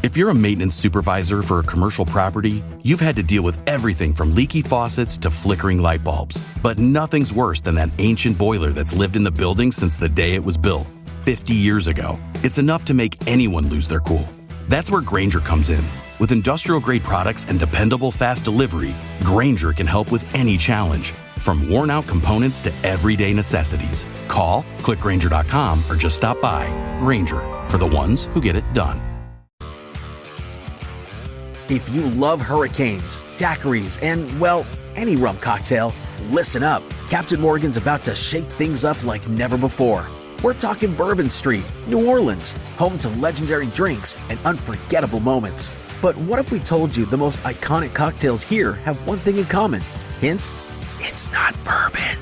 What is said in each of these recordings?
If you're a maintenance supervisor for a commercial property, you've had to deal with everything from leaky faucets to flickering light bulbs. But nothing's worse than that ancient boiler that's lived in the building since the day it was built, 50 years ago. It's enough to make anyone lose their cool. That's where Grainger comes in. With industrial-grade products and dependable fast delivery, Grainger can help with any challenge. From worn-out components to everyday necessities. Call, click Grainger.com, or just stop by. Grainger, for the ones who get it done. If you love hurricanes, daiquiris, and, well, any rum cocktail, listen up. Captain Morgan's about to shake things up like never before. We're talking Bourbon Street, New Orleans, home to legendary drinks and unforgettable moments. But what if we told you the most iconic cocktails here have one thing in common? Hint, it's not bourbon.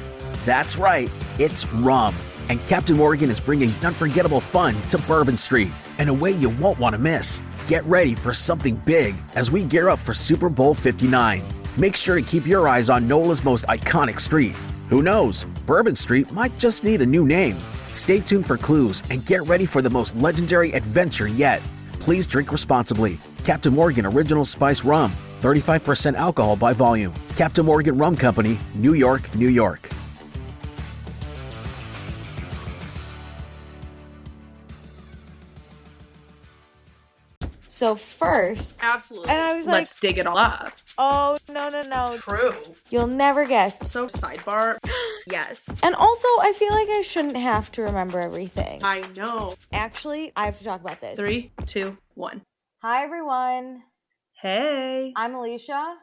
That's right, it's rum. And Captain Morgan is bringing unforgettable fun to Bourbon Street in a way you won't want to miss. Get ready for something big as we gear up for Super Bowl 59. Make sure to keep your eyes on NOLA's most iconic street. Who knows, Bourbon Street might just need a new name. Stay tuned for clues and get ready for the most legendary adventure yet. Please drink responsibly. Captain Morgan Original Spice Rum, 35% alcohol by volume. Captain Morgan Rum Company, New York, New York. So first, Absolutely. and I was like, let's dig it all up. oh, no. True. You'll never guess. So sidebar. Yes. And also, I feel like I shouldn't have to remember everything. I know. Actually, I have to talk about this. 3, 2, 1. Hi, everyone. Hey. I'm Alicia.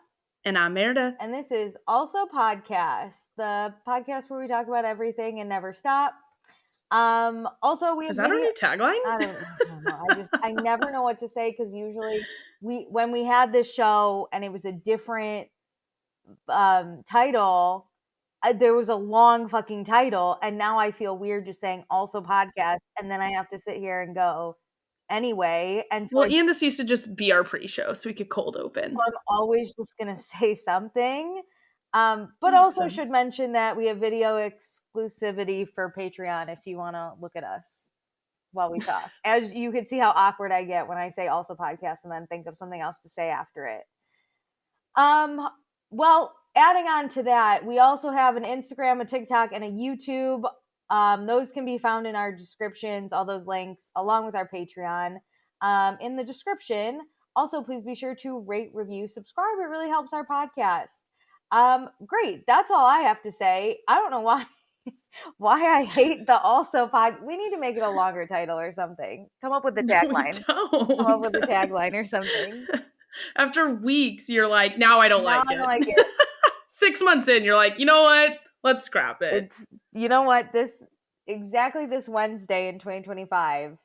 And I'm Meredith. And this is Also Podcast, the podcast where we talk about everything and never stop. Also, we have Is that our new tagline? I don't know. I never know what to say because usually when we had this show and it was a different title, there was a long fucking title, and now I feel weird just saying Also Podcast, and then I have to sit here and go anyway. And so Well, this used to just be our pre-show, so we could cold open. I'm always just gonna say something. But also should mention that we have video exclusivity for Patreon if you want to look at us while we talk. As you can see how awkward I get when I say Also Podcast and then think of something else to say after it. Well, adding on to that, we also have an Instagram, a TikTok, and a YouTube. Those can be found in our descriptions, all those links, along with our Patreon. In the description, also please be sure to rate, review, subscribe. It really helps our podcast. Great. That's all I have to say. I don't know why I hate the Also Pod. We need to make it a longer title or something. Come up with the tagline. Come up with the tagline or something. After weeks, you're like, now I don't like it. 6 months in, you're like, you know what? Let's scrap it. You know what? This Wednesday in 2025,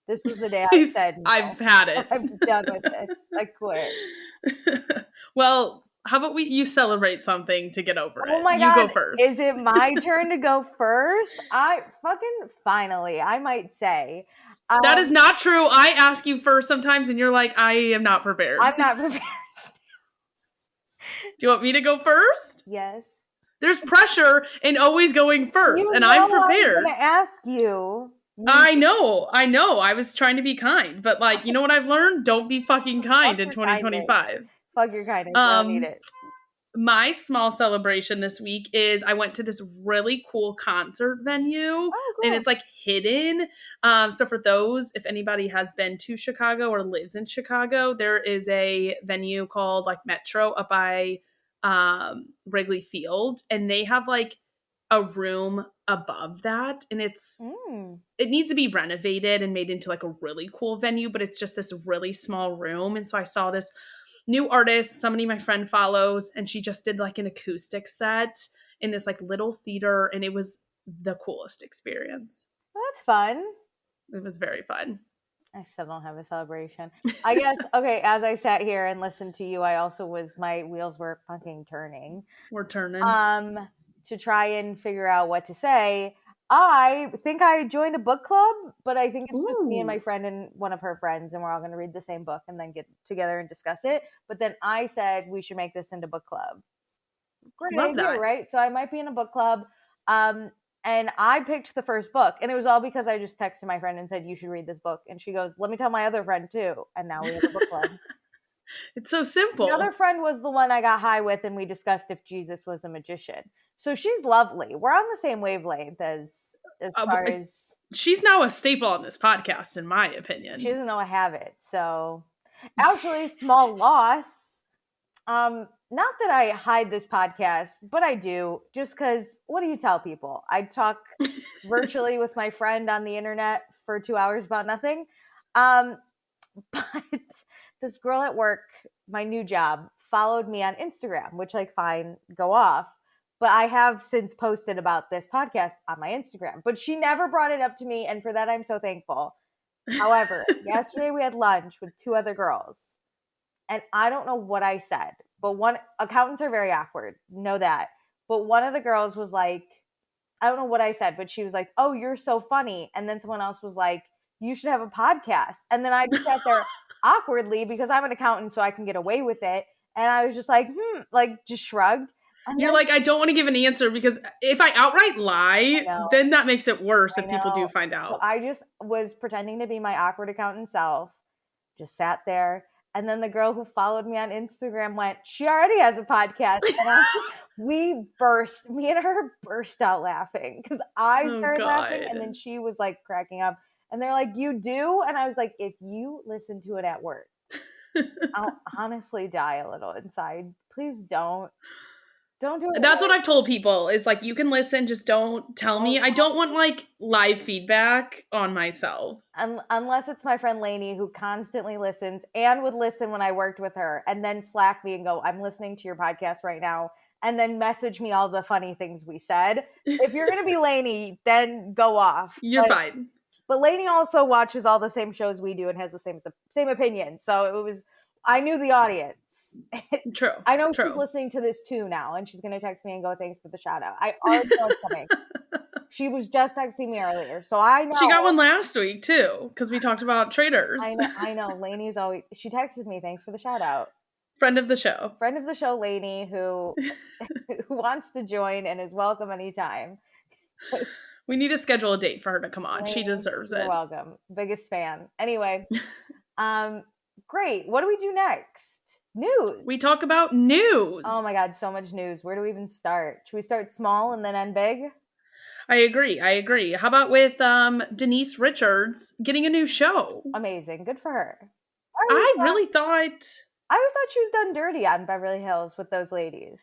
this was the day I said, no, I've had it. I'm done with this. I quit. Well, how about you celebrate something to get over it? Oh my God. God. You go first. Is it my turn to go first? Finally, I might say. That is not true. I ask you first sometimes and you're like, I am not prepared. I'm not prepared. Do you want me to go first? Yes. There's pressure in always going first, and I'm prepared. I'm going to ask you. I know. I was trying to be kind, but you know what I've learned? Don't be fucking kind in 2025. Fuck your kindness. I don't need it. My small celebration this week is I went to this really cool concert venue, and it's hidden. So for those, if anybody has been to Chicago or lives in Chicago, there is a venue called Metro up by Wrigley Field, and they have a room above that, and it needs to be renovated and made into a really cool venue, but it's just this really small room. And so I saw this new artist, somebody my friend follows, and she just did an acoustic set in this little theater, and it was the coolest experience. Well, that's fun. It was very fun. I still don't have a celebration. I guess, okay, as I sat here and listened to you, my wheels were fucking turning. We're turning. To try and figure out what to say. I think I joined a book club, but I think it's just me and my friend and one of her friends, and we're all going to read the same book and then get together and discuss it. But then I said we should make this into book club. Great idea, right? So I might be in a book club. And I picked the first book, and it was all because I just texted my friend and said, you should read this book. And she goes, let me tell my other friend too. And now we have a book club. It's so simple. The other friend was the one I got high with, and we discussed if Jesus was a magician. So she's lovely. We're on the same wavelength as far as... She's now a staple on this podcast, in my opinion. She doesn't know I have it. So actually, small loss. Not that I hide this podcast, but I do, just because what do you tell people? I talk virtually with my friend on the internet for 2 hours about nothing. But this girl at work, my new job, followed me on Instagram, which, like, fine, go off. But I have since posted about this podcast on my Instagram, but she never brought it up to me. And for that, I'm so thankful. However, yesterday we had lunch with 2 other girls, and I don't know what I said. But accountants are very awkward, know that. But one of the girls was like, I don't know what I said, but she was like, oh, you're so funny. And then someone else was like, you should have a podcast. And then I just sat there awkwardly because I'm an accountant, so I can get away with it. And I was just like, like just shrugged. And you're like, I don't want to give an answer because if I outright lie, then that makes it worse if people do find out. So I just was pretending to be my awkward accountant self, just sat there. And then the girl who followed me on Instagram went, she already has a podcast. And me and her burst out laughing because I started laughing and then she was like cracking up. And they're like, you do? And I was like, if you listen to it at work, I'll honestly die a little inside. Please don't. Don't do it. That's what I've told people is like, you can listen, just don't tell me. I don't want like live feedback on myself. Unless it's my friend Lainey who constantly listens and would listen when I worked with her and then Slack me and go, I'm listening to your podcast right now. And then message me all the funny things we said. If you're going to be Lainey, then go off. You're fine. But Lainey also watches all the same shows we do and has the same opinion. So I knew the audience. True. I know she's listening to this too now, and she's going to text me and go, thanks for the shout out. I already know it's coming. She was just texting me earlier, so I know. She got one last week too, because we talked about Traitors. I know. Lainey's she texted me, thanks for the shout out. Friend of the show, Lainey, who wants to join and is welcome anytime. We need to schedule a date for her to come on. Lainey, she deserves it. You're welcome. Biggest fan. Anyway, great. What do we do next? News. We talk about news. Oh my God, so much news. Where do we even start? Should we start small and then end big? I agree. How about with Denise Richards getting a new show? Amazing. Good for her. I always thought she was done dirty on Beverly Hills with those ladies.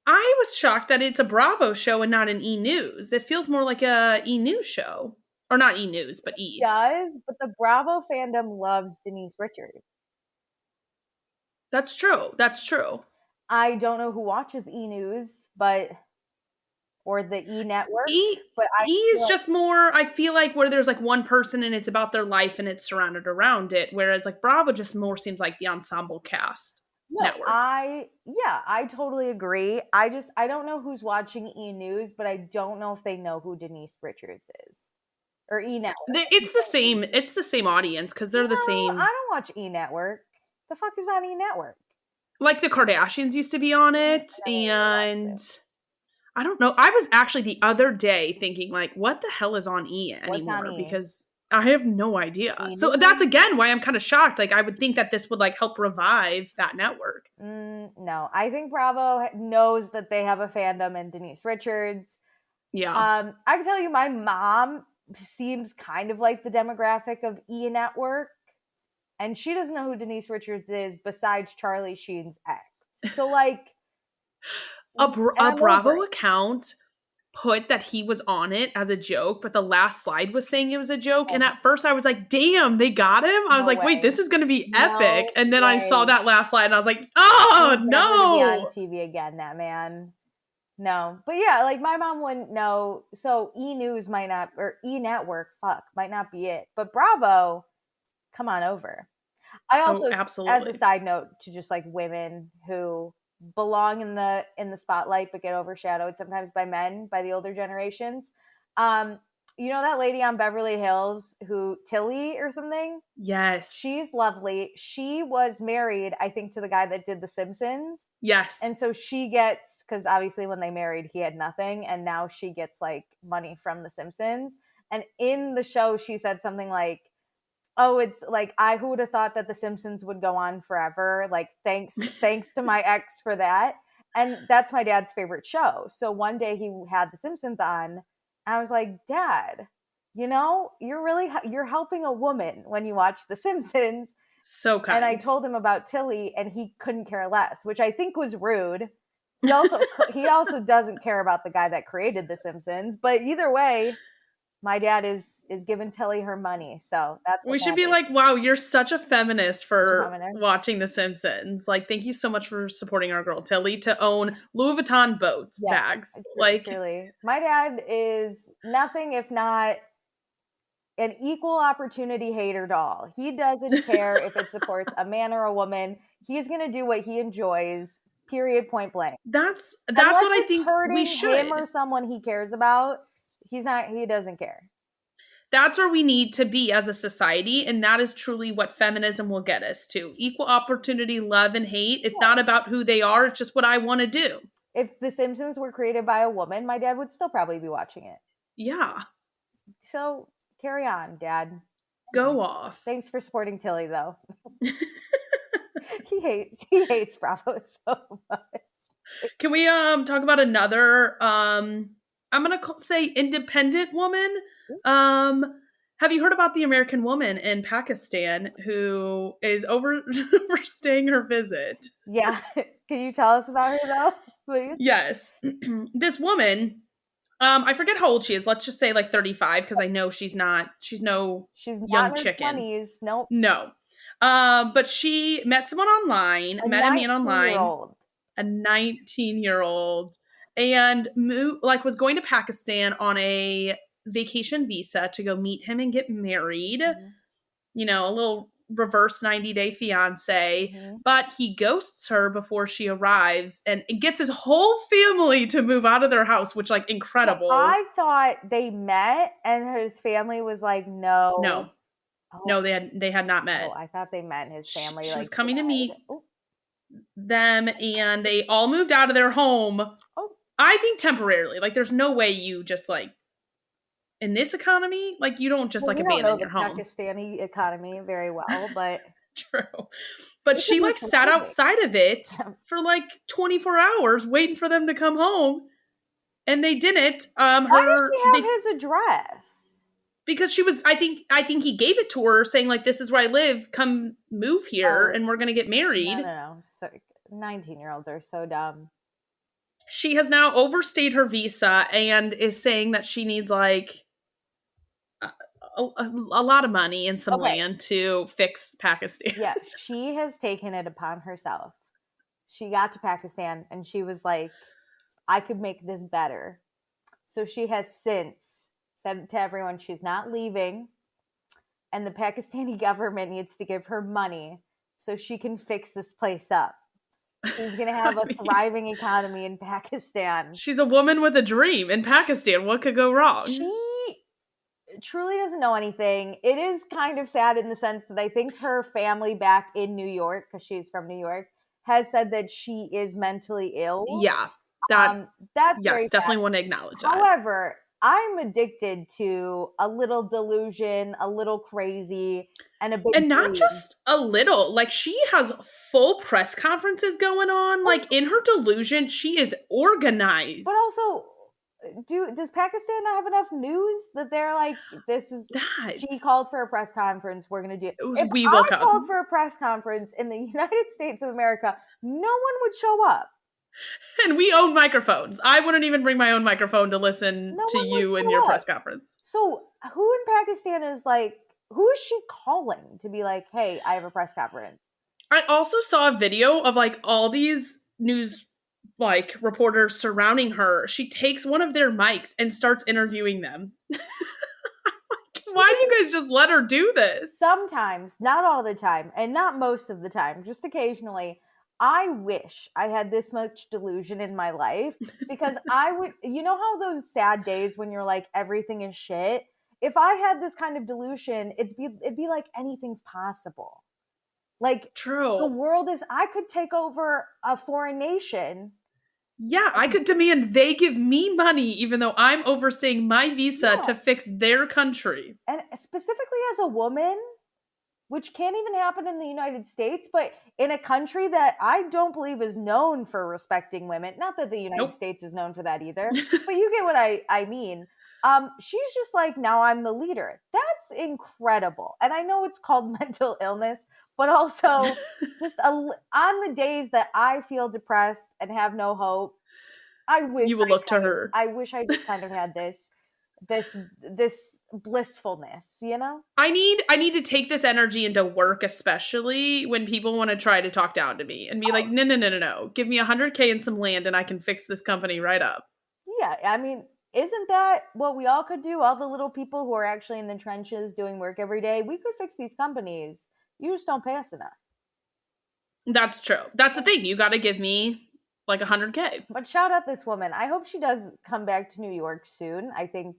I was shocked that it's a Bravo show and not an E! News. It feels more like a E! News show. Or not E! News, but E! It does, but the Bravo fandom loves Denise Richard. That's true. I don't know who watches E! News, or the E! Network. But E! is just more, I feel like, where there's like one person and it's about their life and it's surrounded around it. Whereas like Bravo just more seems like the ensemble cast network. I totally agree. I don't know who's watching E! News, but I don't know if they know who Denise Richards is. Or E! Network. It's the same audience because they're the same. I don't watch E! Network. The fuck is on E! Network? Like the Kardashians used to be on it, and I don't know. I was actually the other day thinking like, what the hell is on E! anymore? On E? Because I have no idea. So that's again why I'm kind of shocked. Like I would think that this would like help revive that network. No, I think Bravo knows that they have a fandom in Denise Richards. Yeah. I can tell you my mom seems kind of like the demographic of E! Network. And she doesn't know who Denise Richards is besides Charlie Sheen's ex. So, like... a Bravo account put that he was on it as a joke, but the last slide was saying it was a joke. And at first I was like, damn, they got him? I was like, wait, this is going to be epic. And then I saw that last slide and I was like, oh, no. He's never gonna be on TV again, that man. No. But yeah, like my mom wouldn't know. So E! News might not, or E! Network, might not be it. But Bravo... come on over. I also, as a side note to just like women who belong in the spotlight but get overshadowed sometimes by men, by the older generations. you know that lady on Beverly Hills Tilly or something? Yes. She's lovely. She was married, I think, to the guy that did The Simpsons. Yes. And so she gets, because obviously when they married, he had nothing. And now she gets like money from The Simpsons. And in the show, she said something like, oh, it's like, who would have thought that The Simpsons would go on forever? Like, thanks to my ex for that. And that's my dad's favorite show. So one day he had The Simpsons on. And I was like, Dad, you know, you're helping a woman when you watch The Simpsons. So kind. And I told him about Tilly, and he couldn't care less, which I think was rude. He also doesn't care about the guy that created The Simpsons. But either way, my dad is giving Tilly her money. So that's we should be like, wow, you're such a feminist for feminist. Watching The Simpsons. Like, thank you so much for supporting our girl Tilly to own Louis Vuitton bags. Like, truly. My dad is nothing if not an equal opportunity hater doll. He doesn't care if it supports a man or a woman. He's going to do what he enjoys. Period. Point blank. That's Unless what I think we should. Him or someone he cares about. He doesn't care. That's where we need to be as a society, and that is truly what feminism will get us to. Equal opportunity, love, and hate. It's not about who they are, it's just what I want to do. If The Simpsons were created by a woman, my dad would still probably be watching it. Yeah. So, carry on, Dad. Go off. Thanks for supporting Tilly, though. He hates Bravo so much. Can we talk about another I'm going to say independent woman? Have you heard about the American woman in Pakistan who is overstaying her visit? Yeah. Can you tell us about her though, please? Yes. This woman, I forget how old she is. Let's just say like 35 because I know she's no young chicken. 20s. Nope. No. But she met someone online, met a man online. A 19-year-old. And was going to Pakistan on a vacation visa to go meet him and get married. Mm-hmm. You know, a little reverse 90-day fiance. Mm-hmm. But he ghosts her before she arrives and gets his whole family to move out of their house, which, like, incredible. Well, I thought they met and his family was like, no. No. Oh. No, they had not met. Oh, I thought they met and his family. She was coming to meet them, and they all moved out of their home. Oh. I think temporarily. Like, there's no way you just, like, in this economy, like, you don't just, abandon your home. The Pakistani economy very well, but... True. But she, sat outside of it for, 24 hours waiting for them to come home, and they didn't. Why did she have his address? Because she was, I think he gave it to her saying, this is where I live, come move here, and we're going to get married. No. So, 19-year-olds are so dumb. She has now overstayed her visa and is saying that she needs, a lot of money and some land to fix Pakistan. Yeah, she has taken it upon herself. She got to Pakistan, and she was like, I could make this better. So she has since said to everyone she's not leaving, and the Pakistani government needs to give her money so she can fix this place up. She's going to have a thriving economy in Pakistan. She's a woman with a dream in Pakistan. What could go wrong? She truly doesn't know anything. It is kind of sad in the sense that I think her family back in New York, because she's from New York, has said that she is mentally ill. Yeah. That's definitely want to acknowledge that. However, I'm addicted to a little delusion, a little crazy, and a big and not just a little. She has full press conferences going on. In her delusion, she is organized. But also, does Pakistan not have enough news that they're like, this is that she called for a press conference, we're going to do it. If I called for a press conference in the United States of America, no one would show up. And we own microphones. I wouldn't even bring my own microphone to listen to you in your press conference. So who in Pakistan is who is she calling to be like, hey, I have a press conference? I also saw a video of all these news reporters surrounding her. She takes one of their mics and starts interviewing them. Why do you guys just let her do this? Sometimes, not all the time, and not most of the time, just occasionally. I wish I had this much delusion in my life, because I would, you know how those sad days when you're like, everything is shit? If I had this kind of delusion, it'd be like anything's possible. Like, the True. world is, I could take over a foreign nation. Yeah, I could demand they give me money even though I'm overstaying my visa to fix their country. And specifically as a woman, which can't even happen in the United States, but in a country that I don't believe is known for respecting women. Not that the United States is known for that either, but you get what I mean. She's just like, now I'm the leader. That's incredible. And I know it's called mental illness, but also just on the days that I feel depressed and have no hope, I wish you will look to her. I wish I just kind of had this blissfulness, you know? I need to take this energy into work, especially when people want to try to talk down to me and be like, no. Give me $100K and some land and I can fix this company right up. Yeah, I mean, isn't that what we all could do? All the little people who are actually in the trenches doing work every day, we could fix these companies. You just don't pay us enough. That's true. That's the thing. You got to give me like $100K. But shout out this woman. I hope she does come back to New York soon. I think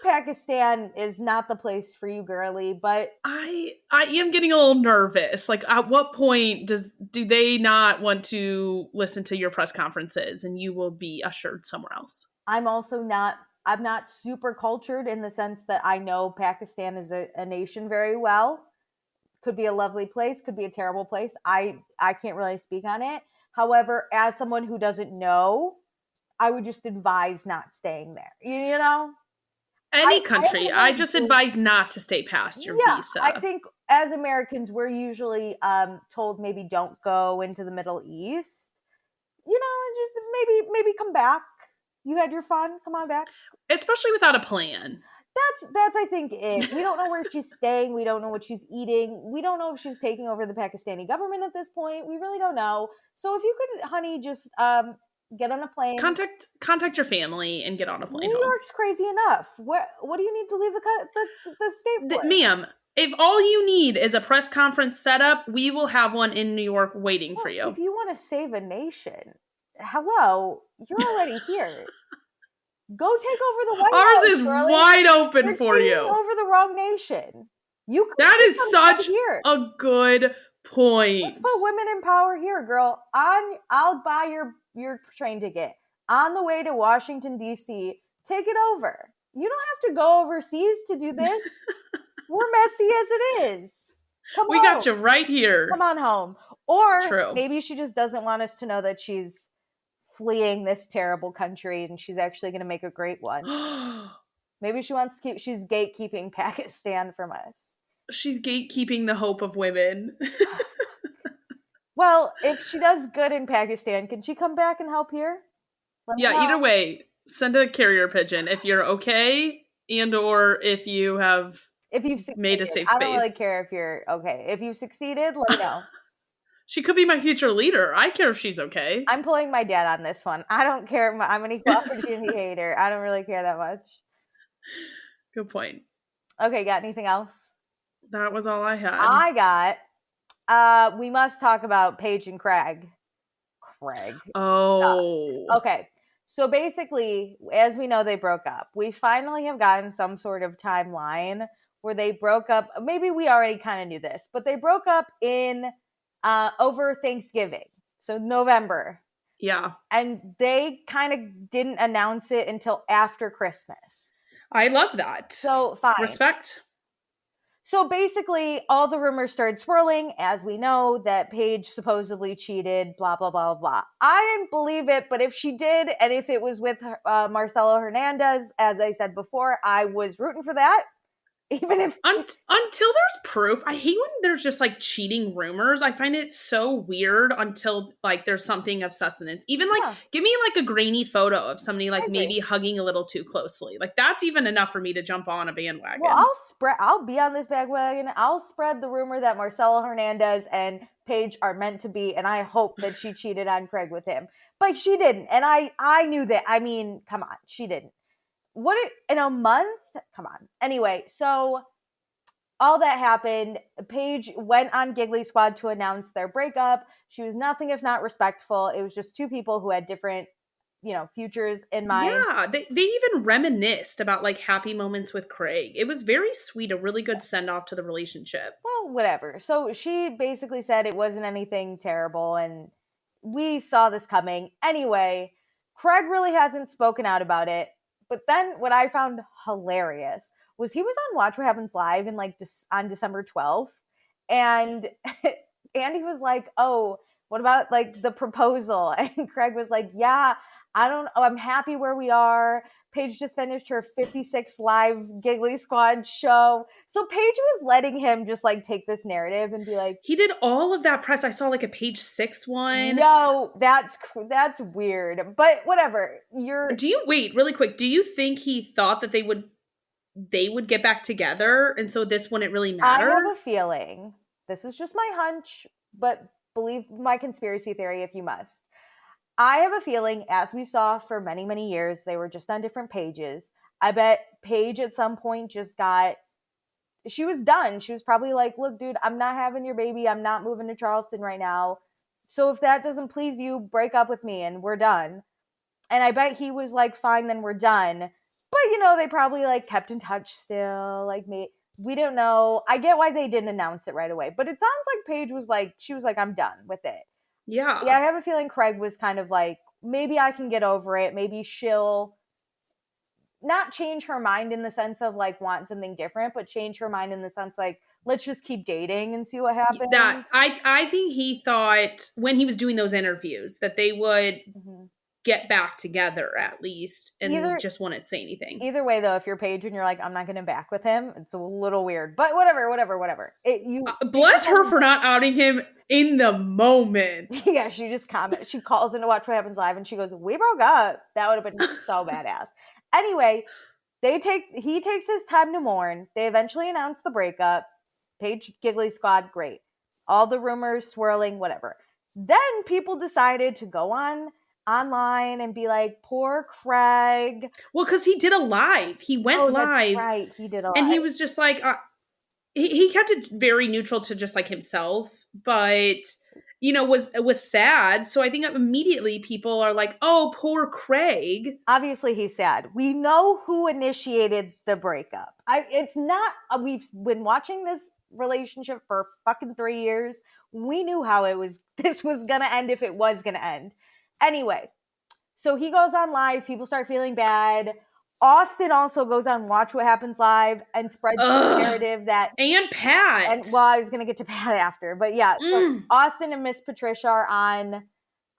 Pakistan is not the place for you, girly, but I am getting a little nervous. Like, at what point do they not want to listen to your press conferences and you will be ushered somewhere else? I'm not super cultured in the sense that I know Pakistan is a nation very well. Could be a lovely place, could be a terrible place. I can't really speak on it. However, as someone who doesn't know, I would just advise not staying there. You know? Any country. I just advise not to stay past your visa. I think as Americans, we're usually told maybe don't go into the Middle East. You know, just maybe come back. You had your fun. Come on back. Especially without a plan. That's I think it. We don't know where she's staying. We don't know what she's eating. We don't know if she's taking over the Pakistani government at this point. We really don't know. So if you could, honey, just get on a plane. Contact your family and get on a plane. New York's crazy enough. What do you need to leave the state for? Ma'am, if all you need is a press conference set up, we will have one in New York waiting for you. If you want to save a nation, hello, you're already here. Go take over the White House. Ours is wide open for you. Over the wrong nation. That is such a good point. Let's put women in power here, girl. I'll buy your train ticket on the way to Washington, D.C. Take it over. You don't have to go overseas to do this. We're messy as it is. We got you right here. Come on home. Or maybe she just doesn't want us to know that she's fleeing this terrible country and she's actually going to make a great one. Maybe she's gatekeeping Pakistan from us. She's gatekeeping the hope of women. Well, if she does good in Pakistan, can she come back and help here? Either way, send a carrier pigeon if you're okay and or if you've made a safe space. I don't really care if you're okay. If you've succeeded, let me know. She could be my future leader. I care if she's okay. I'm pulling my dad on this one. I don't care. I'm an equal opportunity hater. I don't really care that much. Good point. Okay, got anything else? That was all I had. I got, we must talk about Paige and Craig. Oh. Okay. So basically, as we know, they broke up. We finally have gotten some sort of timeline where they broke up. Maybe we already kind of knew this, but they broke up in over Thanksgiving. So November. Yeah. And they kind of didn't announce it until after Christmas. I love that. So fine. Respect. So basically, all the rumors started swirling, as we know, that Paige supposedly cheated, blah, blah, blah, blah. I didn't believe it, but if she did, and if it was with Marcelo Hernandez, as I said before, I was rooting for that. Even if until there's proof. I hate when there's just like cheating rumors. I find it so weird until like there's something of sustenance. Even like give me like a grainy photo of somebody like maybe hugging a little too closely. Like that's even enough for me to jump on a bandwagon. Well, I'll be on this bandwagon. I'll spread the rumor that Marcelo Hernandez and Paige are meant to be, and I hope that she cheated on Craig with him. But she didn't, and I knew that. I mean, come on, she didn't. In a month? Come on. Anyway, so all that happened. Paige went on Giggly Squad to announce their breakup. She was nothing if not respectful. It was just two people who had different, futures in mind. Yeah, they even reminisced about like happy moments with Craig. It was very sweet, a really good send off to the relationship. Well, whatever. So she basically said it wasn't anything terrible, and we saw this coming. Anyway, Craig really hasn't spoken out about it. But then what I found hilarious was he was on Watch What Happens Live in on December 12th, and Andy was like, "Oh, what about like the proposal?" And Craig was like, "Yeah, I don't. Oh, I'm happy where we are. Paige just finished her 56th live Giggly Squad show." So Paige was letting him just like take this narrative and be like, He did all of that press. I saw like a page 6 one. "No, that's weird." But whatever. Do you wait really quick? Do you think he thought that they would get back together, and so this wouldn't really matter? I have a feeling. This is just my hunch, but believe my conspiracy theory if you must. I have a feeling, as we saw for many, many years, they were just on different pages. I bet Paige at some point she was done. She was probably like, "Look, dude, I'm not having your baby. I'm not moving to Charleston right now. So if that doesn't please you, break up with me and we're done." And I bet he was like, "Fine, then we're done." But, they probably like kept in touch still. Like, we don't know. I get why they didn't announce it right away. But it sounds like Paige was like, she was like, "I'm done with it." Yeah. Yeah, I have a feeling Craig was kind of like, maybe I can get over it. Maybe she'll not change her mind in the sense of like want something different, but change her mind in the sense like, let's just keep dating and see what happens. That I think he thought when he was doing those interviews that they would get back together at least, and just wouldn't say anything. Either way, though, if you're Paige and you're like, "I'm not going to back with him," it's a little weird. But whatever. Bless her for not outing him in the moment. Yeah, she just commented. She calls into Watch What Happens Live and she goes, "We broke up." That would have been so badass. Anyway, he takes his time to mourn. They eventually announce the breakup. Paige Giggly Squad, great. All the rumors swirling, whatever. Then people decided to go online and be like, "Poor Craig." Well, because he did a live. He went live. That's right. He did a live. And he was just like, he kept it very neutral to just like himself, but was sad. So I think immediately people are like, "Oh, poor Craig." Obviously he's sad. We know who initiated the breakup. It's not, we've been watching this relationship for fucking 3 years. We knew how this was gonna end if it was gonna end. Anyway, so he goes on live. People start feeling bad. Austin also goes on Watch What Happens Live and spreads the narrative that... And Pat. I was going to get to Pat after. But yeah, so Austin and Miss Patricia are on,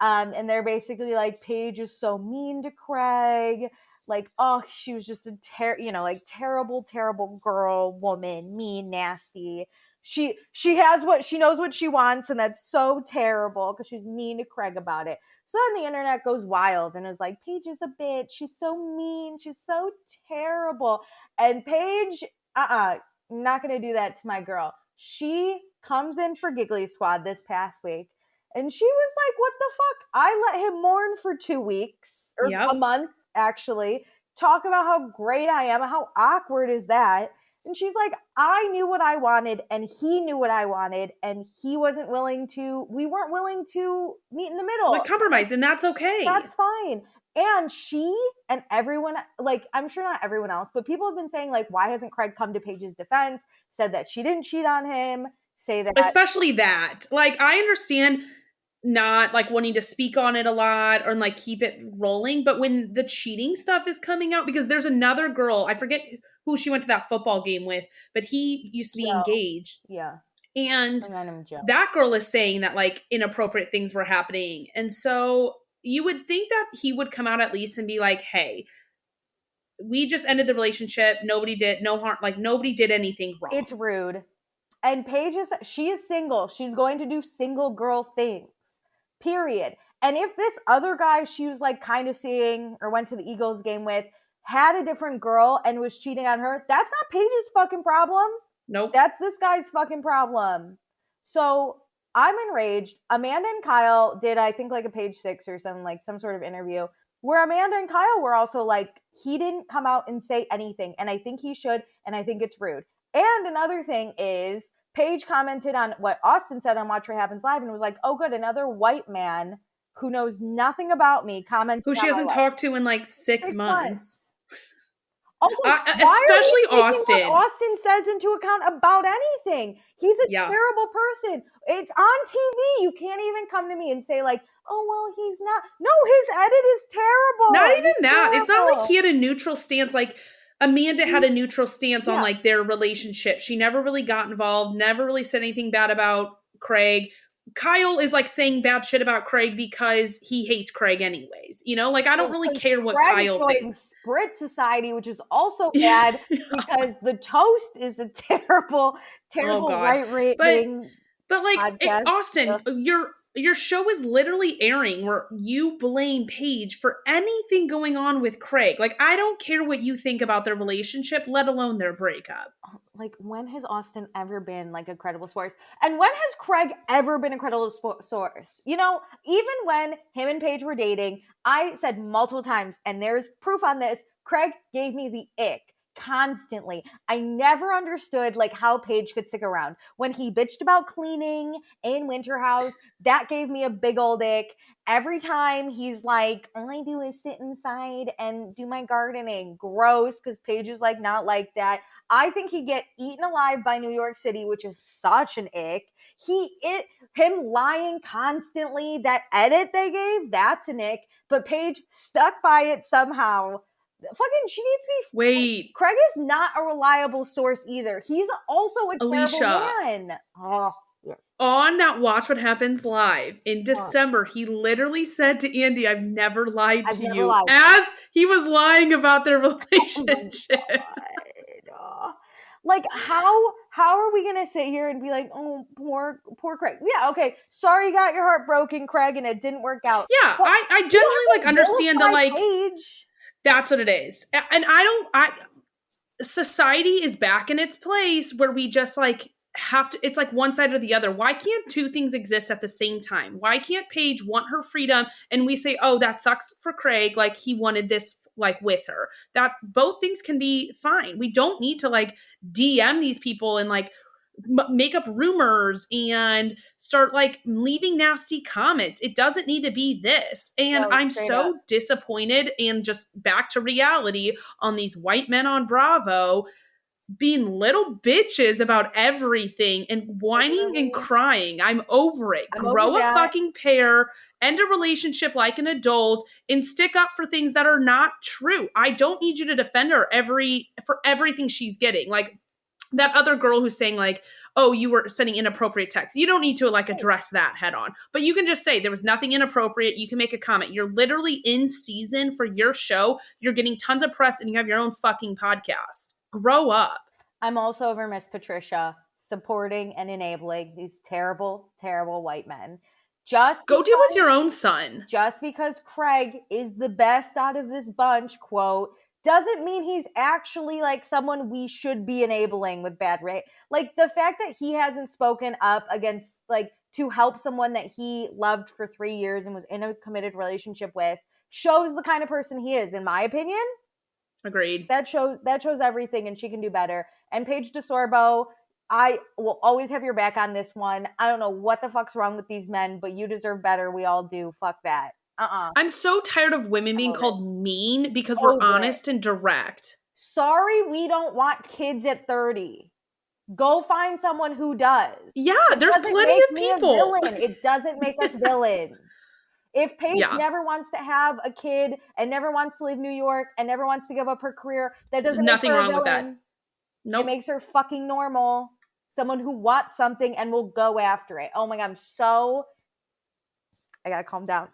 and they're basically like, Paige is so mean to Craig. Like, oh, she was just a terrible, terrible girl, woman, mean, nasty. She knows what she wants, and that's so terrible because she's mean to Craig about it. So then the internet goes wild and is like, Paige is a bitch. She's so mean. She's so terrible. And Paige, not going to do that to my girl. She comes in for Giggly Squad this past week, and she was like, what the fuck? I let him mourn for 2 weeks, or a month, actually. Talk about how great I am. How awkward is that? And she's like, I knew what I wanted and he knew what I wanted and we weren't willing to meet in the middle. Like compromise, and that's okay. That's fine. And she and everyone, like, I'm sure not everyone else, but people have been saying, like, why hasn't Craig come to Paige's defense, said that she didn't cheat on him, say that. Especially that. Like, I understand not like wanting to speak on it a lot or like keep it rolling, but when the cheating stuff is coming out, because there's another girl, I forget who she went to that football game with, but he used to be engaged. Yeah. And that girl is saying that like inappropriate things were happening. And so you would think that he would come out at least and be like, hey, we just ended the relationship. Nobody did anything wrong. It's rude. And Paige she is single. She's going to do single girl things. Period. And if this other guy she was like kind of seeing or went to the Eagles game with had a different girl and was cheating on her, that's not Paige's fucking problem. Nope. That's this guy's fucking problem. So I'm enraged. Amanda and Kyle did, I think, like a page 6 or something, like some sort of interview where Amanda and Kyle were also like, he didn't come out and say anything. And I think he should. And I think it's rude. And another thing is, Paige commented on what Austin said on Watch What Happens Live and was like, oh, good, another white man who knows nothing about me commented who she hasn't talked to in like 6 months. Also, especially Austin. What Austin says into account about anything. He's a terrible person. It's on TV. You can't even come to me and say like, oh, well, he's not. No, his edit is terrible. Not even that. Terrible. It's not like he had a neutral stance. Like Amanda had a neutral stance on like their relationship. She never really got involved, never really said anything bad about Craig. Kyle is like saying bad shit about Craig because he hates Craig anyways. You know, like I don't really care what Kyle thinks. Sprit Society, which is also bad because the toast is a terrible right thing. But like Austin, your show is literally airing where you blame Paige for anything going on with Craig. Like, I don't care what you think about their relationship, let alone their breakup. Like, when has Austin ever been, like, a credible source? And when has Craig ever been a credible source? You know, even when him and Paige were dating, I said multiple times, and there's proof on this, Craig gave me the ick. Constantly. I never understood like how Paige could stick around. When he bitched about cleaning in Winter House, that gave me a big old ick. Every time he's like, all I do is sit inside and do my gardening. Gross, because Paige is like not like that. I think he'd get eaten alive by New York City, which is such an ick. Him lying constantly, that edit they gave, that's an ick. But Paige stuck by it somehow. Fucking, she needs to be. Wait. Craig is not a reliable source either. He's also a Alicia, terrible man. Oh, yes. On that Watch What Happens Live in December, he literally said to Andy, I've never lied to you. As he was lying about their relationship. Like, how are we going to sit here and be like, oh, poor Craig? Yeah, okay. Sorry you got your heart broken, Craig, and it didn't work out. Yeah, but I generally like understand the like. Paige. That's what it is. And society is back in its place where we just like have to, it's like one side or the other. Why can't two things exist at the same time? Why can't Paige want her freedom and we say, oh, that sucks for Craig. Like he wanted this like with her. That both things can be fine. We don't need to like DM these people and like make up rumors and start like leaving nasty comments. It doesn't need to be this. And I'm so disappointed and just back to reality on these white men on Bravo being little bitches about everything and whining and crying. I'm over it. Grow a fucking pair, end a relationship like an adult, and stick up for things that are not true. I don't need you to defend her for everything she's getting. Like that other girl who's saying like, oh, you were sending inappropriate texts. You don't need to like address that head on, but you can just say there was nothing inappropriate. You can make a comment. You're literally in season for your show. You're getting tons of press and you have your own fucking podcast. Grow up. I'm also over Miss Patricia supporting and enabling these terrible, terrible white men. Just go deal with your own son. Just because Craig is the best out of this bunch, quote, doesn't mean he's actually like someone we should be enabling with bad rate. Like the fact that he hasn't spoken up against like to help someone that he loved for 3 years and was in a committed relationship with shows the kind of person he is, in my opinion. Agreed. That shows everything, and she can do better. And Paige DeSorbo, I will always have your back on this one. I don't know what the fuck's wrong with these men, but you deserve better. We all do. Fuck that. I'm so tired of women being called mean because we're honest and direct. Sorry, we don't want kids at 30. Go find someone who does. Yeah, there's plenty of people. It doesn't make us villains. If Paige never wants to have a kid and never wants to leave New York and never wants to give up her career, that doesn't nothing make her wrong with that. Nope. It makes her fucking normal. Someone who wants something and will go after it. Oh my God, I gotta calm down.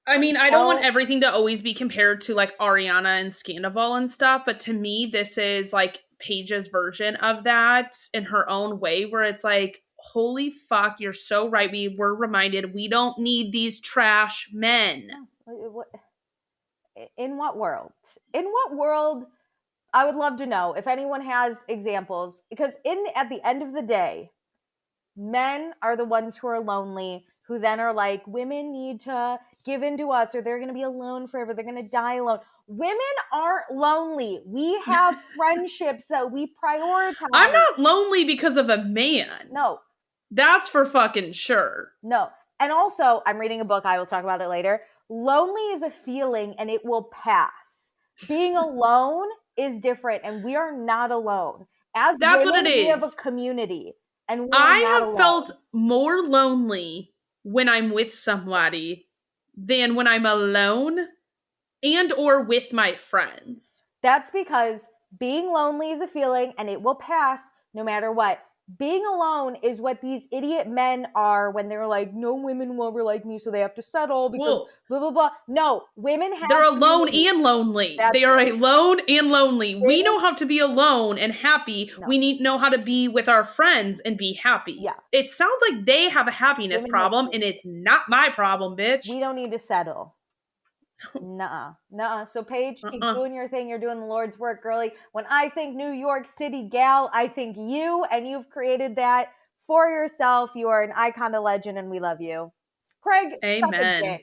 I mean, I don't want everything to always be compared to like Ariana and Scandival and stuff, but to me, this is like Paige's version of that in her own way, where it's like, holy fuck, you're so right. We were reminded we don't need these trash men. In what world? In what world? I would love to know if anyone has examples, because at the end of the day, men are the ones who are lonely, who then are like, women need to give in to us or they're going to be alone forever. They're going to die alone. Women aren't lonely. We have friendships that we prioritize. I'm not lonely because of a man. No. That's for fucking sure. No. And also, I'm reading a book. I will talk about it later. Lonely is a feeling and it will pass. Being alone is different and we are not alone. As that's women, what it is. We have a community. And I have felt more lonely when I'm with somebody than when I'm alone and or with my friends. That's because being lonely is a feeling and it will pass no matter what. Being alone is what these idiot men are when they're like, no women will ever like me, so they have to settle because blah, blah, blah. No, women have They're alone and lonely. They are alone and lonely. We know how to be alone and happy. No. We need to know how to be with our friends and be happy. Yeah. It sounds like they have a happiness problem and it's not my problem, bitch. We don't need to settle. Nuh-uh. So Paige, keep doing your thing. You're doing the Lord's work, girly. When I think New York City gal, I think you, and you've created that for yourself. You are an icon, a legend, and we love you. Craig, amen.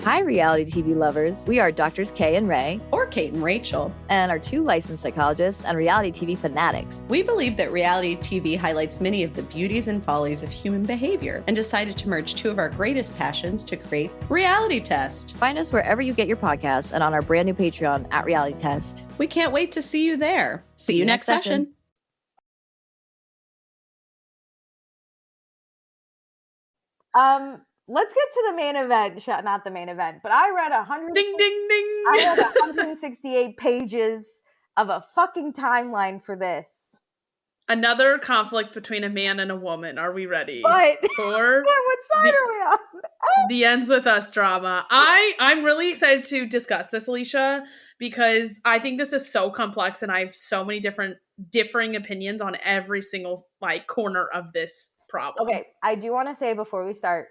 Hi, reality TV lovers. We are Doctors Kay and Ray, or Kate and Rachel, and are 2 licensed psychologists and reality TV fanatics. We believe that reality TV highlights many of the beauties and follies of human behavior and decided to merge 2 of our greatest passions to create Reality Test. Find us wherever you get your podcasts and on our brand new Patreon at Reality Test. We can't wait to see you there. See you next session. Let's get to the main event. Not the main event, but I read 168 pages of a fucking timeline for this. Another conflict between a man and a woman. Are we ready? But for what side are we on? The ends with us drama. I'm really excited to discuss this, Alicia, because I think this is so complex and I have so many differing opinions on every single corner of this problem. Okay, I do want to say before we start,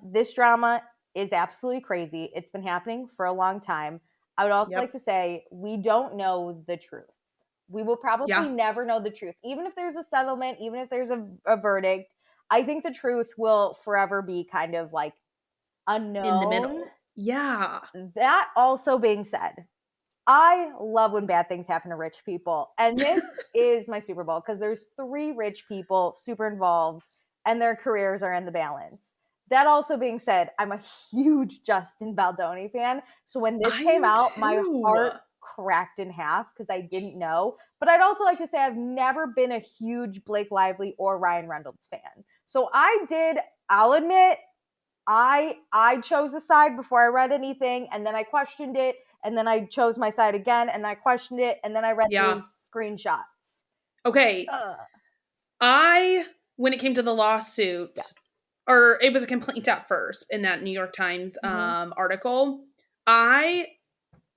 this drama is absolutely crazy. It's been happening for a long time. I would also like to say we don't know the truth. We will probably never know the truth. Even if there's a settlement, even if there's a verdict, I think the truth will forever be kind of unknown. In the middle. Yeah. That also being said, I love when bad things happen to rich people. And this is my Super Bowl because there's 3 rich people super involved and their careers are in the balance. That also being said, I'm a huge Justin Baldoni fan. So when this came out, my heart cracked in half because I didn't know. But I'd also like to say I've never been a huge Blake Lively or Ryan Reynolds fan. So I'll admit, I chose a side before I read anything, and then I questioned it, and then I chose my side again, and I questioned it, and then I read these screenshots. Okay. When it came to the lawsuit, or it was a complaint at first in that New York Times article, and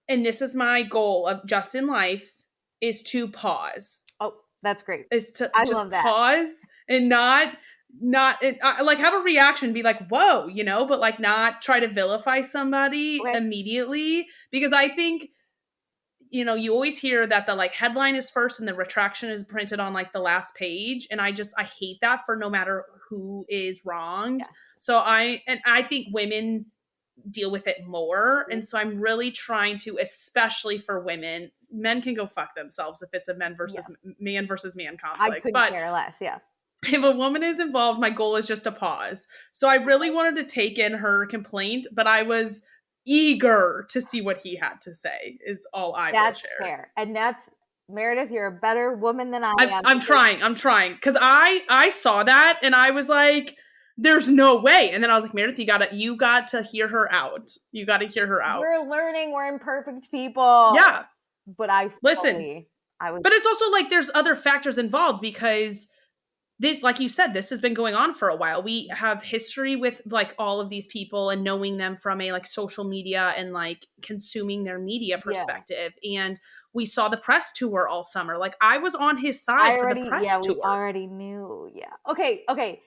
this is my goal of just in life, is to pause. Oh, that's great. Is to I just love that. Pause and not have a reaction, be like, whoa, but not try to vilify somebody immediately. Because I think, you always hear that the headline is first and the retraction is printed on the last page. And I hate that for no matter who is wronged. Yes. So I think women deal with it more. And so I'm really trying to, especially for women, men can go fuck themselves if it's a man versus man conflict. I couldn't care less. Yeah. If a woman is involved, my goal is just to pause. So I really wanted to take in her complaint, but I was eager to see what he had to say is all I will share. That's fair. And that's, Meredith, you're a better woman than I am. I'm trying. Because I saw that and I was like, there's no way. And then I was like, Meredith, you got to hear her out. You got to hear her out. We're learning. We're imperfect people. Yeah. But but it's also there's other factors involved because this, like you said, this has been going on for a while. We have history with all of these people and knowing them from a social media and consuming their media perspective. Yeah. And we saw the press tour all summer. I was on his side for the press tour. We already knew. Yeah. Okay.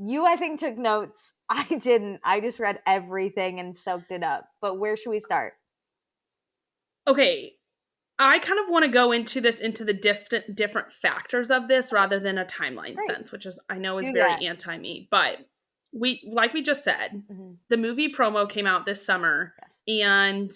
You, I think, took notes. I didn't. I just read everything and soaked it up. But where should we start? Okay. I kind of want to go into the different factors of this rather than a timeline sense, which is I know is very anti-me. But like we just said, the movie promo came out this summer, and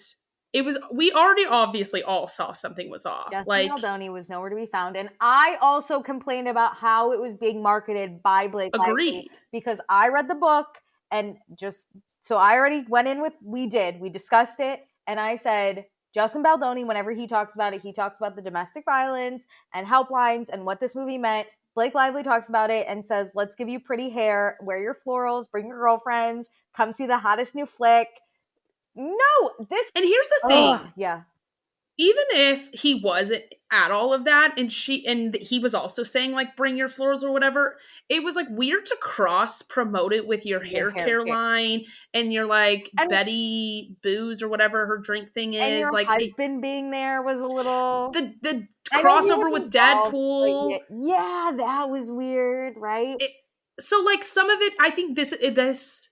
we already obviously all saw something was off. Yes, like Baldoni was nowhere to be found, and I also complained about how it was being marketed by Blake Lively because I read the book and so I already went in with we discussed it, and I said. Justin Baldoni, whenever he talks about it, he talks about the domestic violence and helplines and what this movie meant. Blake Lively talks about it and says, let's give you pretty hair, wear your florals, bring your girlfriends, come see the hottest new flick. No, this... And here's the thing. Yeah. Even if he wasn't at all of that and he was also saying like bring your florals or whatever, it was like weird to cross promote it with your hair care line and your like Betty Booze or whatever her drink thing is. And your like husband being there was a little the crossover with Deadpool. Yeah, that was weird, right? So like some of it, I think this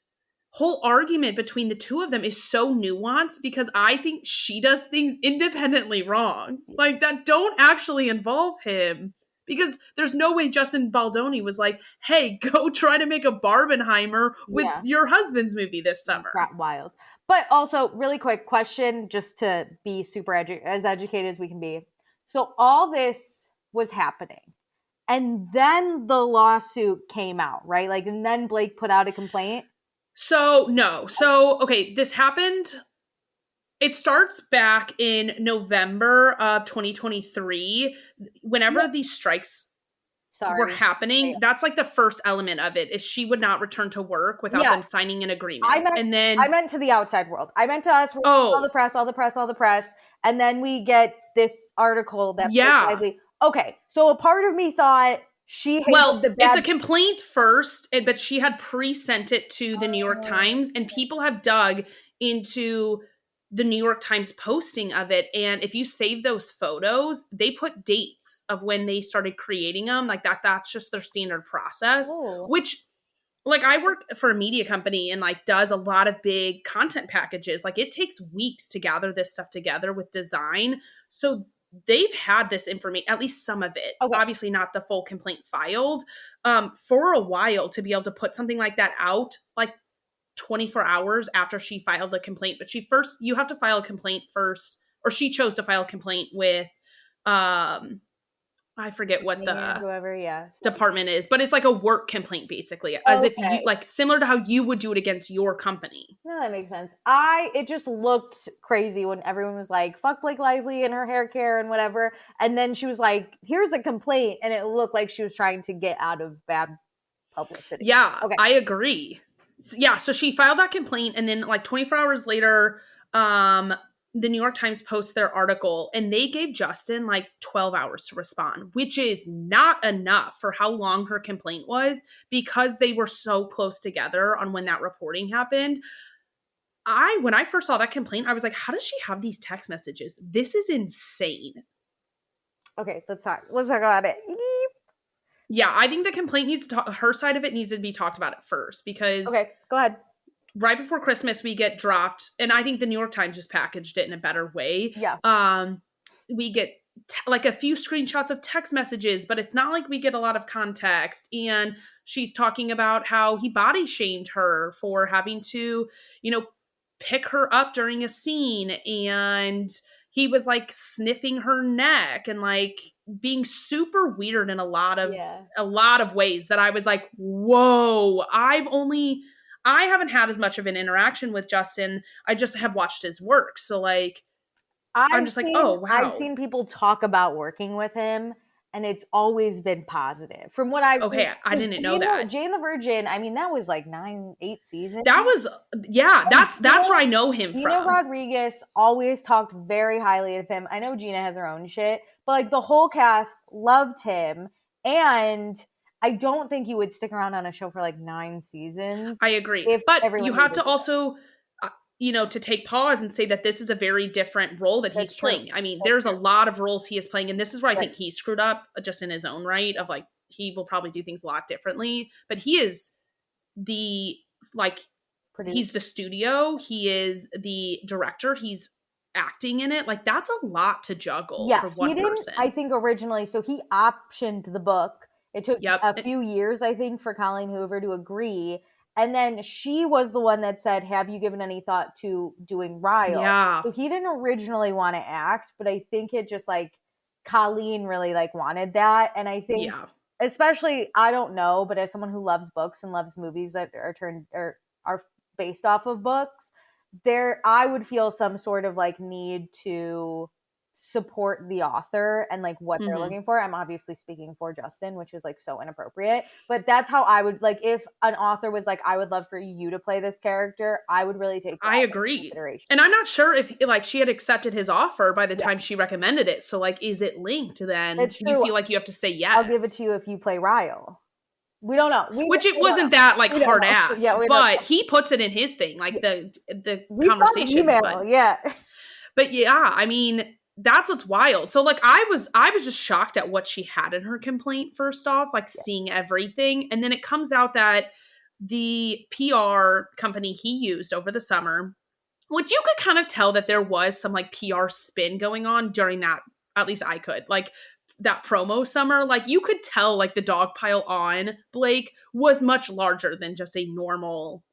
whole argument between the two of them is so nuanced because I think she does things independently wrong. Like that don't actually involve him because there's no way Justin Baldoni was like, hey, go try to make a Barbenheimer with your husband's movie this summer. Wild. But also really quick question, just to be super as educated as we can be. So all this was happening and then the lawsuit came out, right? Like, and then Blake put out a complaint. So, no. So, okay, this happened. It starts back in November of 2023. Whenever these strikes were happening, that's like the first element of it, is she would not return to work without them signing an agreement. I meant to the outside world. I meant to us, all the press. And then we get this article that okay, so a part of me thought... it's a complaint first, but she had pre-sent it to the New York Times, and people have dug into the New York Times posting of it. And if you save those photos, they put dates of when they started creating them. Like that's just their standard process, which like I work for a media company and like does a lot of big content packages. Like it takes weeks to gather this stuff together with design. So they've had this information, at least some of it, obviously not the full complaint filed, for a while to be able to put something like that out, like 24 hours after she filed the complaint. But you have to file a complaint first, or she chose to file a complaint with, I forget what the department is, but it's like a work complaint basically, as if you like similar to how you would do it against your company. No, that makes sense. It just looked crazy when everyone was like, fuck Blake Lively and her hair care and whatever. And then she was like, here's a complaint. And it looked like she was trying to get out of bad publicity. Yeah, I agree. So she filed that complaint, and then like 24 hours later, the New York Times posts their article, and they gave Justin like 12 hours to respond, which is not enough for how long her complaint was because they were so close together on when that reporting happened. When I first saw that complaint, I was like, how does she have these text messages? This is insane. Okay, let's talk about it. Yeah, I think the complaint her side of it needs to be talked about at first because... Okay, go ahead. Right before Christmas, we get dropped, and I think the New York Times just packaged it in a better way. Yeah. We get like a few screenshots of text messages, but it's not like we get a lot of context. And she's talking about how he body shamed her for having to, pick her up during a scene, and he was like sniffing her neck and like being super weird in a lot of ways that I was like, whoa, I haven't had as much of an interaction with Justin. I just have watched his work. So like, I'm just like, oh, wow. I've seen people talk about working with him, and it's always been positive. From what I've seen. Okay, I didn't know that. Jane the Virgin, I mean, that was like 8 seasons. That was, that's where I know him from. Gina Rodriguez always talked very highly of him. I know Gina has her own shit, but like the whole cast loved him, and... I don't think you would stick around on a show for like 9 seasons. I agree. But you have to also, to take pause and say that this is a very different role that he's playing. I mean, there's a lot of roles he is playing. And this is where I think he screwed up just in his own right of like, he will probably do things a lot differently. But he is he's the studio. He is the director. He's acting in it. Like, that's a lot to juggle for he one didn't, person. I think originally, so he optioned the book. It took Yep. a few years, I think, for Colleen Hoover to agree. And then she was the one that said, have you given any thought to doing Ryle? Yeah. So he didn't originally want to act, but I think it just like Colleen really like wanted that. And I think especially, I don't know, but as someone who loves books and loves movies that are based off of books, I would feel some sort of like need to support the author and like what they're looking for. I'm obviously speaking for Justin, which is like so inappropriate, but that's how I would like, if an author was like, I would love for you to play this character, I would really take that I agree. And I'm not sure if like she had accepted his offer by the time she recommended it. So like, is it linked then? It's true. You feel like you have to say yes. I'll give it to you if you play Ryle. We don't know. Which it wasn't that like hard ass, but he puts it in his thing, like the conversations. But yeah, I mean, that's what's wild. So like I was just shocked at what she had in her complaint first off, like seeing everything. And then it comes out that the PR company he used over the summer, which you could kind of tell that there was some like PR spin going on during that, at least I could, like that promo summer, like you could tell like the dogpile on Blake was much larger than just a normal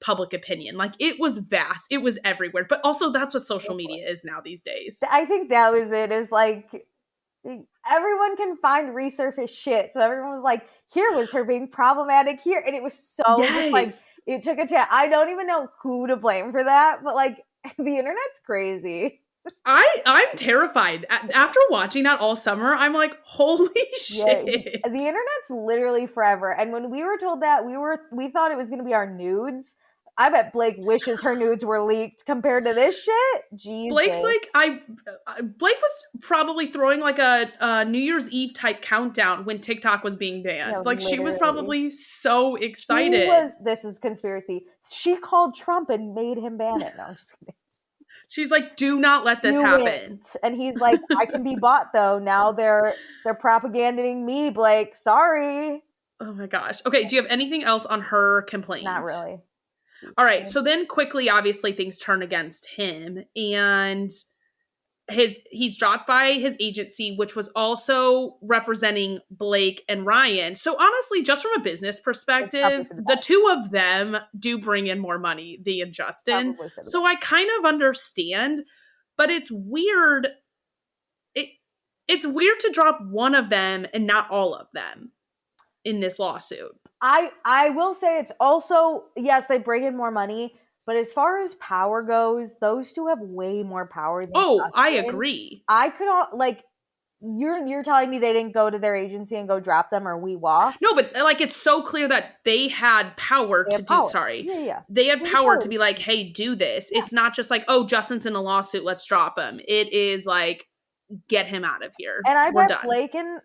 public opinion. Like it was vast, it was everywhere, but also that's what social media is now these days. I think that was it, is like everyone can find resurface shit, so everyone was like, here was her being problematic here, and it was so like it took a chance. I don't even know who to blame for that, but like the internet's crazy. I'm terrified. After watching that all summer, I'm like, holy shit. The internet's literally forever. And when we were told that, we thought it was going to be our nudes. I bet Blake wishes her nudes were leaked compared to this shit. Jesus. Blake's like, Blake was probably throwing like a New Year's Eve type countdown when TikTok was being banned. No, like literally. She was probably so excited. This is conspiracy. She called Trump and made him ban it. No, I'm just kidding. She's like, do not let this happen. And he's like, I can be bought though. Now they're propaganding me, Blake. Sorry. Oh my gosh. Okay, do you have anything else on her complaint? Not really. All right, so then quickly, obviously, things turn against him, and he's dropped by his agency, which was also representing Blake and Ryan. So honestly, just from a business perspective, the two of them do bring in more money than Justin. So I kind of understand, but it's weird. It's weird to drop one of them and not all of them in this lawsuit. I will say it's also, yes, they bring in more money, but as far as power goes, those two have way more power than Justin. I agree. I could, like, you're telling me they didn't go to their agency and go drop them, or we walk? No, but like it's so clear that they had power to do. Sorry, they had power to be like, hey, do this. It's not just like, oh, Justin's in a lawsuit, let's drop him. It is like, get him out of here. And I bet Blake and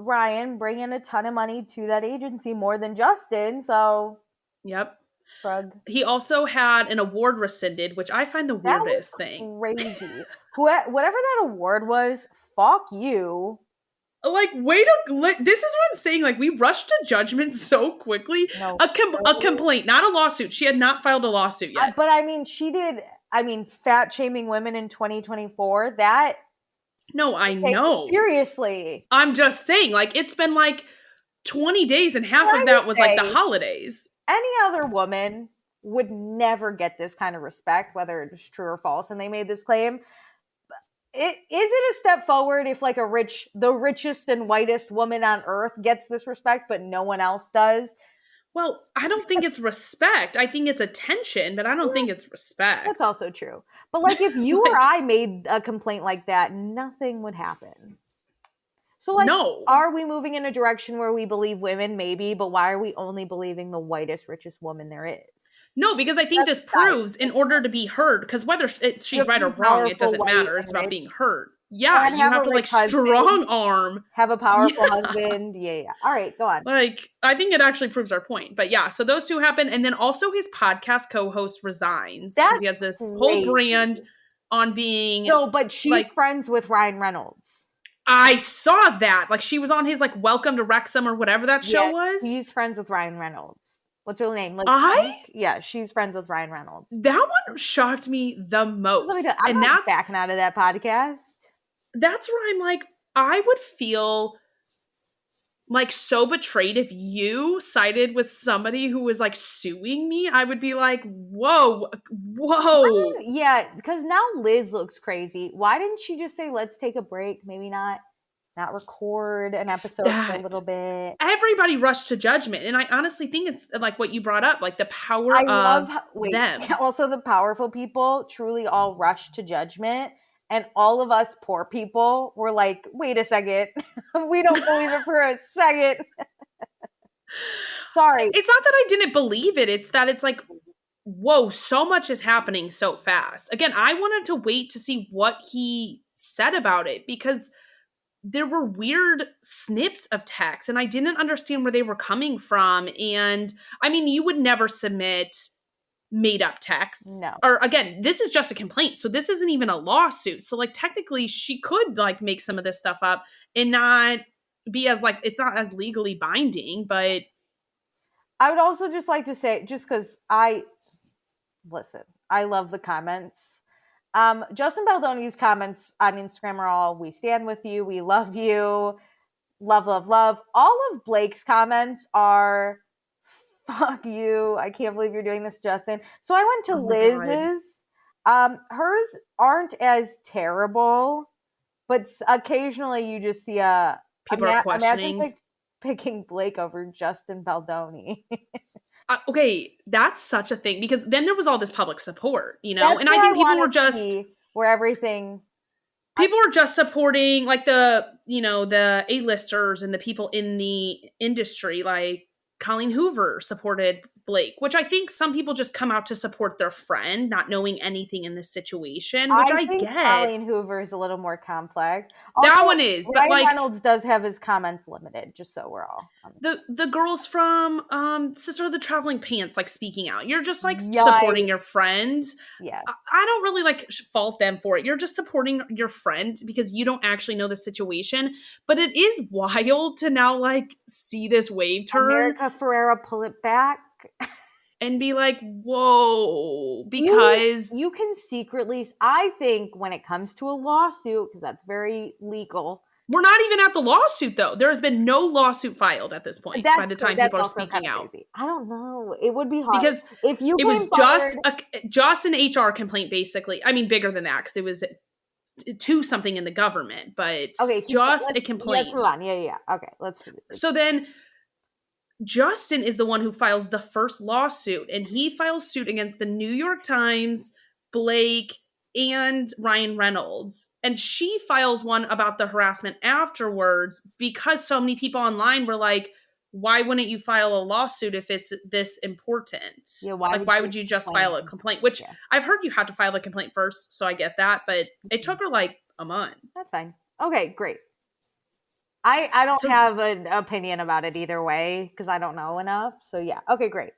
Ryan bring in a ton of money to that agency, more than Justin. So, yep. Shrug. He also had an award rescinded, which I find the weirdest thing. Crazy. Whatever that award was, fuck you. Like, this is what I'm saying. Like, we rushed to judgment so quickly. No, a complaint, not a lawsuit. She had not filed a lawsuit yet. But I mean, she did. I mean, fat shaming women in 2024. That. No, I know. Seriously. I'm just saying, like, it's been like 20 days and half of that was like the holidays. Any other woman would never get this kind of respect, whether it's true or false, and they made this claim. Is it a step forward if like the richest and whitest woman on earth gets this respect, but no one else does? Well, I don't think it's respect. I think it's attention, but I don't think it's respect. That's also true. But like if you or I made a complaint like that, nothing would happen. So like, are we moving in a direction where we believe women? Maybe, but why are we only believing the whitest, richest woman there is? No, because I think this proves in order to be heard, because whether she's right or wrong, it doesn't matter. It's about being heard. Yeah, you have to like strong arm. Have a powerful husband. Yeah. All right, go on. Like, I think it actually proves our point. But yeah, so those two happen. And then also his podcast co-host resigns. Because he has this whole brand on being... No, but she's like, friends with Ryan Reynolds. I saw that. Like, she was on his like Welcome to Wrexham or whatever that show was. He's friends with Ryan Reynolds. What's her name? Like, yeah, she's friends with Ryan Reynolds. That one shocked me the most. I'm not backing out of that podcast. That's where I'm like, I would feel like so betrayed if you sided with somebody who was like suing me. I would be like, whoa. Yeah, because now Liz looks crazy. Why didn't she just say, let's take a break? Maybe not record an episode for a little bit. Everybody rushed to judgment. And I honestly think it's like what you brought up, like the power of them. Also, the powerful people truly all rushed to judgment. And all of us poor people were like, wait a second. We don't believe it for a second. Sorry. It's not that I didn't believe it. It's that it's like, whoa, so much is happening so fast. Again, I wanted to wait to see what he said about it because there were weird snips of text and I didn't understand where they were coming from. And I mean, you would never submit made up texts. No. Or again, this is just a complaint. So this isn't even a lawsuit. So like technically she could like make some of this stuff up and not be as like, it's not as legally binding, but I would also just like to say, just because I love the comments. Justin Baldoni's comments on Instagram are all, we stand with you, we love you, love, love, love. All of Blake's comments are, fuck you, I can't believe you're doing this, Justin. So I went to Liz's. Hers aren't as terrible, but occasionally you just see people are questioning. Picking Blake over Justin Baldoni. Okay, that's such a thing because then there was all this public support, you know, that's and I think people were just where everything. People were just supporting like the, you know, the A-listers and the people in the industry, like Colleen Hoover supported Blake, which I think some people just come out to support their friend, not knowing anything in this situation, which I think get. Colleen Hoover is a little more complex. That one is, but Ryan like Reynolds does have his comments limited, just so we're all the girls from Sister of the Traveling Pants like speaking out. You're just like supporting your friend. Yeah, I don't really like fault them for it. You're just supporting your friend because you don't actually know the situation. But it is wild to now like see this wave turn. America Ferrera pull it back. And be like, whoa, because you can secretly, I think when it comes to a lawsuit, because that's very legal. We're not even at the lawsuit though. There has been no lawsuit filed at this point by the time people are speaking out. I don't know. It would be hard. Because if you it was just an HR complaint basically. I mean, bigger than that because it was to something in the government, but just a complaint. Let's move on. Yeah. Okay, let's do this. So then Justin is the one who files the first lawsuit, and he files suit against the New York Times, Blake, and Ryan Reynolds. And she files one about the harassment afterwards because so many people online were like, why wouldn't you file a lawsuit if it's this important? Yeah, why would you just file a complaint? Which I've heard you had to file a complaint first, so I get that, but it took her like a month. That's fine. Okay, great. I don't have an opinion about it either way because I don't know enough. So yeah. Okay, great.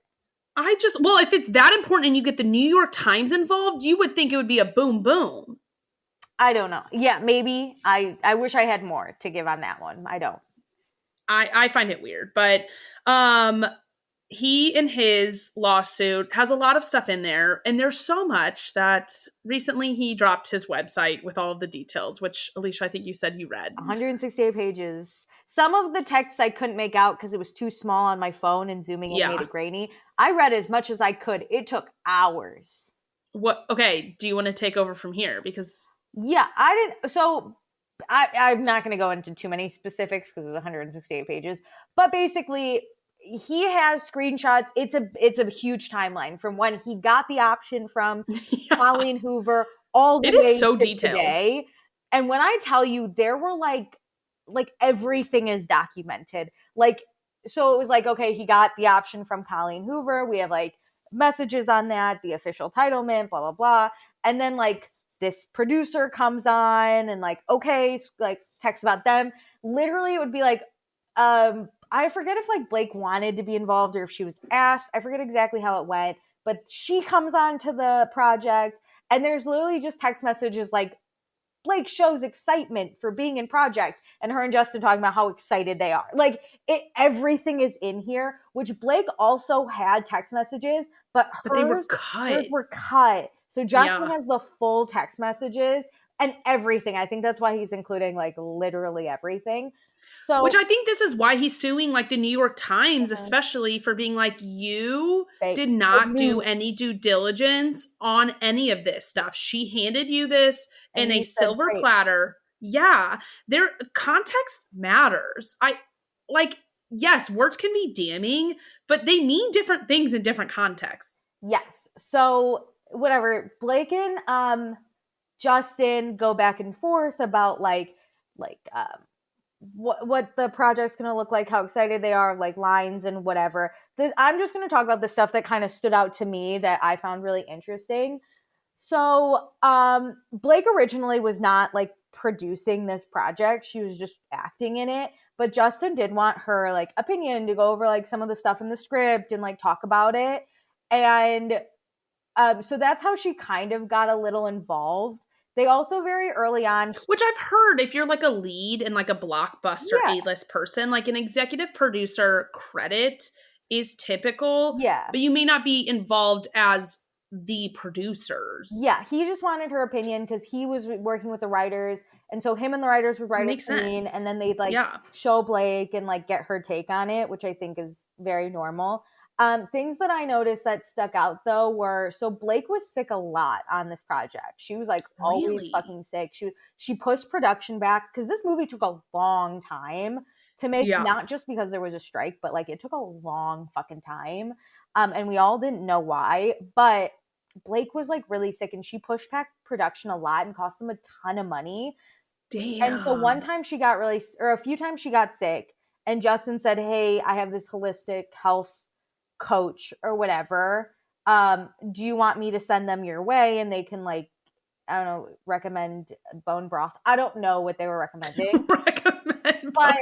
If it's that important and you get the New York Times involved, you would think it would be a boom boom. I don't know. Yeah, maybe. I wish I had more to give on that one. I don't. I find it weird, but he in his lawsuit has a lot of stuff in there, and there's so much that recently he dropped his website with all of the details, which Alicia, I think you said you read. 168 pages. Some of the text I couldn't make out because it was too small on my phone and zooming in made it grainy. I read as much as I could. It took hours. Okay, do you want to take over from here? Because I'm not going to go into too many specifics because it's 168 pages, but basically he has screenshots. It's a huge timeline from when he got the option from Colleen Hoover all the way is so to detailed. Today. And when I tell you, there were like everything is documented. Like, so it was like, okay, he got the option from Colleen Hoover. We have like messages on that, the official entitlement, blah, blah, blah. And then like this producer comes on and like, okay, like text about them. Literally it would be like, I forget if like Blake wanted to be involved or if she was asked. I forget exactly how it went, but she comes on to the project and there's literally just text messages like Blake shows excitement for being in projects, and her and Justin talking about how excited they are. Like, everything is in here, which Blake also had text messages, but they were hers were cut. So Justin has the full text messages and everything. I think that's why he's including like literally everything. So, which I think this is why he's suing like the New York Times, especially for being like, you did not do any due diligence on any of this stuff. She handed you this in a silver platter. Yeah, their context matters. Yes, words can be damning, but they mean different things in different contexts. Yes. So whatever, Blake and Justin go back and forth about what the project's going to look like, how excited they are, like lines and whatever. I'm just going to talk about the stuff that kind of stood out to me that I found really interesting. So Blake originally was not like producing this project. She was just acting in it. But Justin did want her like opinion to go over like some of the stuff in the script and like talk about it. And so that's how she kind of got a little involved. They also very early on, which I've heard, if you're like a lead and like a blockbuster A-list person, like an executive producer credit is typical. Yeah. But you may not be involved as the producers. Yeah. He just wanted her opinion because he was working with the writers. And so him and the writers would write a scene and then they'd like show Blake and like get her take on it, which I think is very normal. Things that I noticed that stuck out though were, so Blake was sick a lot on this project. She was like always fucking sick. She pushed production back because this movie took a long time to make, not just because there was a strike, but like it took a long fucking time. And we all didn't know why, but Blake was like really sick and she pushed back production a lot and cost them a ton of money. Damn. And so one time she got a few times she got sick and Justin said, hey, I have this holistic health coach or whatever. Do you want me to send them your way and they can like, I don't know, recommend bone broth? I don't know what they were recommending. But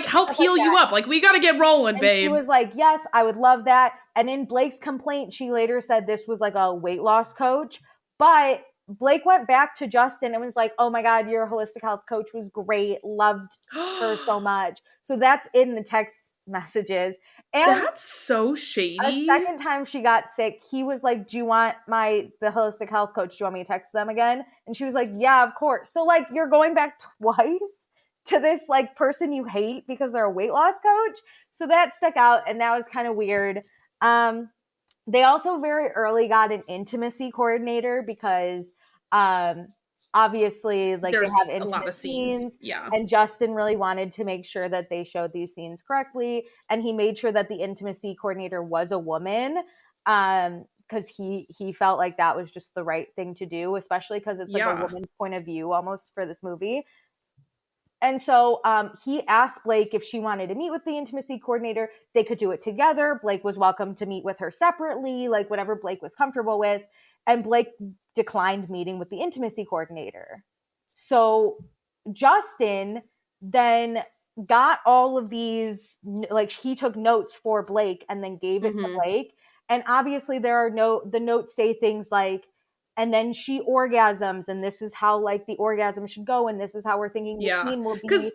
help heal you up. Like, we got to get rolling, babe. She was like, yes, I would love that. And in Blake's complaint, she later said this was like a weight loss coach, but Blake went back to Justin and was like, oh my God, your holistic health coach was great. Loved her so much. So that's in the text messages. And that's so shady. A second time she got sick, he was like, do you want the holistic health coach? Do you want me to text them again? And she was like, yeah, of course. So like, you're going back twice to this like person you hate because they're a weight loss coach. So that stuck out and that was kind of weird. They also very early got an intimacy coordinator because obviously like there's they have intimate a lot of scenes. And Justin really wanted to make sure that they showed these scenes correctly. And he made sure that the intimacy coordinator was a woman because he felt like that was just the right thing to do, especially because it's like a woman's point of view almost for this movie. And so he asked Blake if she wanted to meet with the intimacy coordinator. They could do it together. Blake was welcome to meet with her separately, like whatever Blake was comfortable with. And Blake declined meeting with the intimacy coordinator. So Justin then got all of these, like he took notes for Blake and then gave it to Blake. And obviously there are the notes say things like, and then she orgasms, and this is how like the orgasm should go, and this is how we're thinking the scene will be. Because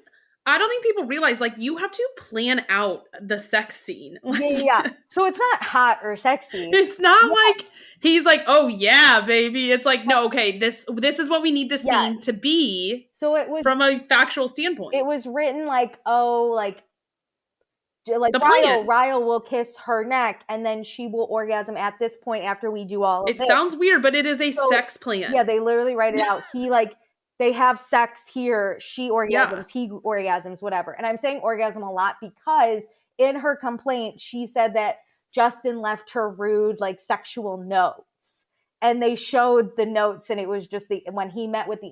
I don't think people realize like you have to plan out the sex scene. Like, so it's not hot or sexy. It's not like he's like, oh yeah, baby. It's like, no, okay, this is what we need the scene to be. So it was from a factual standpoint. It was written like, oh, like Ryle will kiss her neck and then she will orgasm at this point after we do all of it. It sounds weird, but it is a sex plan. Yeah, they literally write it out. They have sex here. She orgasms, he orgasms, whatever. And I'm saying orgasm a lot because in her complaint, she said that Justin left her rude, like sexual notes. And they showed the notes, and it was just when he met with the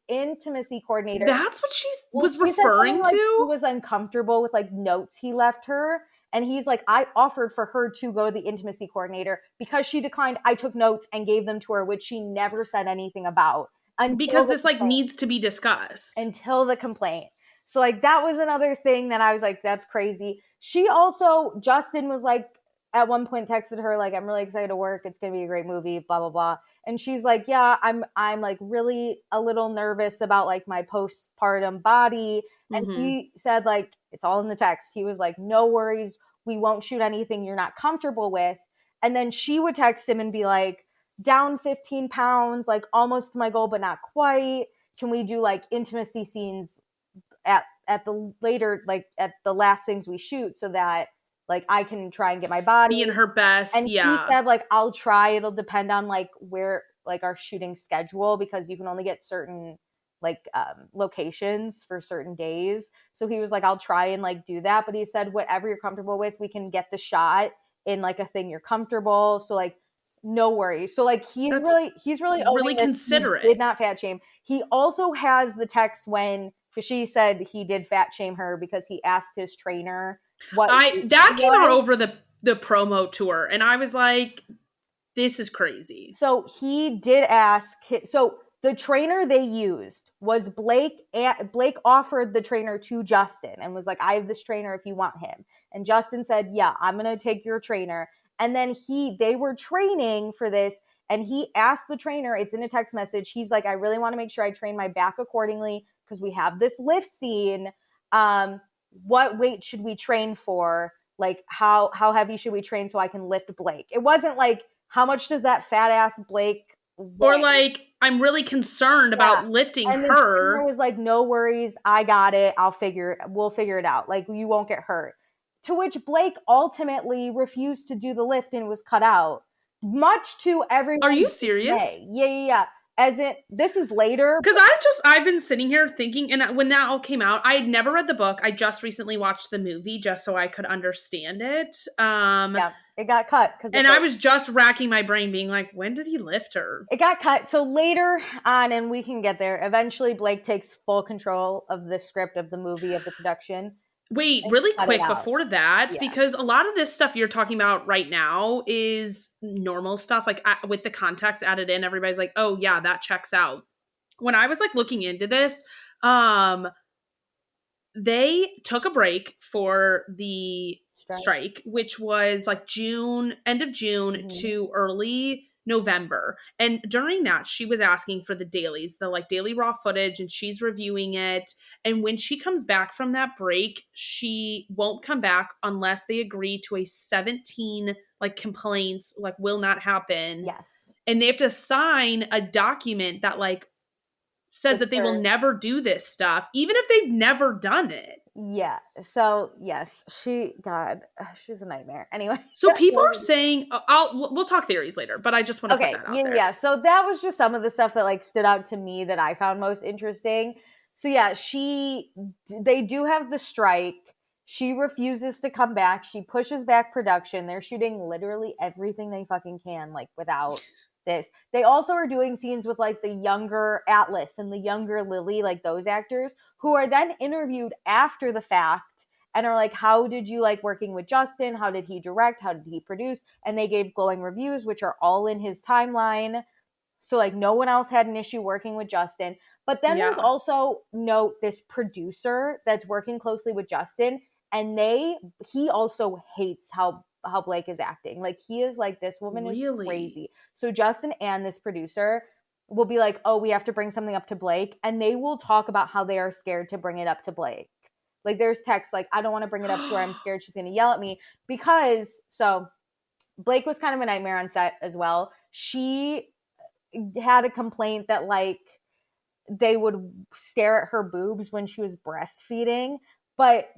intimacy coordinator. That's what she was referring to? He was uncomfortable with like notes he left her. And he's like, I offered for her to go to the intimacy coordinator because she declined. I took notes and gave them to her, which she never said anything about. Because this like needs to be discussed. Until the complaint. So like that was another thing that I was like, that's crazy. Justin was like, at one point texted her like, I'm really excited to work. It's going to be a great movie, blah, blah, blah. And she's like, yeah, I'm like really a little nervous about like my postpartum body. And he said like, it's all in the text. He was like, no worries. We won't shoot anything you're not comfortable with. And then she would text him and be like, down 15 pounds, like almost to my goal, but not quite. Can we do like intimacy scenes at the later, like at the last things we shoot so that like I can try and get my body be in her best. And he said like, I'll try. It'll depend on like where like our shooting schedule, because you can only get certain like locations for certain days. So he was like, I'll try and like do that. But he said, whatever you're comfortable with, we can get the shot in like a thing you're comfortable. So like, no worries. So like he's really considerate. He did not fat shame. He also has the text when, because she said he did fat shame her because he asked his trainer that came out over the promo tour, and I was like, this is crazy. So he did ask. So the trainer they used was Blake. Blake offered the trainer to Justin and was like, I have this trainer if you want him. And Justin said, yeah, I'm going to take your trainer. And then they were training for this, and he asked the trainer, it's in a text message, he's like, I really want to make sure I train my back accordingly because we have this lift scene. What weight should we train for? Like how heavy should we train so I can lift Blake? It wasn't like, how much does that fat ass Blake weigh? Or like, I'm really concerned about lifting and her. The trainer was like, no worries, I got it. We'll figure it out. Like, you won't get hurt. To which Blake ultimately refused to do the lift and was cut out. Much to everyone. Are you serious? Yeah. This is later. Because I've been sitting here thinking, and when that all came out, I had never read the book. I just recently watched the movie just so I could understand it. Yeah, it got cut. And I was just racking my brain being like, when did he lift her? It got cut. So later on, and we can get there, eventually Blake takes full control of the script of the movie, of the production. Wait, really quick before that, because a lot of this stuff you're talking about right now is normal stuff. Like with the context added in, everybody's like, oh yeah, that checks out. When I was like looking into this, they took a break for the strike, which was like end of June to early November. And during that, she was asking for the dailies, the like daily raw footage, and she's reviewing it. And when she comes back from that break, she won't come back unless they agree to a 17 like complaints, like will not happen. Yes. And they have to sign a document that like says that they will never do this stuff, even if they've never done it. Yeah. So yes, she's a nightmare. Anyway. So people are saying, we'll talk theories later, but I just want to put that out there. Yeah. So that was just some of the stuff that like stood out to me that I found most interesting. So yeah, they do have the strike. She refuses to come back. She pushes back production. They're shooting literally everything they fucking can, like without this. They also are doing scenes with like the younger Atlas and the younger Lily, like those actors, who are then interviewed after the fact and are like, how did you like working with Justin? How did he direct? How did he produce? And they gave glowing reviews, which are all in his timeline. So like no one else had an issue working with Justin. But then there's also this producer that's working closely with Justin, and he also hates how Blake is acting. Like he is like, this woman is crazy. So Justin and this producer will be like, oh, we have to bring something up to Blake. And they will talk about how they are scared to bring it up to Blake. Like there's text like, I don't want to bring it up to her. I'm scared she's going to yell at me. So Blake was kind of a nightmare on set as well. She had a complaint that like they would stare at her boobs when she was breastfeeding. But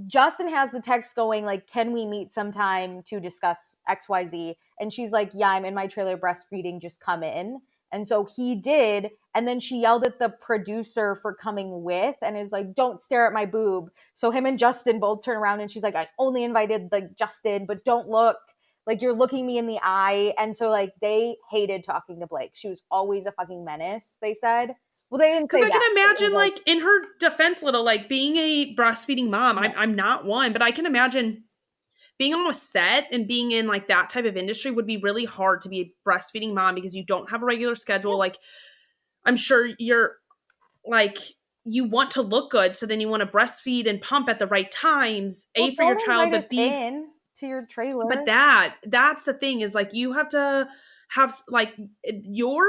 Justin has the text going like, can we meet sometime to discuss XYZ? And she's like, yeah, I'm in my trailer breastfeeding, just come in. And so he did. And then she yelled at the producer for coming with and is like, don't stare at my boob. So him and Justin both turn around and she's like, I only invited like Justin, but don't look. Like you're looking me in the eye. And so like they hated talking to Blake. She was always a fucking menace, they said. Well, they didn't say that. Because I can imagine, like, in her defense, little, like, being a breastfeeding mom, I'm not one, but I can imagine being on a set and being in, like, that type of industry would be really hard to be a breastfeeding mom because you don't have a regular schedule. Like, I'm sure you're, like, you want to look good, so then you want to breastfeed and pump at the right times, for your child, but B, to your trailer. But that's the thing is like, you have to have like your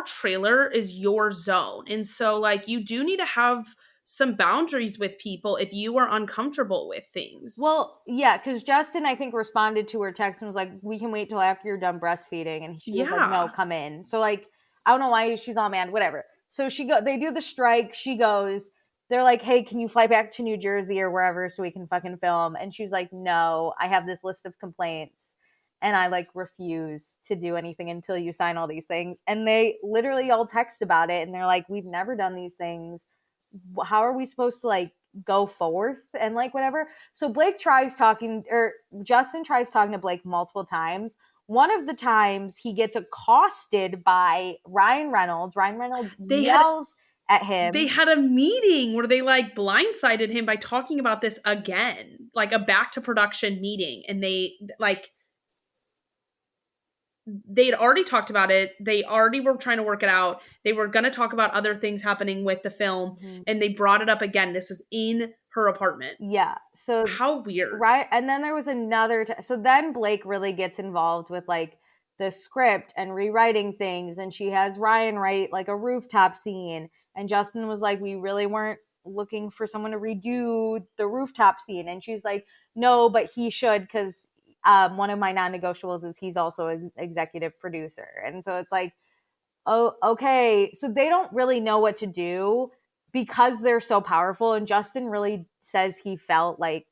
trailer is your zone. And so like, you do need to have some boundaries with people if you are uncomfortable with things. Well, yeah, because Justin, I think, responded to her text and was like, we can wait till after you're done breastfeeding. And she was like, no, come in. So like, I don't know why she's all mad, whatever. So they do the strike. She goes, they're like, hey, can you fly back to New Jersey or wherever so we can fucking film? And she's like, no, I have this list of complaints and I like refuse to do anything until you sign all these things. And they literally all text about it. And they're like, we've never done these things. How are we supposed to like go forth and like whatever? So Justin tries talking to Blake multiple times. One of the times he gets accosted by Ryan Reynolds. Ryan Reynolds yells at him. They had a meeting where they like blindsided him by talking about this again, like a back to production meeting. And they'd already talked about it. They already were trying to work it out. They were going to talk about other things happening with the film. Mm-hmm. And they brought it up again. This was in her apartment. Yeah. So how weird. Right. And then there was another. So then Blake really gets involved with like the script and rewriting things. And she has Ryan write like a rooftop scene. And Justin was like, we really weren't looking for someone to redo the rooftop scene. And she's like, no, but he should, because one of my non-negotiables is he's also executive producer. And so it's like, oh, okay. So they don't really know what to do because they're so powerful. And Justin really says he felt like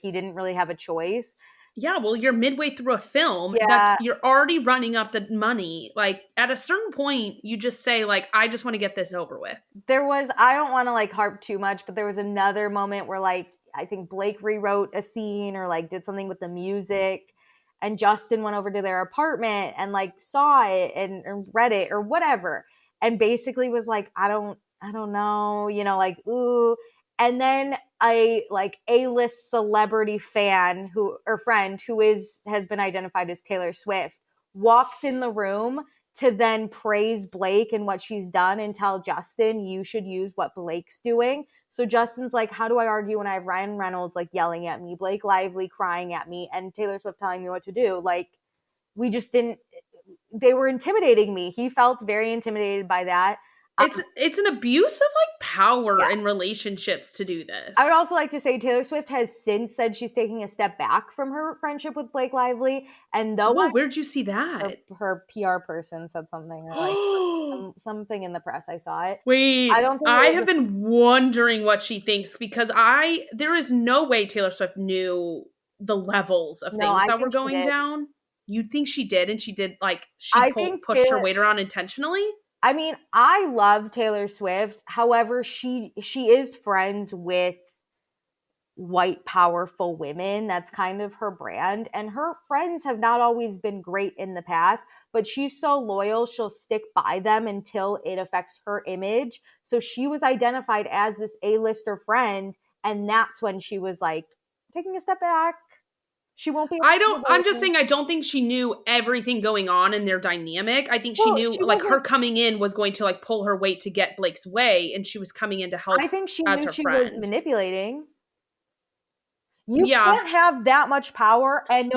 he didn't really have a choice. Yeah, well, you're midway through a film. Yeah. You're already running up the money. Like, at a certain point, you just say, like, I just want to get this over with. I don't want to, like, harp too much, but there was another moment where, like, I think Blake rewrote a scene or, like, did something with the music, and Justin went over to their apartment and, like, saw it and read it or whatever, and basically was like, I don't know, you know, like, ooh. And then a A-list celebrity friend who has been identified as Taylor Swift walks in the room to then praise Blake and what she's done and tell Justin, you should use what Blake's doing. So Justin's like, how do I argue when I have Ryan Reynolds like yelling at me, Blake Lively crying at me, and Taylor Swift telling me what to do? Like, they were intimidating me. He felt very intimidated by that. It's an abuse of like power in relationships to do this. I would also like to say Taylor Swift has since said she's taking a step back from her friendship with Blake Lively. And where'd you see that? Her PR person said something, or like something in the press. I saw it. Wait, I have been wondering what she thinks, because there is no way Taylor Swift knew the levels of things that were going down. You think she did, and she did like pushed her weight around intentionally? I mean, I love Taylor Swift. However, she is friends with white, powerful women. That's kind of her brand. And her friends have not always been great in the past, but she's so loyal, she'll stick by them until it affects her image. So she was identified as this A-lister friend, and that's when she was like taking a step back. She won't be. I'm just saying, I don't think she knew everything going on in their dynamic. I think she knew like her coming in was going to like pull her weight to get Blake's way, and she was coming in to help. I think she knew she was manipulating. You can't have that much power and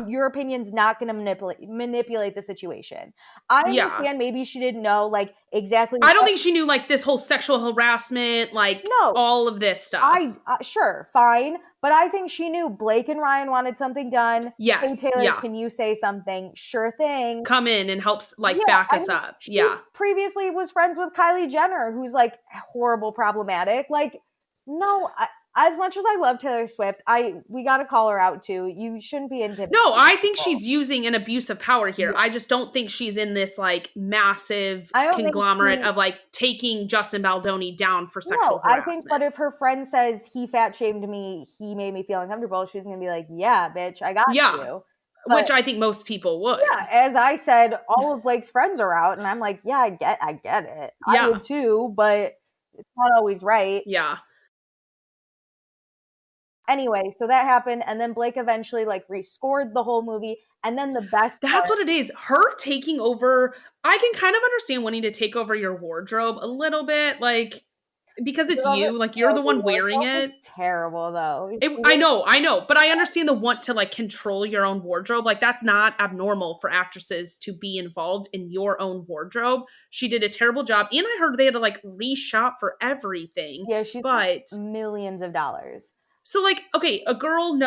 your opinion's not going to manipulate the situation. I understand maybe she didn't know like exactly. I don't think she knew like this whole sexual harassment, like all of this stuff. Sure, fine. But I think she knew Blake and Ryan wanted something done. Yes. Hey, Taylor, can you say something? Sure thing. Come in and helps like back us up. She previously was friends with Kylie Jenner, who's like horrible, problematic. Like, no, as much as I love Taylor Swift, we got to call her out too. You shouldn't be intimidated. No, I think she's using an abuse of power here. I just don't think she's in this like massive conglomerate of like taking Justin Baldoni down for sexual harassment. I think, but if her friend says he fat shamed me, he made me feel uncomfortable, she's going to be like, yeah, bitch, I got you. But, which I think most people would. Yeah, as I said, all of Blake's friends are out, and I'm like, yeah, I get it. I would too, but it's not always right. Yeah. Anyway, so that happened, and then Blake eventually like rescored the whole movie, and then the best That's what it is. Her taking over, I can kind of understand wanting to take over your wardrobe a little bit, like because it's you, like you're the one wearing it. Terrible though. I know, but I understand the want to like control your own wardrobe. Like that's not abnormal for actresses to be involved in your own wardrobe. She did a terrible job, and I heard they had to like reshop for everything. Yeah, she's but millions of dollars. So like, okay, a girl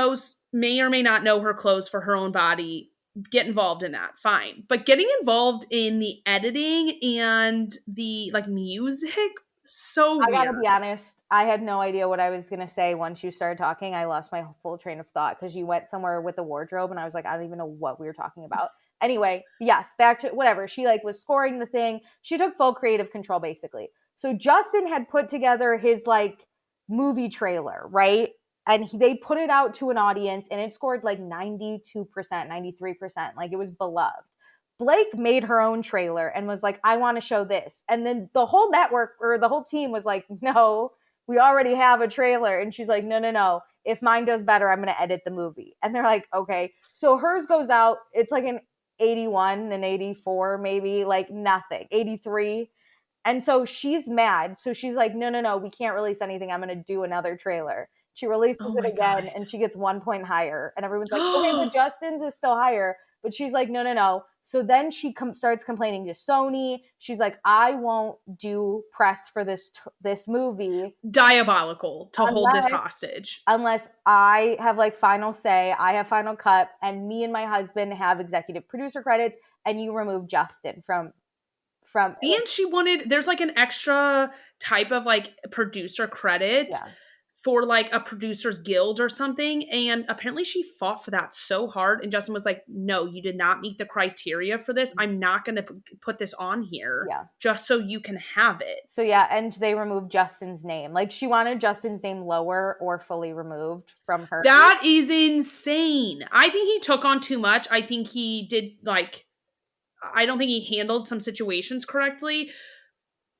may or may not know her clothes for her own body. Get involved in that, fine. But getting involved in the editing and the like music, so weird. I gotta be honest, I had no idea what I was gonna say once you started talking. I lost my full train of thought because you went somewhere with the wardrobe and I was like, I don't even know what we were talking about. Anyway, yes, back to whatever. She like was scoring the thing. She took full creative control basically. So Justin had put together his like movie trailer, right? And they put it out to an audience and it scored like 92%, 93%. Like it was beloved. Blake made her own trailer and was like, I want to show this. And then the whole network or the whole team was like, no, we already have a trailer. And she's like, no. If mine does better, I'm going to edit the movie. And they're like, okay. So hers goes out. It's like an 81, an 84, maybe like nothing, 83. And so she's mad. So she's like, no, we can't release anything. I'm going to do another trailer. She releases it again and she gets 1 point higher. And everyone's like, okay, but Justin's is still higher. But she's like, no. So then she starts complaining to Sony. She's like, I won't do press for this movie. Diabolical to hold this hostage. Unless I have like final say, I have final cut, and me and my husband have executive producer credits, and you remove Justin from and she wanted, there's like an extra type of like producer credit for like a producer's guild or something. And apparently she fought for that so hard. And Justin was like, no, you did not meet the criteria for this. I'm not going to put this on here just so you can have it. So yeah. And they removed Justin's name. Like she wanted Justin's name lower or fully removed from her. That is insane. I think he took on too much. I think he did like, I don't think he handled some situations correctly,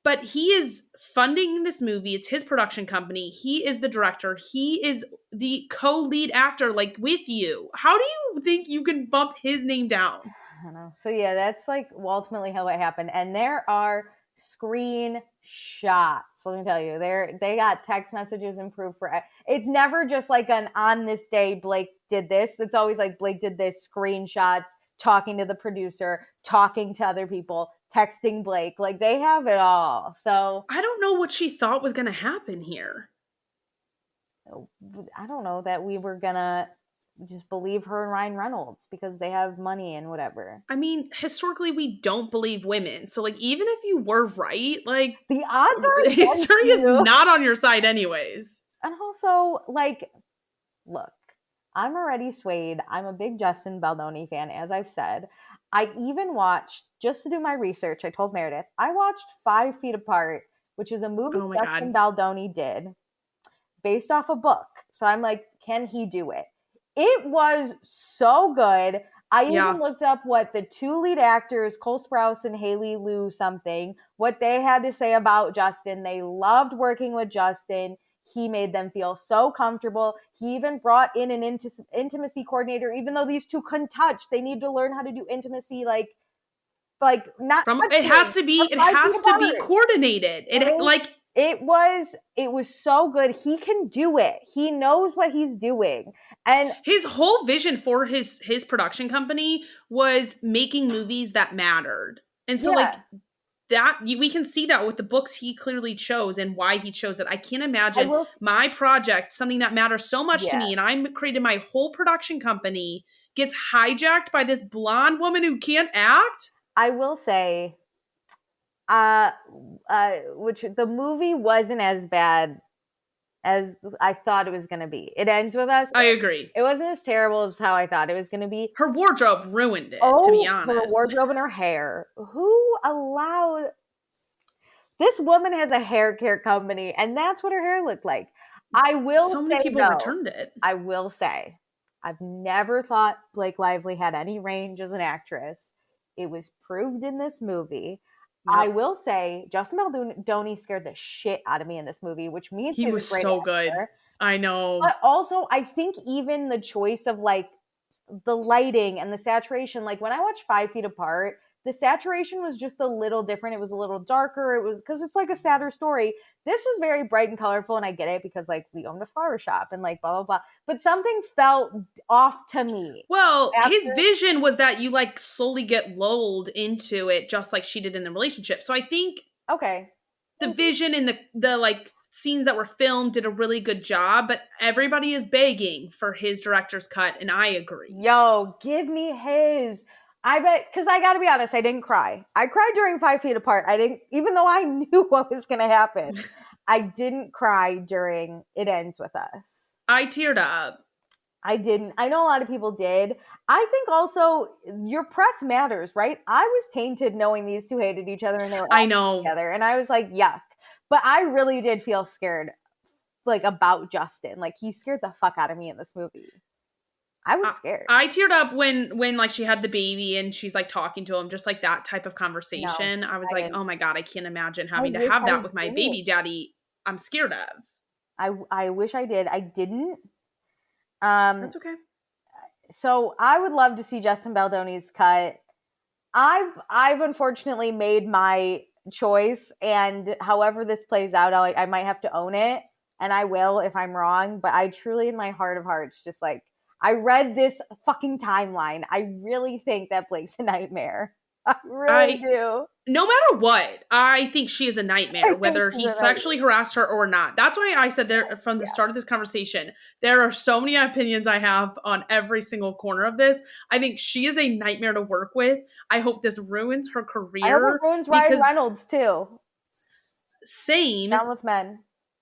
but he is funding this movie. It's his production company. He is the director. He is the co-lead actor, like with you. How do you think you can bump his name down? I don't know. So yeah, that's like ultimately how it happened. And there are screenshots. Let me tell you, they got text messages and proof for it. It's never just like an on this day Blake did this. It's always like Blake did this, screenshots, talking to the producer, talking to other people, texting Blake. Like they have it all. So I don't know what she thought was going to happen here. I don't know that we were going to just believe her and Ryan Reynolds because they have money and whatever. I mean, historically, we don't believe women. So like, even if you were right, like the odds are history is not on your side anyways. And also like, look, I'm already swayed. I'm a big Justin Baldoni fan, as I've said. I even watched, just to do my research, I told Meredith, I watched 5 Feet Apart, which is a movie Justin Baldoni did based off a book. So I'm like, can he do it? It was so good. I even looked up what the 2 lead actors, Cole Sprouse and Haley Lu something, what they had to say about Justin. They loved working with Justin. He made them feel so comfortable. He even brought in an intimacy coordinator, even though these two couldn't touch. They need to learn how to do intimacy, like not. It has to be coordinated. It was so good. He can do it. He knows what he's doing. And his whole vision for his production company was making movies that mattered. And so that we can see that with the books he clearly chose and why he chose it. I can't imagine my project, something that matters so much to me, and I created my whole production company, gets hijacked by this blonde woman who can't act. I will say, which the movie wasn't as bad as I thought it was going to be. It ends with us. I agree. It wasn't as terrible as how I thought it was going to be. Her wardrobe ruined it, to be honest. Her wardrobe and her hair. Who allowed... This woman has a hair care company, and that's what her hair looked like. So many people returned it. I will say, I've never thought Blake Lively had any range as an actress. It was proved in this movie. Yep. I will say, Justin Baldoni scared the shit out of me in this movie, which means he was so good. I know. But also, I think even the choice of like the lighting and the saturation, like when I watch 5 Feet Apart, The saturation was just a little different. It was a little darker. It was because it's like a sadder story. This was very bright and colorful, and I get it because like we owned a flower shop and like blah blah blah. But something felt off to me. Well, his vision was that you like slowly get lulled into it, just like she did in the relationship. So I think the vision in the like scenes that were filmed did a really good job, but everybody is begging for his director's cut, and I agree. Yo, give me his. I bet, because I gotta be honest, I didn't cry. I cried during 5 Feet Apart. I didn't, even though I knew what was gonna happen, I didn't cry during It Ends With Us. I teared up. I didn't. I know a lot of people did. I think also your press matters, right? I was tainted knowing these two hated each other and they were together, and I was like, yuck. But I really did feel scared, like, about Justin. Like, he scared the fuck out of me in this movie. I was scared. I teared up when like she had the baby and she's like talking to him, just like that type of conversation. No, I was like, oh my God, I can't imagine having to have that with my baby daddy. I'm scared of. I wish I did. I didn't. That's okay. So I would love to see Justin Baldoni's cut. I've unfortunately made my choice, and however this plays out, I might have to own it, and I will if I'm wrong. But I truly, in my heart of hearts, just like, I read this fucking timeline. I really think that Blake's a nightmare. I really do. No matter what, I think she is a nightmare, whether he sexually harassed her or not. That's why I said there from the start of this conversation, there are so many opinions I have on every single corner of this. I think she is a nightmare to work with. I hope this ruins her career. I hope it ruins Ryan Reynolds too. Same. Down with men.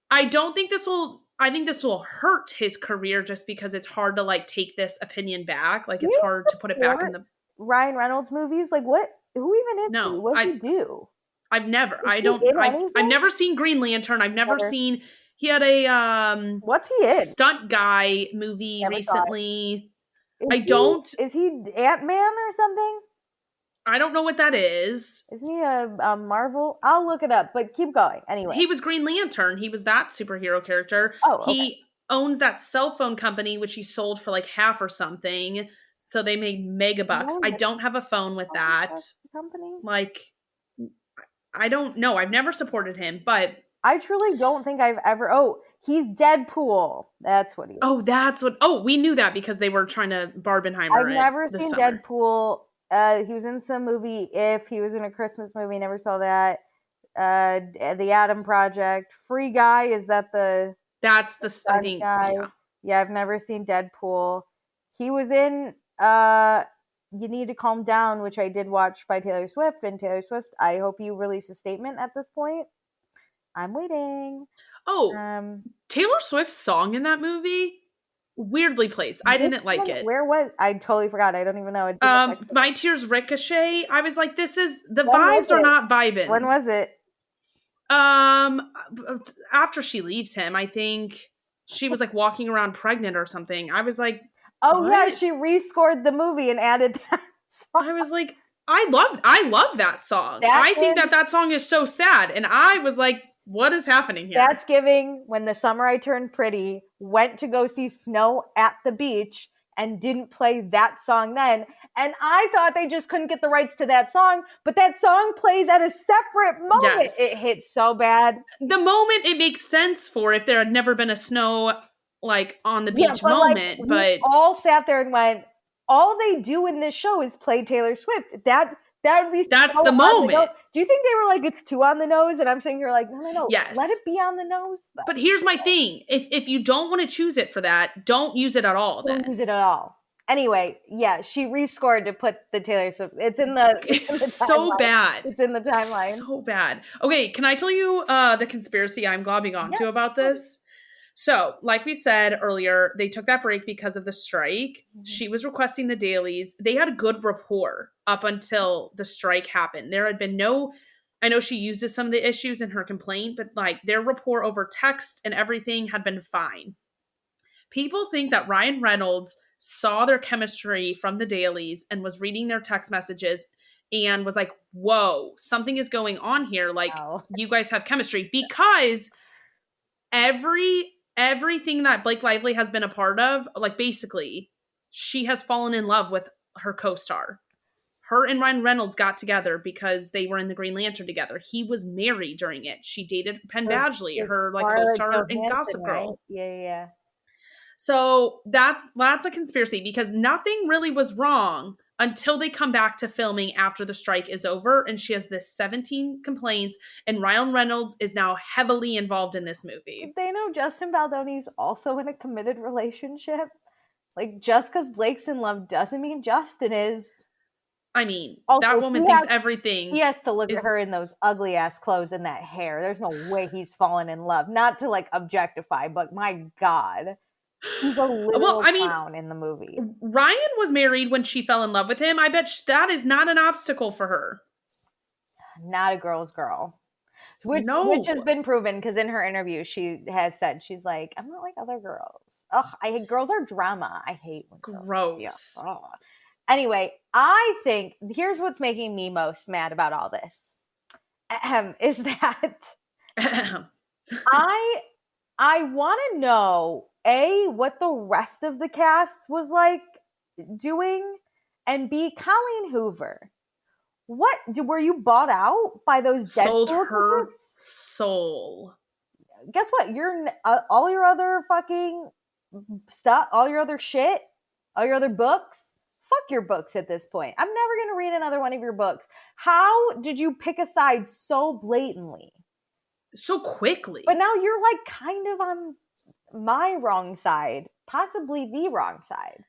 I think this will hurt his career just because it's hard to like take this opinion back. Like it's hard to put it back in the Ryan Reynolds movies. Like what? Who even is he? What did he do? I've never. I've never seen Green Lantern. I've never seen. He had a what's he in? Stunt guy movie recently. Is he Ant-Man or something? I don't know what that is. Isn't he a Marvel? I'll look it up, but keep going. Anyway. He was Green Lantern. He was that superhero character. Oh, okay. He owns that cell phone company, which he sold for like half or something. So they made mega bucks. I don't have a phone with that. Company? Like, I don't know. I've never supported him, but... I truly don't think I've ever... Oh, he's Deadpool. That's what he is. Oh, that's what... Oh, we knew that because they were trying to Barbenheimer I've never seen Deadpool. He was in some movie. He was in a Christmas movie, never saw that. The Adam Project. Free Guy, is that the... That's the... I think, guy? Yeah, I've never seen Deadpool. He was in... You Need to Calm Down, which I did watch by Taylor Swift. And Taylor Swift, I hope you release a statement at this point. I'm waiting. Oh, Taylor Swift's song in that movie weirdly placed. I didn't like it. Where was I? Totally forgot. I don't even know. My Tears Ricochet. I was like, this is the vibes are not vibing. When was it? After she leaves him, I think she was like walking around pregnant or something. I was like, oh what? Yeah, she rescored the movie and added that song. I was like, I love that song. I think that song is so sad, and I was like, what is happening here? That's giving When the Summer I Turned Pretty, went to go see Snow at the beach and didn't play that song then. And I thought they just couldn't get the rights to that song, but that song plays at a separate moment. Yes. It hits so bad. The moment it makes sense for if there had never been a Snow like on the beach moment, but we all sat there and went, all they do in this show is play Taylor Swift. That would be that's so the moment. Do you think they were like, it's too on the nose? And I'm sitting here like, no. Yes. Let it be on the nose. Though. But here's my thing. If you don't want to choose it for that, don't use it at all. Don't use it at all. Anyway, yeah, she rescored to put the Taylor Swift. It's in the so bad. It's in the timeline. So bad. Okay, can I tell you the conspiracy I'm globbing onto about this? So, like we said earlier, they took that break because of the strike. Mm-hmm. She was requesting the dailies. They had a good rapport up until the strike happened. There had been I know she uses some of the issues in her complaint, but like their rapport over text and everything had been fine. People think that Ryan Reynolds saw their chemistry from the dailies and was reading their text messages and was like, whoa, something is going on here. Like, you guys have chemistry, because everything that Blake Lively has been a part of, like basically she has fallen in love with her co-star. Her and Ryan Reynolds got together because they were in the Green Lantern together. He was married during it. She dated Penn Badgley, her like co-star in Gossip Girl. Right? Yeah. So that's a conspiracy because nothing really was wrong until they come back to filming after the strike is over, and she has this 17 complaints, and Ryan Reynolds is now heavily involved in this movie. They know Justin Baldoni's also in a committed relationship. Like, just because Blake's in love doesn't mean Justin is. I mean, Also, that woman thinks everything. He has to look at her in those ugly ass clothes and that hair. There's no way he's fallen in love. Not to like objectify, but my God. He's a little clown in the movie. Ryan was married when she fell in love with him. I bet that is not an obstacle for her. Not a girl's girl. Which has been proven because in her interview she has said, she's like, I'm not like other girls. Ugh, I hate girls are drama. I hate when gross. Yeah. Anyway, I think here's what's making me most mad about all this. Is that I want to know what the rest of the cast was like doing, and B, Colleen Hoover. What were you bought out by those sold Deadpool her tickets? Soul. Guess what? You're all your other fucking stuff, all your other shit, all your other books. Fuck your books at this point. I'm never gonna read another one of your books. How did you pick a side so blatantly? So quickly. But now you're like kind of on my wrong side, possibly the wrong side.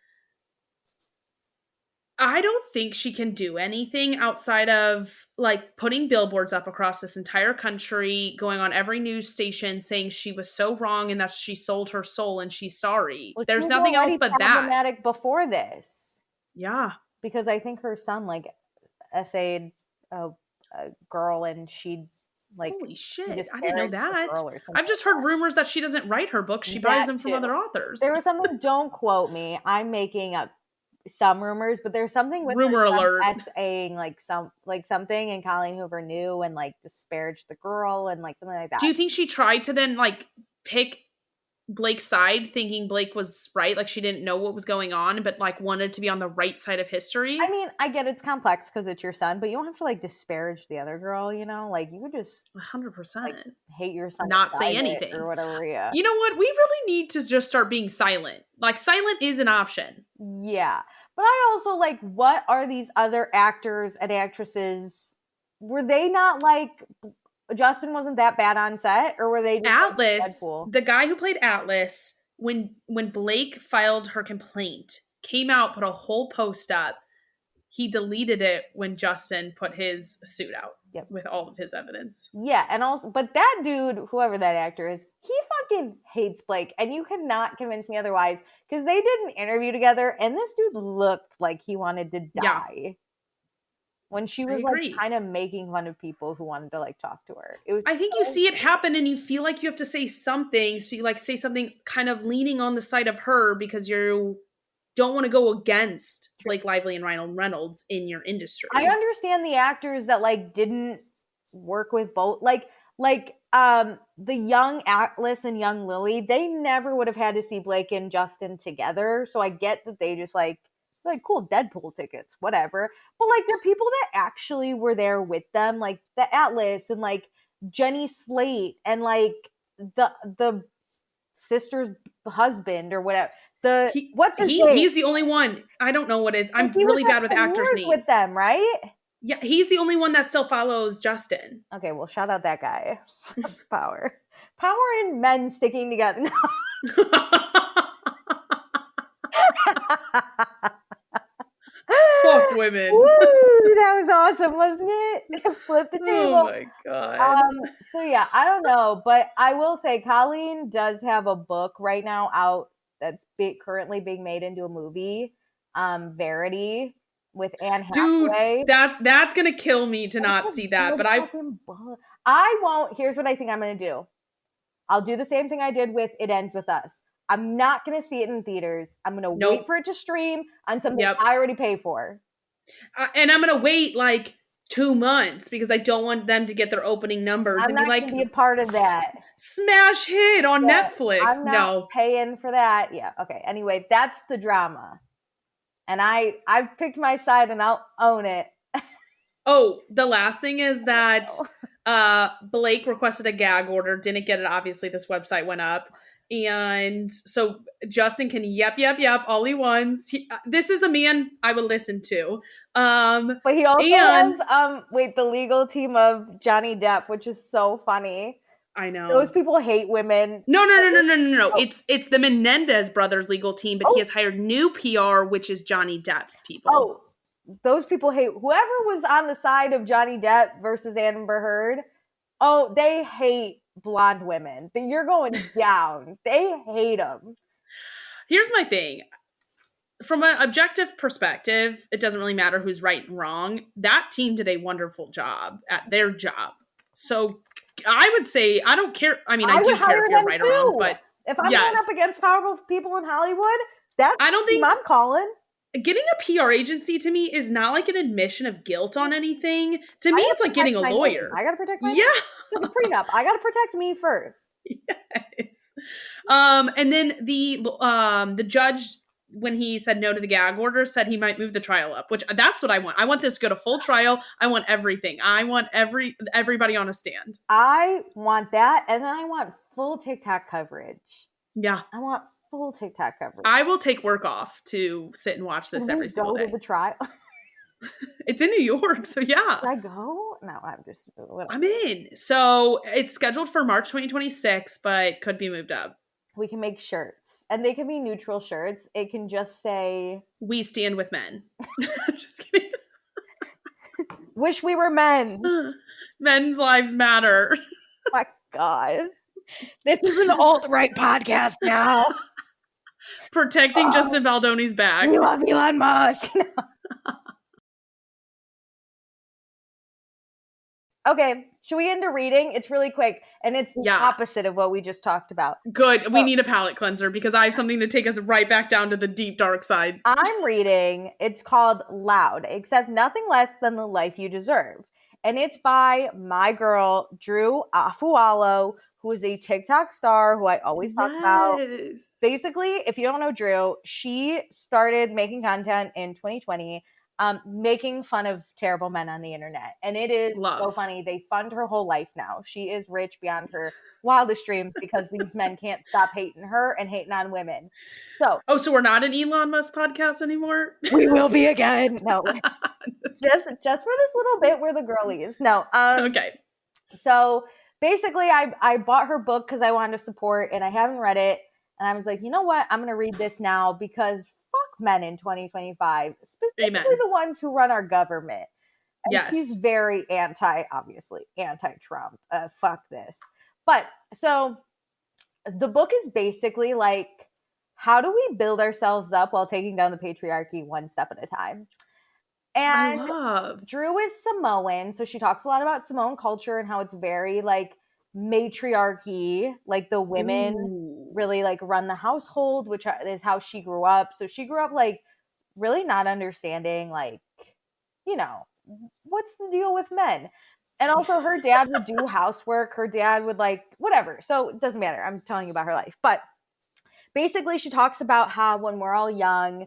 I don't think she can do anything outside of like putting billboards up across this entire country, going on every news station saying she was so wrong and that she sold her soul and she's sorry. Well, there's nothing else but that. Problematic before this. Yeah. Because I think her son like essayed a girl and she like, holy shit, I didn't know that. I've just heard rumors that she doesn't write her books. She that buys them from too. other authors. There was something, don't quote me, I'm making up some rumors, but there's something with rumor alert essaying like something, and Colleen Hoover knew and like disparaged the girl and like something like that. Do you think she tried to then like pick Blake's side, thinking Blake was right, like she didn't know what was going on, but like wanted to be on the right side of history? I mean, I get it's complex because it's your son, but you don't have to like disparage the other girl, you know? Like you could just 100% like, hate your son, not say anything or whatever. Yeah. You know what? We really need to just start being silent. Like silent is an option. Yeah, but I also like, what are these other actors and actresses? Were they not like? Justin wasn't that bad on set, or were they just Atlas, like the guy who played Atlas, when Blake filed her complaint, came out, put a whole post up. He deleted it when Justin put his suit out with all of his evidence. Yeah, and also, but that dude, whoever that actor is, he fucking hates Blake, and you cannot convince me otherwise, because they did an interview together, and this dude looked like he wanted to die. Yeah. When she was like kind of making fun of people who wanted to like talk to her. It was I think you see it happen and you feel like you have to say something. So you like say something kind of leaning on the side of her because you don't want to go against Blake Lively and Ryan Reynolds in your industry. I understand the actors that like didn't work with both. Like the young Atlas and young Lily, they never would have had to see Blake and Justin together. So I get that they just like cool Deadpool tickets, whatever. But like the people that actually were there with them, like the Atlas and like Jenny Slate and like the sister's husband or whatever. He's the only one. I don't know what is. I'm really bad with actors' names. With them, right? Yeah, he's the only one that still follows Justin. Okay, well, shout out that guy. Power in men sticking together. Fuck women. Woo, that was awesome, wasn't it? Flip the table. Oh my god. So yeah, I don't know, but I will say Colleen does have a book right now out that's currently being made into a movie. Verity with Anne Hathaway. Dude, that's gonna kill me to not see that. But I won't. Here's what I think I'm gonna do. I'll do the same thing I did with It Ends With Us. I'm not going to see it in theaters. I'm going to wait for it to stream on something I already pay for. And I'm going to wait like 2 months because I don't want them to get their opening numbers and be like, be a part of that. Smash hit on Netflix. I'm not paying for that. Yeah. Okay. Anyway, that's the drama. And I've picked my side and I'll own it. Oh, the last thing is that Blake requested a gag order, didn't get it. Obviously, this website went up. And so Justin can yep all he wants. This is a man I would listen to. But he also has the legal team of Johnny Depp, which is so funny. I know. Those people hate women. No. Oh. It's the Menendez brothers legal team, but he has hired new PR, which is Johnny Depp's people. Oh, those people hate whoever was on the side of Johnny Depp versus Amber Heard. Oh, they hate blonde women. You're going down. They hate them. Here's my thing. From an objective perspective, it doesn't really matter who's right and wrong. That team did a wonderful job at their job. So I would say, I don't care. I mean, I do care if you're right or wrong, but if I'm going up against powerful people in Hollywood, that's the team I'm calling. Getting a PR agency to me is not like an admission of guilt on anything. To me, it's like getting a lawyer. I got to protect my name. It's like a prenup. I got to protect me first. Yes. And then the judge, when he said no to the gag order, said he might move the trial up, which that's what I want. I want this to go to full trial. I want everything. I want everybody on a stand. I want that. And then I want full TikTok coverage. Yeah. I want full TikTok coverage. I will take work off to sit and watch this every single day. Go to the trial? It's in New York, so yeah. Should I go? No, I'm in. So it's scheduled for March 2026, but could be moved up. We can make shirts, and they can be neutral shirts. It can just say, "We stand with men." Just kidding. Wish we were men. Men's lives matter. My God. This is an alt-right podcast now. Protecting Justin Baldoni's back. We love Elon Musk. Okay, should we get into reading? It's really quick, and it's the opposite of what we just talked about. Good. We need a palate cleanser because I have something to take us right back down to the deep, dark side. I'm reading. It's called Loud, Accept Nothing Less Than the Life You Deserve. And it's by my girl, Drew Afualo, who is a TikTok star who I always talk about. Basically, if you don't know Drew, she started making content in 2020, making fun of terrible men on the internet. And it is so funny. They fund her whole life now. She is rich beyond her wildest dreams because these men can't stop hating her and hating on women. So we're not an Elon Musk podcast anymore? We will be again. No. just for this little bit, we're the girlies. No. Okay. So basically, I bought her book because I wanted to support, and I haven't read it. And I was like, you know what? I'm going to read this now because fuck men in 2025, specifically the ones who run our government. And she's very anti-Trump. Fuck this. But so the book is basically like, how do we build ourselves up while taking down the patriarchy one step at a time? And Drew is Samoan, so she talks a lot about Samoan culture and how it's very like matriarchy, like the women really like run the household, which is how she grew up. So she grew up like really not understanding like, you know, what's the deal with men? And also her dad would do housework. Her dad would like whatever. So it doesn't matter. I'm telling you about her life. But basically she talks about how when we're all young,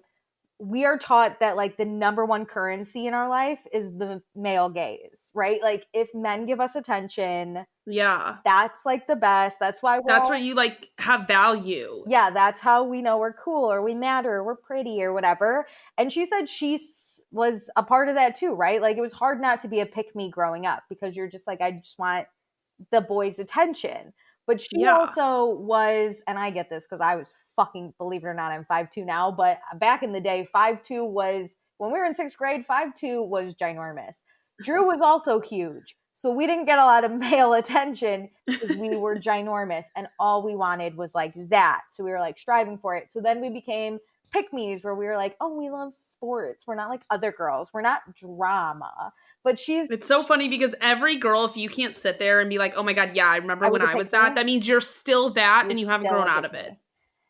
we are taught that like the number one currency in our life is the male gaze, right? Like if men give us attention, that's like the best. That's why where you like have value. Yeah, that's how we know we're cool or we matter or we're pretty or whatever. And she said she was a part of that too, right? Like it was hard not to be a pick-me growing up because you're just like, I just want the boys' attention. But she also was, and I get this because I was fucking, believe it or not, I'm 5'2" now, but back in the day, 5'2" was, when we were in 6th grade, 5'2" was ginormous. Drew was also huge. So we didn't get a lot of male attention because we were ginormous and all we wanted was like that. So we were like striving for it. So then we became pick-me's where we were like, oh, we love sports. We're not like other girls. We're not drama. But it's so funny because every girl, if you can't sit there and be like, oh my God, yeah, I remember when I was that means you're still that and you haven't grown out of it.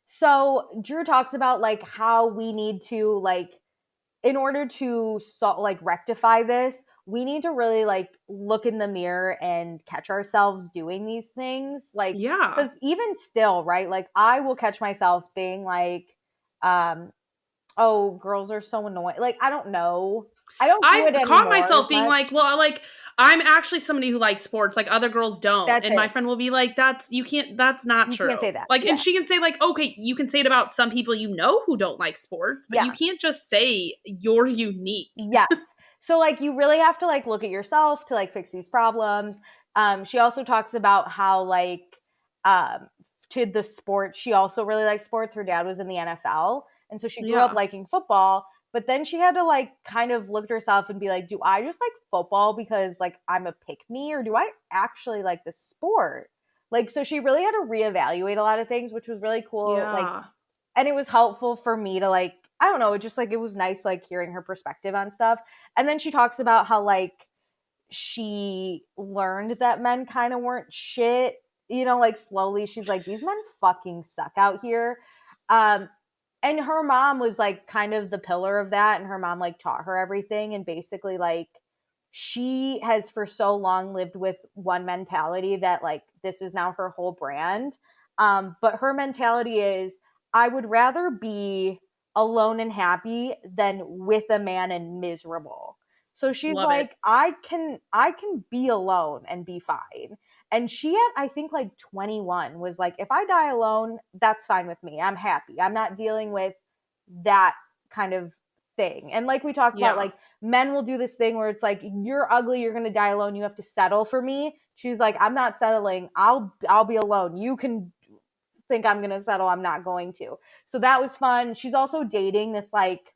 So Drew talks about like how we need to like, in order to like rectify this, we need to really like look in the mirror and catch ourselves doing these things. Like, because even still, right? Like I will catch myself being like, oh, girls are so annoying. Like, I don't know. I don't do it I've caught anymore myself as being much. like, well, like, I'm actually somebody who likes sports, like other girls don't. That's And my it. friend will be like, that's not You true. can't say that. Like, Yeah. and she can say, like, okay, you can say it about some people you know who don't like sports, but Yeah. you can't just say you're unique. Yes. So, like, you really have to, like, look at yourself to, like, fix these problems. She also talks about how, like, to the sport, she also really likes sports. Her dad was in the NFL. And so she grew up Yeah. liking football. But then she had to, like, kind of look at herself and be like, do I just like football because, like, I'm a pick-me, or do I actually like the sport? Like, so she really had to reevaluate a lot of things, which was really cool. Yeah. Like, and it was helpful for me to, like, I don't know, it just, like, it was nice, like, hearing her perspective on stuff. And then she talks about how, like, she learned that men kind of weren't shit, you know, like, slowly. She's like, these men fucking suck out here. And her mom was, like, kind of the pillar of that, and her mom, like, taught her everything, and basically, like, she has for so long lived with one mentality that, like, this is now her whole brand. But her mentality is, I would rather be alone and happy than with a man and miserable. So she's Love like, it. I can be alone and be fine. And she at, I think, like 21 was like, if I die alone, that's fine with me. I'm happy. I'm not dealing with that kind of thing. And like we talked Yeah. about, like, men will do this thing where it's like, you're ugly, you're gonna die alone, you have to settle for me. She's like, I'm not settling. I'll be alone. You can think I'm gonna settle. I'm not going to. So that was fun. She's also dating this, like,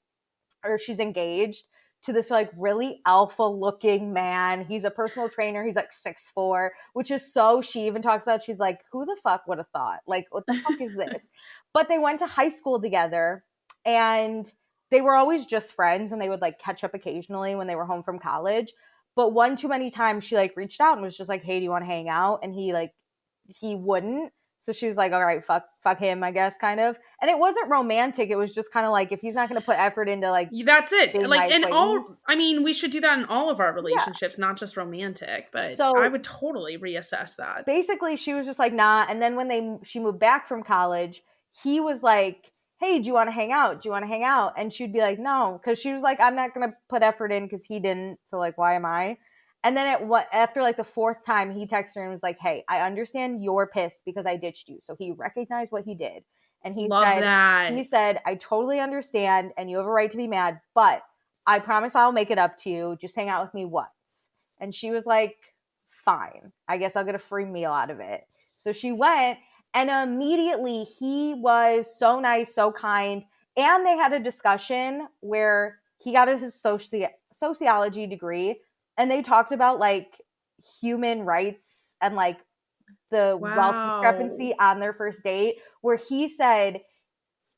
or she's engaged to this, like, really alpha looking man. He's a personal trainer. He's like 6'4", which is so, she even talks about, she's like, who the fuck would have thought? Like, what the fuck is this? But they went to high school together, and they were always just friends, and they would, like, catch up occasionally when they were home from college. But one too many times she, like, reached out and was just like, hey, do you want to hang out? And he wouldn't. So she was like, all right, fuck him, I guess, kind of. And it wasn't romantic. It was just kind of like, if he's not going to put effort into, like, That's it. being Like, my in all, acquaintance. I mean, we should do that in all of our relationships, not just romantic, but So- I would totally reassess that. Basically, she was just like, nah. And then when she moved back from college, he was like, hey, do you want to hang out? Do you want to hang out? And she'd be like, no, because she was like, I'm not going to put effort in because he didn't. So, like, why am I? And then after, like, the fourth time, he texted her and was like, hey, I understand you're pissed because I ditched you. So he recognized what he did. And he Love that. He said, I totally understand and you have a right to be mad, but I promise I'll make it up to you. Just hang out with me once. And she was like, fine. I guess I'll get a free meal out of it. So she went, and immediately he was so nice, so kind. And they had a discussion where he got his sociology degree, and they talked about, like, human rights and, like, the wealth discrepancy on their first date, where he said,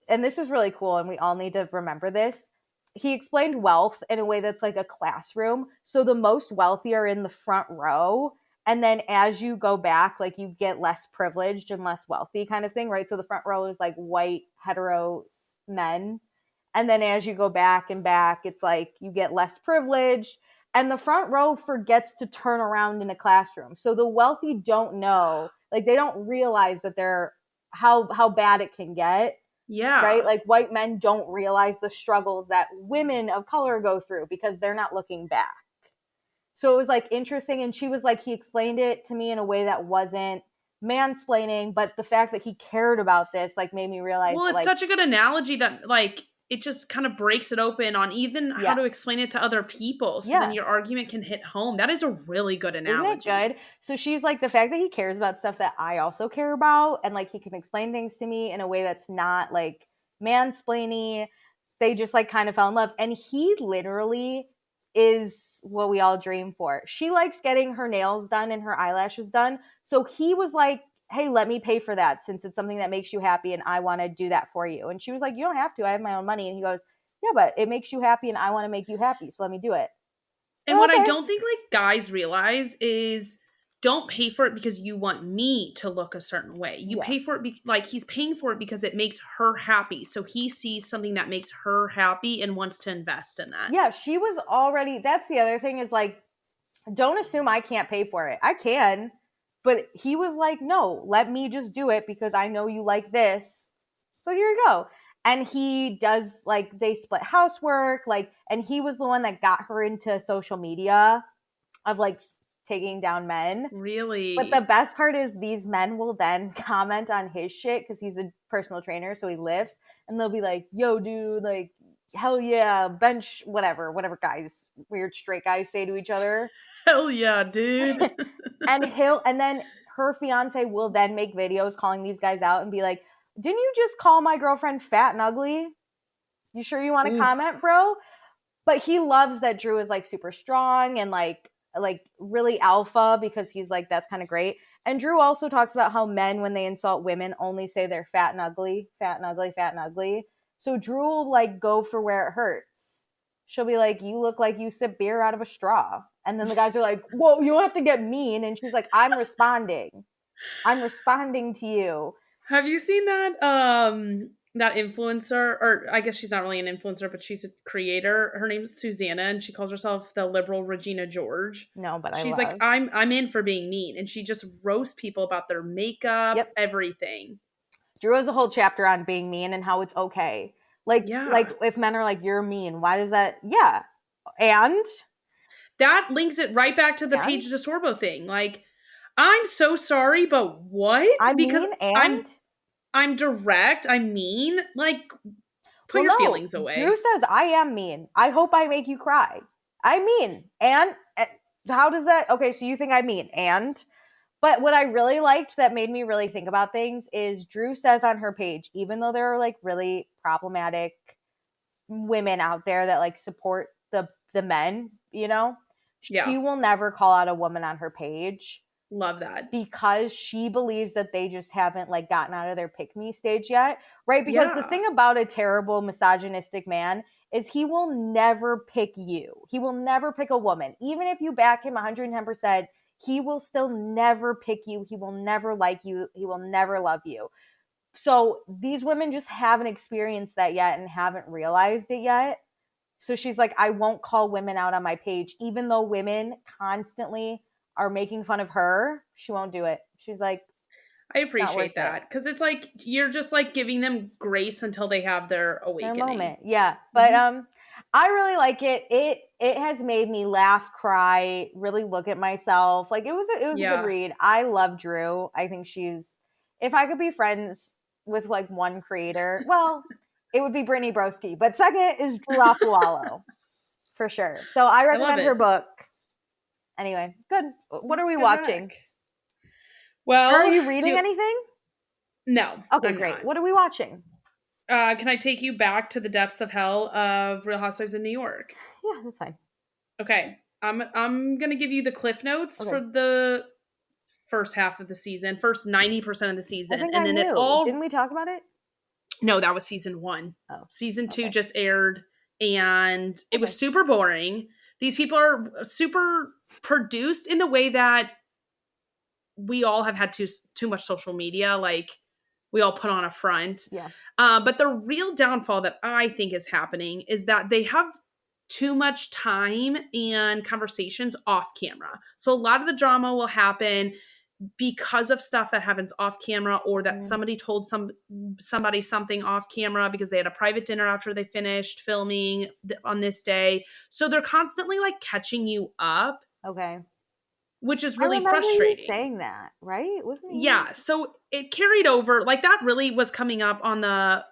and this is really cool, and we all need to remember this, he explained wealth in a way that's like a classroom. So the most wealthy are in the front row, and then as you go back, like, you get less privileged and less wealthy kind of thing, right? So the front row is like white hetero men, and then as you go back and back, it's like you get less privileged, and the front row forgets to turn around in a classroom. So the wealthy don't know, like, they don't realize that they're how bad it can get. Yeah. Right? Like, white men don't realize the struggles that women of color go through because they're not looking back. So it was, like, interesting. And she was like, he explained it to me in a way that wasn't mansplaining, but the fact that he cared about this, like, made me realize. Well, it's like, such a good analogy that, like, it just kind of breaks it open on even how to explain it to other people. So then your argument can hit home. That is a really good analogy. Isn't it good? So she's like, the fact that he cares about stuff that I also care about, and, like, he can explain things to me in a way that's not, like, mansplaining. They just, like, kind of fell in love. And he literally is what we all dream for. She likes getting her nails done and her eyelashes done. So he was like, hey, let me pay for that since it's something that makes you happy and I want to do that for you. And she was like, you don't have to. I have my own money. And he goes, yeah, but it makes you happy and I want to make you happy. So let me do it. And what I don't think, like, guys realize is, don't pay for it because you want me to look a certain way. You pay for it, like, he's paying for it because it makes her happy. So he sees something that makes her happy and wants to invest in that. Yeah, she was already, that's the other thing is, like, don't assume I can't pay for it. I can. But he was like, no, let me just do it because I know you like this. So here you go. And he does, like, they split housework, like, and he was the one that got her into social media of, like, taking down men. Really? But the best part is these men will then comment on his shit because he's a personal trainer, so he lifts, and they'll be like, yo, dude, like, hell yeah, bench, whatever guys, weird straight guys say to each other. Hell yeah, dude. and then her fiance will then make videos calling these guys out and be like, didn't you just call my girlfriend fat and ugly? You sure you want to comment, bro? But he loves that Drew is, like, super strong and like really alpha, because he's like, that's kind of great. And Drew also talks about how men, when they insult women, only say they're fat and ugly, fat and ugly, fat and ugly. So Drew will, like, go for where it hurts. She'll be like, you look like you sip beer out of a straw. And then the guys are like, whoa, you don't have to get mean. And she's like, I'm responding to you. Have you seen that that influencer, or I guess she's not really an influencer, but she's a creator. Her name's Susanna, and she calls herself the liberal Regina George. No, but she's like, I'm in for being mean, and she just roasts people about their makeup, everything. Drew has a whole chapter on being mean and how it's okay. Like, if men are like, you're mean, why does that? Yeah. And that links it right back to the Paige DeSorbo thing. Like, I'm so sorry, but what? I'm mean and? I'm direct. I'm mean. Like, put your feelings away. Drew says, I am mean. I hope I make you cry. I'm mean. And how does that? Okay, so you think I'm mean. And? But what I really liked that made me really think about things is Drew says on her page, even though there are, like, really problematic women out there that, like, support the men, you know, she will never call out a woman on her page. Love that. Because she believes that they just haven't, like, gotten out of their pick-me stage yet, right? Because the thing about a terrible misogynistic man is he will never pick you. He will never pick a woman. Even if you back him 110%, he will still never pick you. He will never like you. He will never love you. So these women just haven't experienced that yet and haven't realized it yet. So she's like, I won't call women out on my page, even though women constantly are making fun of her. She won't do it. She's like, I appreciate that, because it's like you're just, like, giving them grace until they have their awakening. Their moment. Yeah. But I really like it. It has made me laugh, cry, really look at myself. Like, it was a good read. I love Drew. I think if I could be friends with, like, one creator, well, it would be Brittany Broski. But second is Drew Afualo, for sure. So I recommend her book. Anyway, good. What are we watching? Well, are you reading anything? No. Okay, great. Not. What are we watching? Can I take you back to the depths of hell of Real Housewives of New York? Yeah, that's fine. Okay. I'm gonna give you the cliff notes for the first half of the season, first 90% of the season, and then didn't we talk about it? No, that was season 1. Oh, season 2 just aired, and it was super boring. These people are super produced in the way that we all have had too much social media. Like, we all put on a front. Yeah. But the real downfall that I think is happening is that they have too much time and conversations off camera. So a lot of the drama will happen because of stuff that happens off camera, or that somebody told somebody something off camera because they had a private dinner after they finished filming on this day. So they're constantly, like, catching you up. Okay. Which is really frustrating. You saying that, right? Wasn't it? Yeah. So it carried over. Like, that really was coming up on the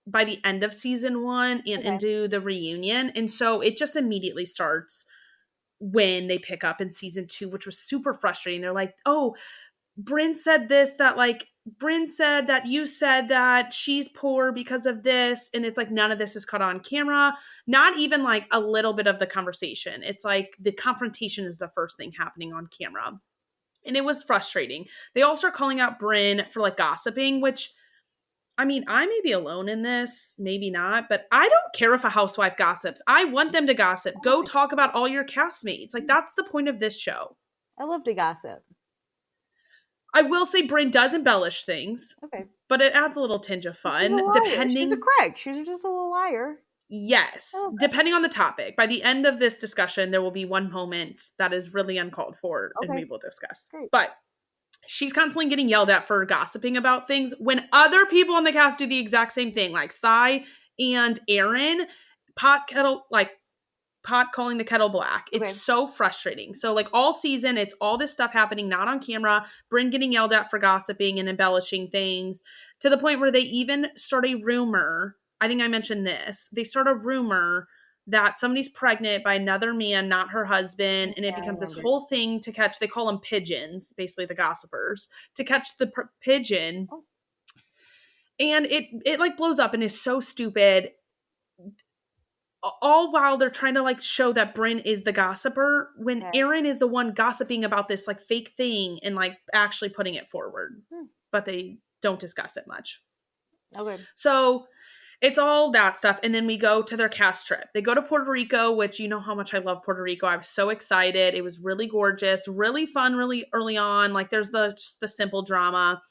by the end of season 1 and into the reunion. And so it just immediately starts when they pick up in season 2, which was super frustrating. They're like, oh, Brynn said this, that, like, Brynn said that you said that she's poor because of this. And it's like, none of this is caught on camera. Not even, like, a little bit of the conversation. It's like the confrontation is the first thing happening on camera. And it was frustrating. They all start calling out Brynn for, like, gossiping, which, I mean, I may be alone in this, maybe not, but I don't care if a housewife gossips. I want them to gossip. Go talk about all your castmates. Like, that's the point of this show. I love to gossip. I will say Brynn does embellish things. Okay. But it adds a little tinge of fun. She's a Craig. She's just a little liar. Yes. Okay. Depending on the topic. By the end of this discussion, there will be one moment that is really uncalled for, and we will discuss. Great. But she's constantly getting yelled at for gossiping about things when other people on the cast do the exact same thing, like Sai and Aaron, pot calling the kettle black. It's so frustrating. So like all season, it's all this stuff happening, not on camera. Brynn getting yelled at for gossiping and embellishing things, to the point where they even start a rumor. I think I mentioned this. They start a rumor that somebody's pregnant by another man, not her husband. And it becomes this whole thing to catch, they call them pigeons, basically the gossipers, to catch the pigeon. And it like blows up and is so stupid. All while they're trying to like show that Brynn is the gossiper, when Aaron is the one gossiping about this like fake thing and like actually putting it forward. But they don't discuss it much. Okay. So it's all that stuff. And then we go to their cast trip. They go to Puerto Rico, which you know how much I love Puerto Rico. I was so excited. It was really gorgeous, really fun, really early on. Like there's just the simple drama.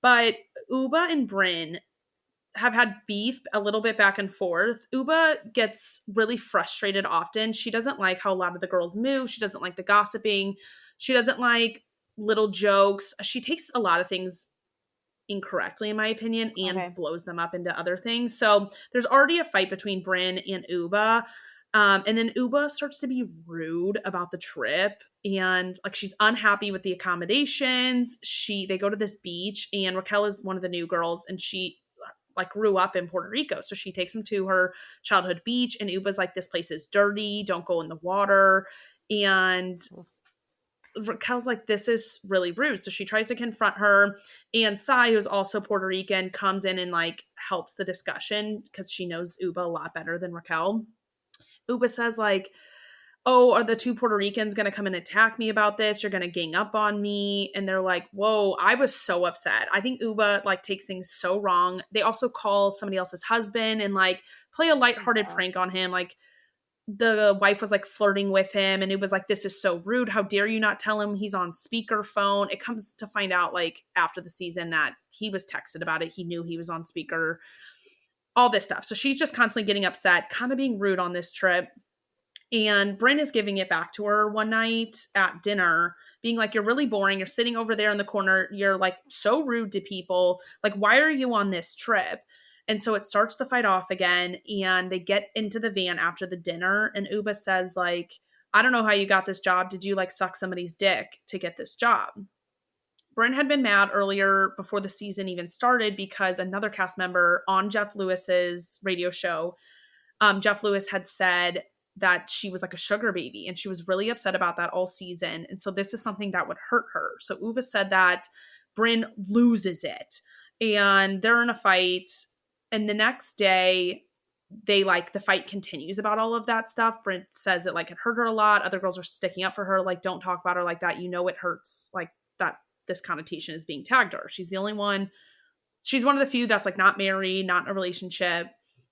But Uba and Brynn have had beef a little bit back and forth. Uba gets really frustrated often. She doesn't like how a lot of the girls move. She doesn't like the gossiping. She doesn't like little jokes. She takes a lot of things incorrectly, in my opinion, and blows them up into other things. So there's already a fight between Brynn and Uba. And then Uba starts to be rude about the trip. And like she's unhappy with the accommodations. They go to this beach, and Raquel is one of the new girls, and she like grew up in Puerto Rico. So she takes him to her childhood beach, and Uba's like, this place is dirty. Don't go in the water. And Raquel's like, this is really rude. So she tries to confront her. And Sai, who's also Puerto Rican, comes in and like helps the discussion because she knows Uba a lot better than Raquel. Uba says like, oh, are the two Puerto Ricans going to come and attack me about this? You're going to gang up on me. And they're like, whoa, I was so upset. I think Uba like takes things so wrong. They also call somebody else's husband and like play a lighthearted prank on him. Like the wife was like flirting with him, and it was like, this is so rude. How dare you not tell him he's on speakerphone? It comes to find out like after the season that he was texted about it. He knew he was on speaker, all this stuff. So she's just constantly getting upset, kind of being rude on this trip. And Brynn is giving it back to her one night at dinner, being like, you're really boring. You're sitting over there in the corner. You're like so rude to people. Like, why are you on this trip? And so it starts the fight off again. And they get into the van after the dinner. And Uba says like, I don't know how you got this job. Did you like suck somebody's dick to get this job? Brynn had been mad earlier before the season even started because another cast member on Jeff Lewis's radio show, Jeff Lewis had said that she was like a sugar baby, and she was really upset about that all season. And so this is something that would hurt her. So Uba said that Brynn loses it, and they're in a fight. And the next day they like, the fight continues about all of that stuff. Brynn says it like it hurt her a lot. Other girls are sticking up for her. Like, don't talk about her like that. You know, it hurts, like that this connotation is being tagged her. She's the only one. She's one of the few that's like not married, not in a relationship.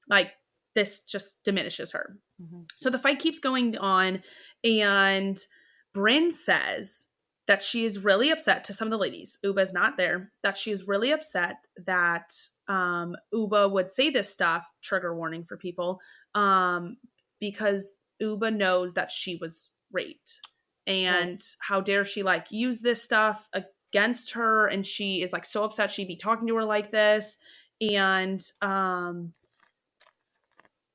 Like this just diminishes her. So the fight keeps going on, and Brynn says that she is really upset to some of the ladies. Uba's not there. That she is really upset that Uba would say this stuff, trigger warning for people, because Uba knows that she was raped. And how dare she like use this stuff against her, and she is like so upset she'd be talking to her like this, and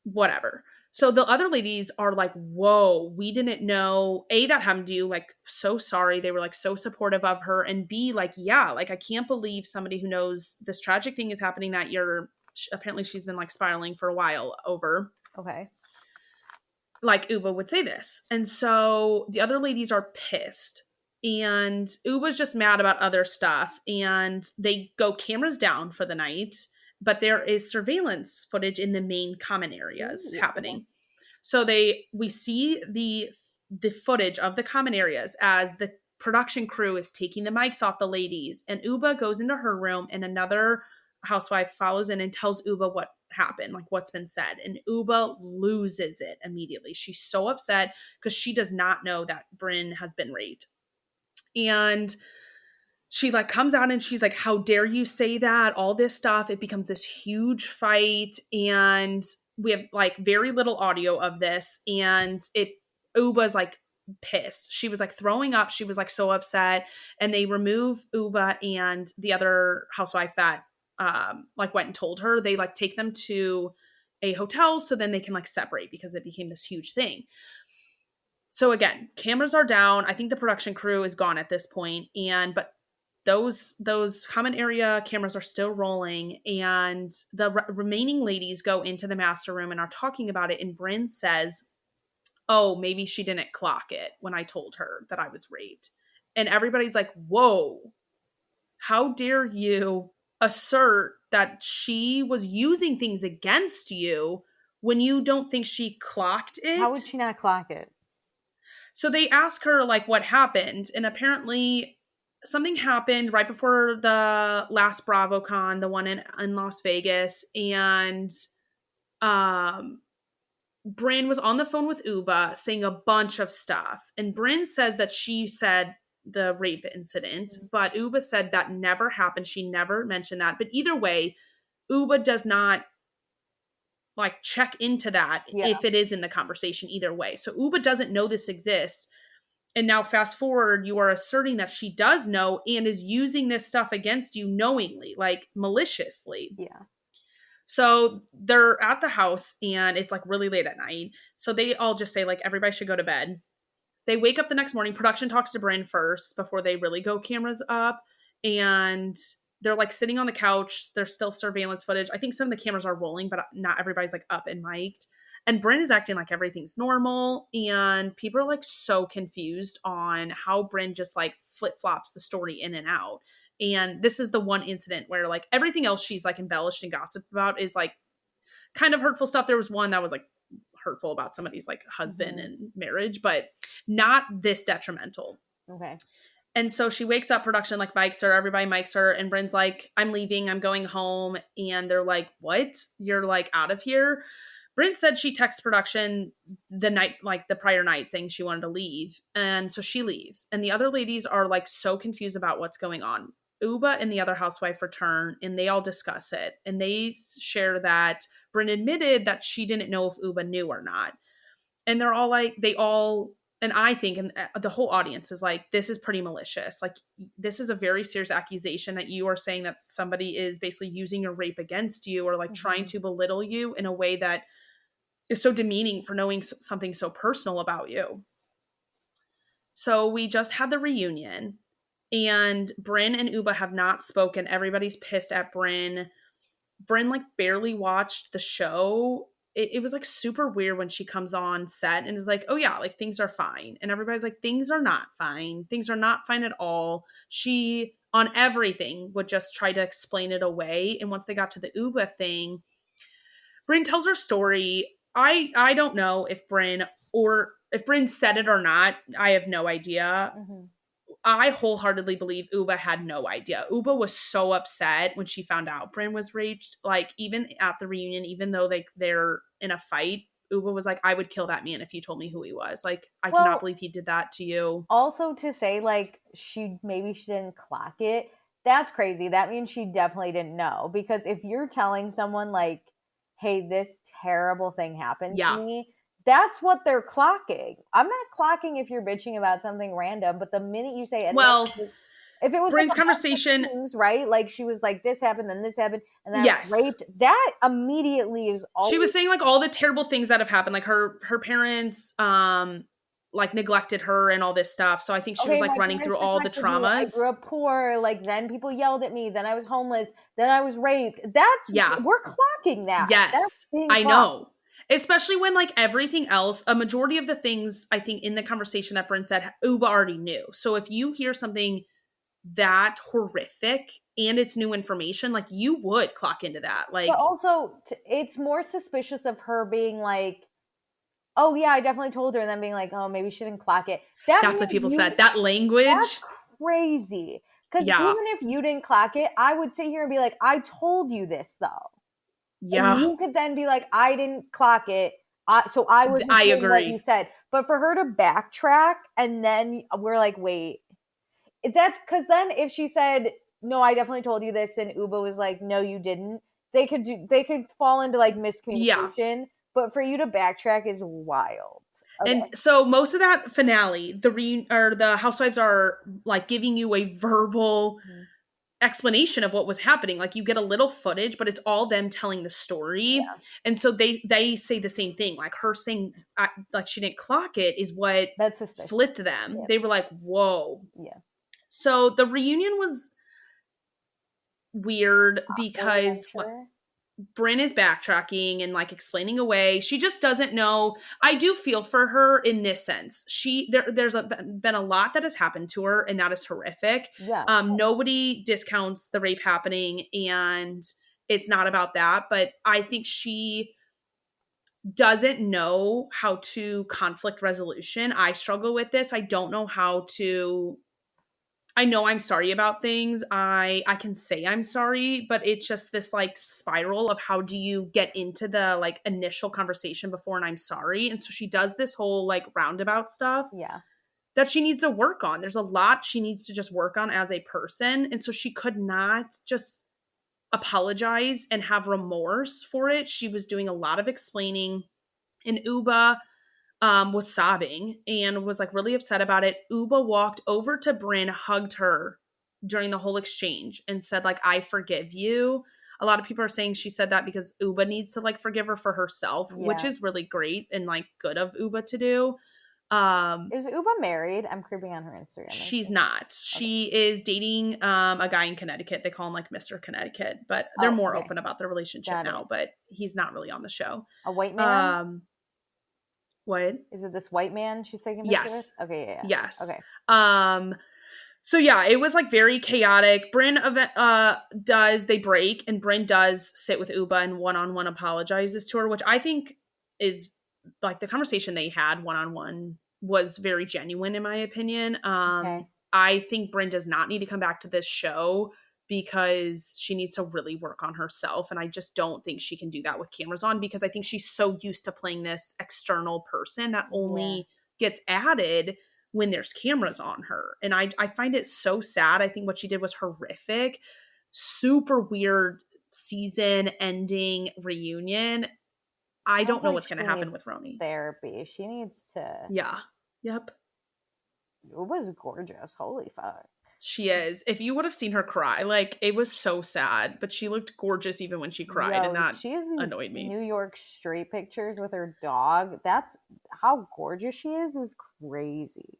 whatever. So the other ladies are like, whoa, we didn't know, A, that happened to you, like, so sorry. They were like so supportive of her. And B, like, yeah, like, I can't believe somebody who knows this tragic thing is happening that year. Apparently she's been like spiraling for a while over. Okay. Like Uba would say this. And so the other ladies are pissed. And Uba's just mad about other stuff. And they go cameras down for the night. But there is surveillance footage in the main common areas happening. So we see the footage of the common areas as the production crew is taking the mics off the ladies, and Uba goes into her room, and another housewife follows in and tells Uba what happened, like what's been said. And Uba loses it immediately. She's so upset because she does not know that Brynn has been raped. And she like comes out and she's like, how dare you say that? All this stuff. It becomes this huge fight, and we have like very little audio of this. And Uba's like pissed. She was like throwing up. She was like so upset. And they remove Uba and the other housewife that like went and told her. They like take them to a hotel so then they can like separate because it became this huge thing. So again, cameras are down. I think the production crew is gone at this point, but those common area cameras are still rolling, and the remaining ladies go into the master room and are talking about it. And Brynn says, "Oh, maybe she didn't clock it when I told her that I was raped." And everybody's like, "Whoa, how dare you assert that she was using things against you when you don't think she clocked it?" How would she not clock it? So they ask her like what happened, and apparently something happened right before the last BravoCon, the one in Las Vegas, and Brynn was on the phone with Uba saying a bunch of stuff. And Brynn says that she said the rape incident, but Uba said that never happened. She never mentioned that. But either way, Uba does not like check into that if it is in the conversation either way. So Uba doesn't know this exists. And now fast forward, you are asserting that she does know and is using this stuff against you knowingly, like maliciously. Yeah. So they're at the house and it's like really late at night. So they all just say like everybody should go to bed. They wake up the next morning. Production talks to Brynn first before they really go cameras up. And they're like sitting on the couch. There's still surveillance footage. I think some of the cameras are rolling, but not everybody's like up and mic'd. And Brynn is acting like everything's normal. And people are like so confused on how Brynn just like flip-flops the story in and out. And this is the one incident where like everything else she's like embellished and gossiped about is like kind of hurtful stuff. There was one that was like hurtful about somebody's like husband and marriage, but not this detrimental. Okay. And so she wakes up, production like mics her, everybody mics her, and Brynn's like, "I'm leaving, I'm going home." And they're like, "What? You're like out of here?" Brynn said she texted production the night, like the prior night, saying she wanted to leave. And so she leaves. And the other ladies are like so confused about what's going on. Uba and the other housewife return and they all discuss it. And they share that Brynn admitted that she didn't know if Uba knew or not. And they're all like, and I think, and the whole audience is like, this is pretty malicious. Like, this is a very serious accusation that you are saying that somebody is basically using your rape against you or like trying to belittle you in a way that is so demeaning for knowing something so personal about you. So we just had the reunion and Brynn and Uba have not spoken. Everybody's pissed at Brynn. Brynn like barely watched the show. It was like super weird when she comes on set and is like, "Oh yeah, like things are fine." And everybody's like, "Things are not fine. Things are not fine at all." She, on everything, would just try to explain it away. And once they got to the Uba thing, Brynn tells her story. I don't know if Brynn said it or not. I have no idea. I wholeheartedly believe Uba had no idea. Uba was so upset when she found out Brynn was raped. Like, even at the reunion, even though they're in a fight, Uba was like, "I would kill that man if you told me who he was. Like, I cannot believe he did that to you." Also, to say, like, maybe she didn't clock it, that's crazy. That means she definitely didn't know. Because if you're telling someone, like, "Hey, this terrible thing happened to me," that's what they're clocking. I'm not clocking if you're bitching about something random, but the minute you say, if it was Brynn's like conversation, things, right? Like she was like, "This happened, then this happened, and then I was raped." That immediately is all. She was saying like all the terrible things that have happened, like her parents, like neglected her and all this stuff. So I think she was like running through all the traumas. I grew up poor. Like then people yelled at me. Then I was homeless. Then I was raped. We're clocking that. Yes, I know. Especially when like everything else, a majority of the things I think in the conversation that Brynn said, Uba already knew. So if you hear something that horrific and it's new information, like you would clock into that. Like, but also it's more suspicious of her being like, "Oh yeah, I definitely told her," and then being like, "Oh, maybe she didn't clock it." That's what people said. That language. That's crazy. Because even if you didn't clock it, I would sit here and be like, "I told you this though." Yeah. And you could then be like, "I didn't clock it. So I was I agree. What you said." But for her to backtrack and then we're like, wait. That's because then if she said, "No, I definitely told you this," and Uba was like, "No, you didn't," they could fall into like miscommunication. But for you to backtrack is wild. Okay. And so most of that finale, the housewives are like giving you a verbal explanation of what was happening. Like you get a little footage, but it's all them telling the story. Yeah. And so they say the same thing. Like her saying like she didn't clock it is what That's suspicious. flipped them. Yeah. They were like, whoa. Yeah. So the reunion was weird because Brynn is backtracking and like explaining away. She just doesn't know. I do feel for her in this sense. There's been a lot that has happened to her, and that is horrific. Yeah. Nobody discounts the rape happening, and it's not about that. But I think she doesn't know how to conflict resolution. I struggle with this. I don't know how to. I know I'm sorry about things. I can say I'm sorry, but it's just this like spiral of how do you get into the like initial conversation before an I'm sorry. And so she does this whole like roundabout stuff that she needs to work on. There's a lot she needs to just work on as a person. And so she could not just apologize and have remorse for it. She was doing a lot of explaining, and Uba was sobbing and was like really upset about it. Uba walked over to Brynn, hugged her during the whole exchange and said like, I forgive you. A lot of people are saying she said that because Uba needs to like forgive her for herself, which is really great and like good of Uba to do. Is Uba married? I'm creeping on her Instagram. She's not. Okay. She is dating a guy in Connecticut. They call him like Mr. Connecticut, but they're more open about their relationship now, but he's not really on the show. A white man? What? Is it this white man she's taking pictures Yes. with? Okay, yeah. Yes. Okay. So yeah, it was like very chaotic. Brynn they break, and Brynn does sit with Uba and one-on-one apologizes to her, which I think is like the conversation they had one-on-one was very genuine in my opinion. I think Brynn does not need to come back to this show because she needs to really work on herself. And I just don't think she can do that with cameras on, because I think she's so used to playing this external person that only gets added when there's cameras on her. And I find it so sad. I think what she did was horrific. Super weird season ending reunion. I don't know what's going to happen with RHONY. Therapy. She needs to. Yeah. Yep. Uba's gorgeous. Holy fuck. She is. If you would have seen her cry, like it was so sad, but she looked gorgeous even when she cried, and that annoyed me. New York street pictures with her dog. That's how gorgeous she is crazy.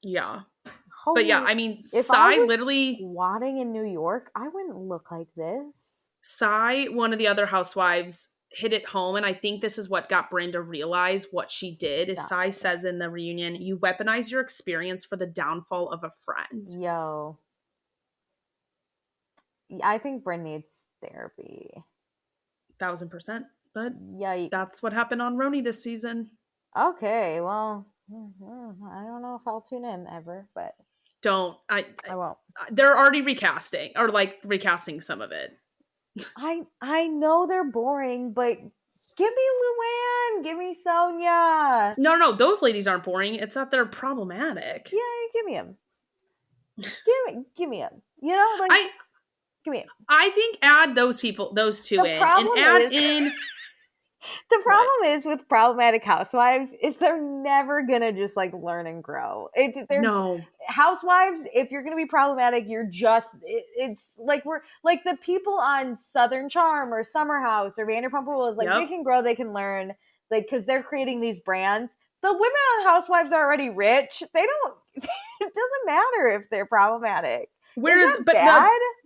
Yeah. But yeah, I mean, literally squatting in New York, I wouldn't look like this. Sai, one of the other housewives, hit it home, and I think this is what got Brynn to realize what she did. Is Sai says in the reunion, you weaponize your experience for the downfall of a friend. Yo. I think Brynn needs therapy. 1000%. But yikes. That's what happened on RHONY this season. Okay, well, I don't know if I'll tune in ever, but I won't. They're already recasting some of it. I know they're boring, but give me Luann, give me Sonia. No, those ladies aren't boring. It's that they're problematic. Yeah, give me them. give me them. You know, like give me them. I think add those two in and add in. The problem is with problematic housewives is they're never gonna just like learn and grow. No housewives. If you're gonna be problematic, you're just it's like we're like the people on Southern Charm or Summer House or Vanderpump Rules. Like they can grow, they can learn, like because they're creating these brands. The women on Housewives are already rich. They don't. It doesn't matter if they're problematic. Whereas,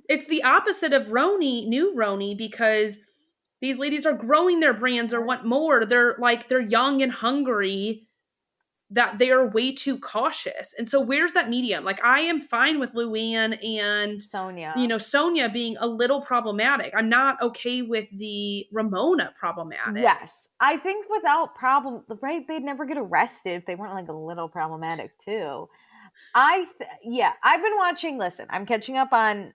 it's the opposite of new RHONY, because these ladies are growing their brands or want more. They're young and hungry, that they are way too cautious. And so where's that medium? Like I am fine with Luann and Sonia being a little problematic. I'm not okay with the Ramona problematic. Yes. I think without problem, right? They'd never get arrested if they weren't like a little problematic too. I've been watching, listen, I'm catching up on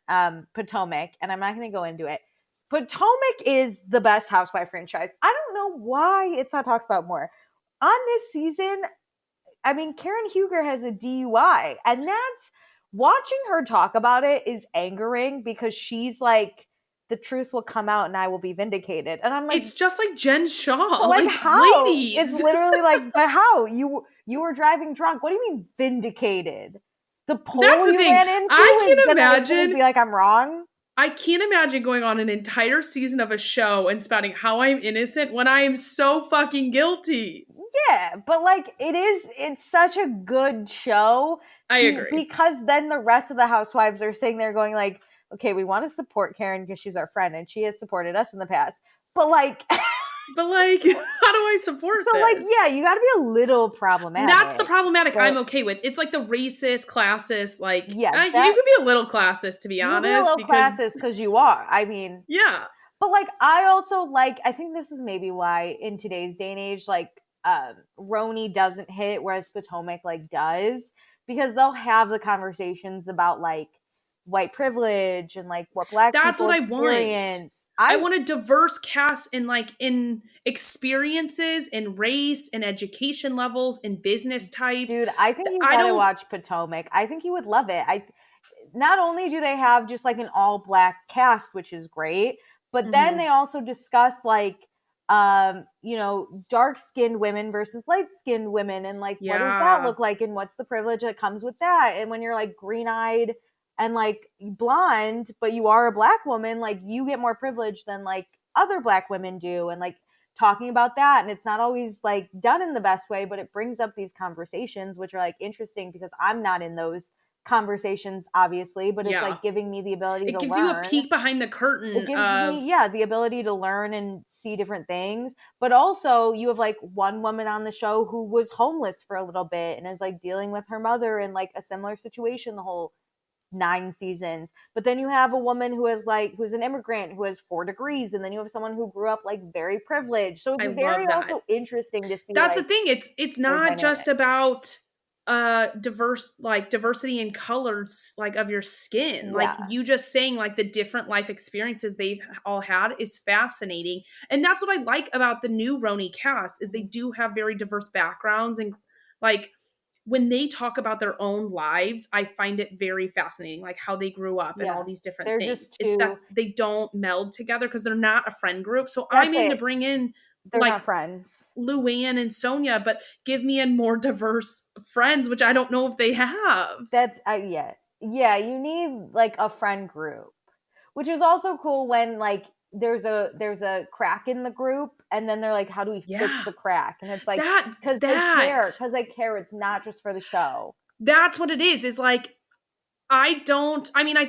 Potomac, and I'm not going to go into it. Potomac is the best housewife franchise. I don't know why it's not talked about more. On this season, I mean, Karen Huger has a DUI, and that's watching her talk about it is angering because she's like the truth will come out and I will be vindicated. And I'm like, it's just like Jen Shaw. like how? Ladies. It's literally like, but how? You were driving drunk. What do you mean vindicated? The pole That's the you thing. ran into. I can is imagine. Be like, I'm wrong. I can't imagine going on an entire season of a show and spouting how I'm innocent when I am so fucking guilty. Yeah, but like it's such a good show. I agree. Because then the rest of the housewives are sitting there going like, okay, we want to support Karen because she's our friend and she has supported us in the past. But like how do I support this? So like, yeah, you got to be a little problematic. That's the problematic I'm okay with. It's like the racist, classist, like, yeah, you can be a little classist, to be honest. You can be a little classist because you are. I mean, yeah. But like, I also like, I think this is maybe why in today's day and age, like, RHONY doesn't hit, whereas Potomac like does, because they'll have the conversations about like white privilege and like what black that's people what I want. I want a diverse cast in experiences, in race, in education levels, in business types. Dude, I think you gotta watch Potomac. I think you would love it. Not only do they have just like an all black cast, which is great, but then they also discuss like dark skinned women versus light skinned women, and like what does that look like, and what's the privilege that comes with that, and when you're like green eyed and like blonde, but you are a black woman, like you get more privilege than like other black women do, and like talking about that. And it's not always like done in the best way, but it brings up these conversations, which are like interesting because I'm not in those conversations, obviously, but it's like giving me the ability to learn. It gives you a peek behind the curtain. It gives me, the ability to learn and see different things. But also you have like one woman on the show who was homeless for a little bit and is like dealing with her mother in like a similar situation the whole 9 seasons. But then you have a woman who's an immigrant who has 4 degrees, and then you have someone who grew up like very privileged. So it's very also interesting to see. That's like, the thing. It's not just about diversity in colors like of your skin. Like you just saying like the different life experiences they've all had is fascinating. And that's what I like about the new RHONY cast is they do have very diverse backgrounds, and like when they talk about their own lives, I find it very fascinating, like how they grew up and all these different things. It's that they don't meld together because they're not a friend group. So I'm in to bring in they're like not friends. Luann and Sonia, but give me a more diverse friends, which I don't know if they have. That's you need like a friend group, which is also cool when like there's a crack in the group, and then they're like, how do we fix the crack? And it's like because they care. It's not just for the show. That's what it is like I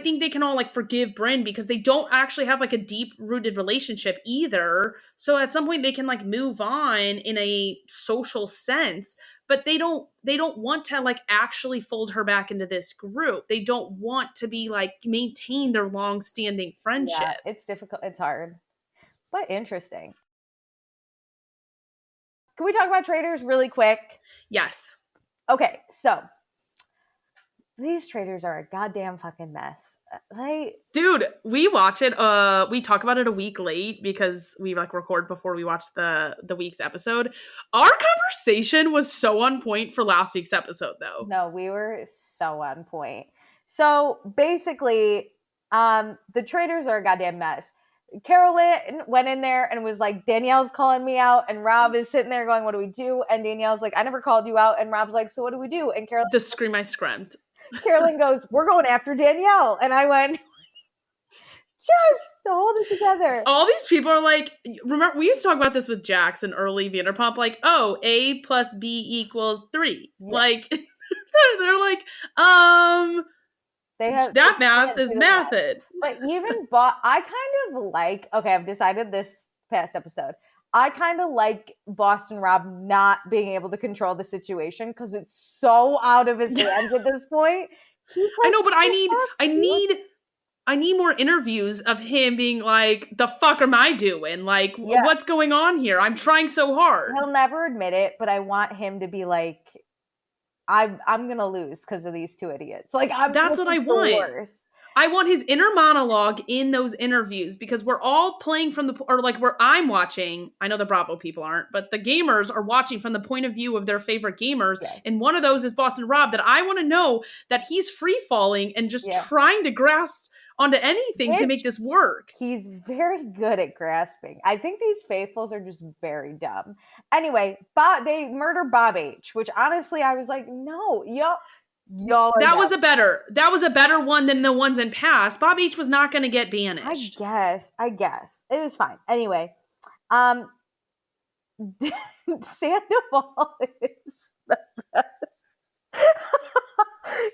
think they can all like forgive Brynn because they don't actually have like a deep rooted relationship either. So at some point they can like move on in a social sense, but they don't want to like actually fold her back into this group. They don't want to be like maintain their long-standing friendship. Yeah, it's difficult. It's hard, but interesting. Can we talk about Traitors really quick? Yes. Okay, so these Traitors are a goddamn fucking mess. Dude, we watch it. We talk about it a week late because we like record before we watch the week's episode. Our conversation was so on point for last week's episode, though. No, we were so on point. So basically, the Traitors are a goddamn mess. Carolyn went in there and was like, Danielle's calling me out, and Rob is sitting there going, what do we do? And Danielle's like, I never called you out. And Rob's like, so what do we do? And Carolyn, the scream I screamed. Carolyn goes, we're going after Danielle. And I went, just to hold it together. All these people are like, remember, we used to talk about this with Jax and early Vanderpump, like, oh, A plus B equals 3. Yeah. Like, they're like, that math is mathed. But even, I kind of like, okay, I've decided this past episode, I kind of like Boston Rob not being able to control the situation because it's so out of his hands at this point. Like, I know, but I need more interviews of him being like, the fuck am I doing? Like, what's going on here? I'm trying so hard. He'll never admit it, but I want him to be like, I'm going to lose because of these 2 idiots. Like, that's what I want. Worst. I want his inner monologue in those interviews because we're all playing from where I'm watching. I know the Bravo people aren't, but the gamers are watching from the point of view of their favorite gamers. Yeah. And one of those is Boston Rob, that I want to know that he's free falling and just trying to grasp onto anything to make this work. He's very good at grasping. I think these faithfuls are just very dumb. Anyway, they murder Bob H, which honestly I was like, no, y'all are that was a better one than the ones in past. Bob H was not going to get banished. I guess. It was fine. Anyway, Sandoval is the best.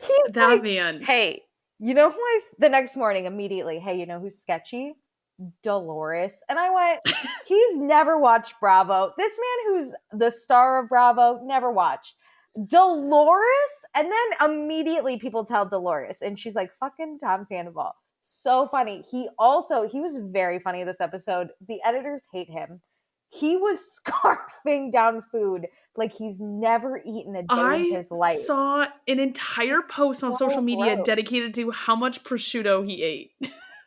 He's that like, man. Hey, you know who the next morning immediately, hey, you know who's sketchy? Dolores. And I went, he's never watched Bravo. This man who's the star of Bravo never watched. Dolores? And then immediately people tell Dolores. And she's like, fucking Tom Sandoval. So funny. He was very funny this episode. The editors hate him. He was scarfing down food like he's never eaten a day in his life. I saw an entire post on social media dedicated to how much prosciutto he ate.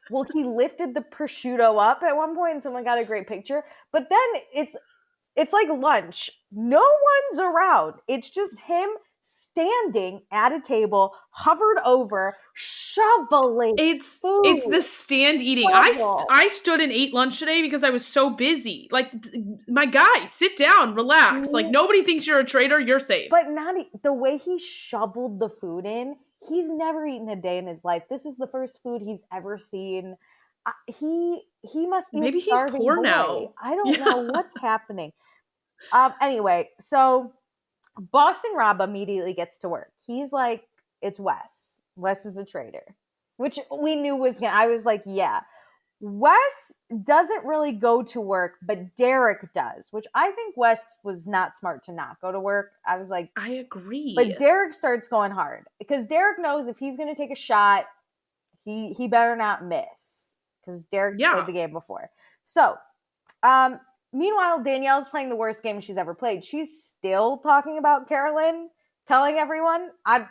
Well, he lifted the prosciutto up at one point and someone got a great picture. But then it's like lunch. No one's around. It's just him standing at a table, hovered over, shoveling food. It's the stand eating. I stood and ate lunch today because I was so busy. Like, my guy, sit down, relax. Like, nobody thinks you're a traitor. You're safe. But the way he shoveled the food in, he's never eaten a day in his life. This is the first food he's ever seen. He must be maybe he's poor now. I don't know what's happening. Anyway, so Boston Rob immediately gets to work. He's like, it's Wes. Wes is a traitor, which we knew I was like, yeah. Wes doesn't really go to work, but Derek does, which I think Wes was not smart to not go to work. I was like, I agree. But Derek starts going hard because Derek knows if he's going to take a shot, he better not miss because Derek played the game before. So, meanwhile, Danielle's playing the worst game she's ever played. She's still talking about Carolyn, telling everyone. I'm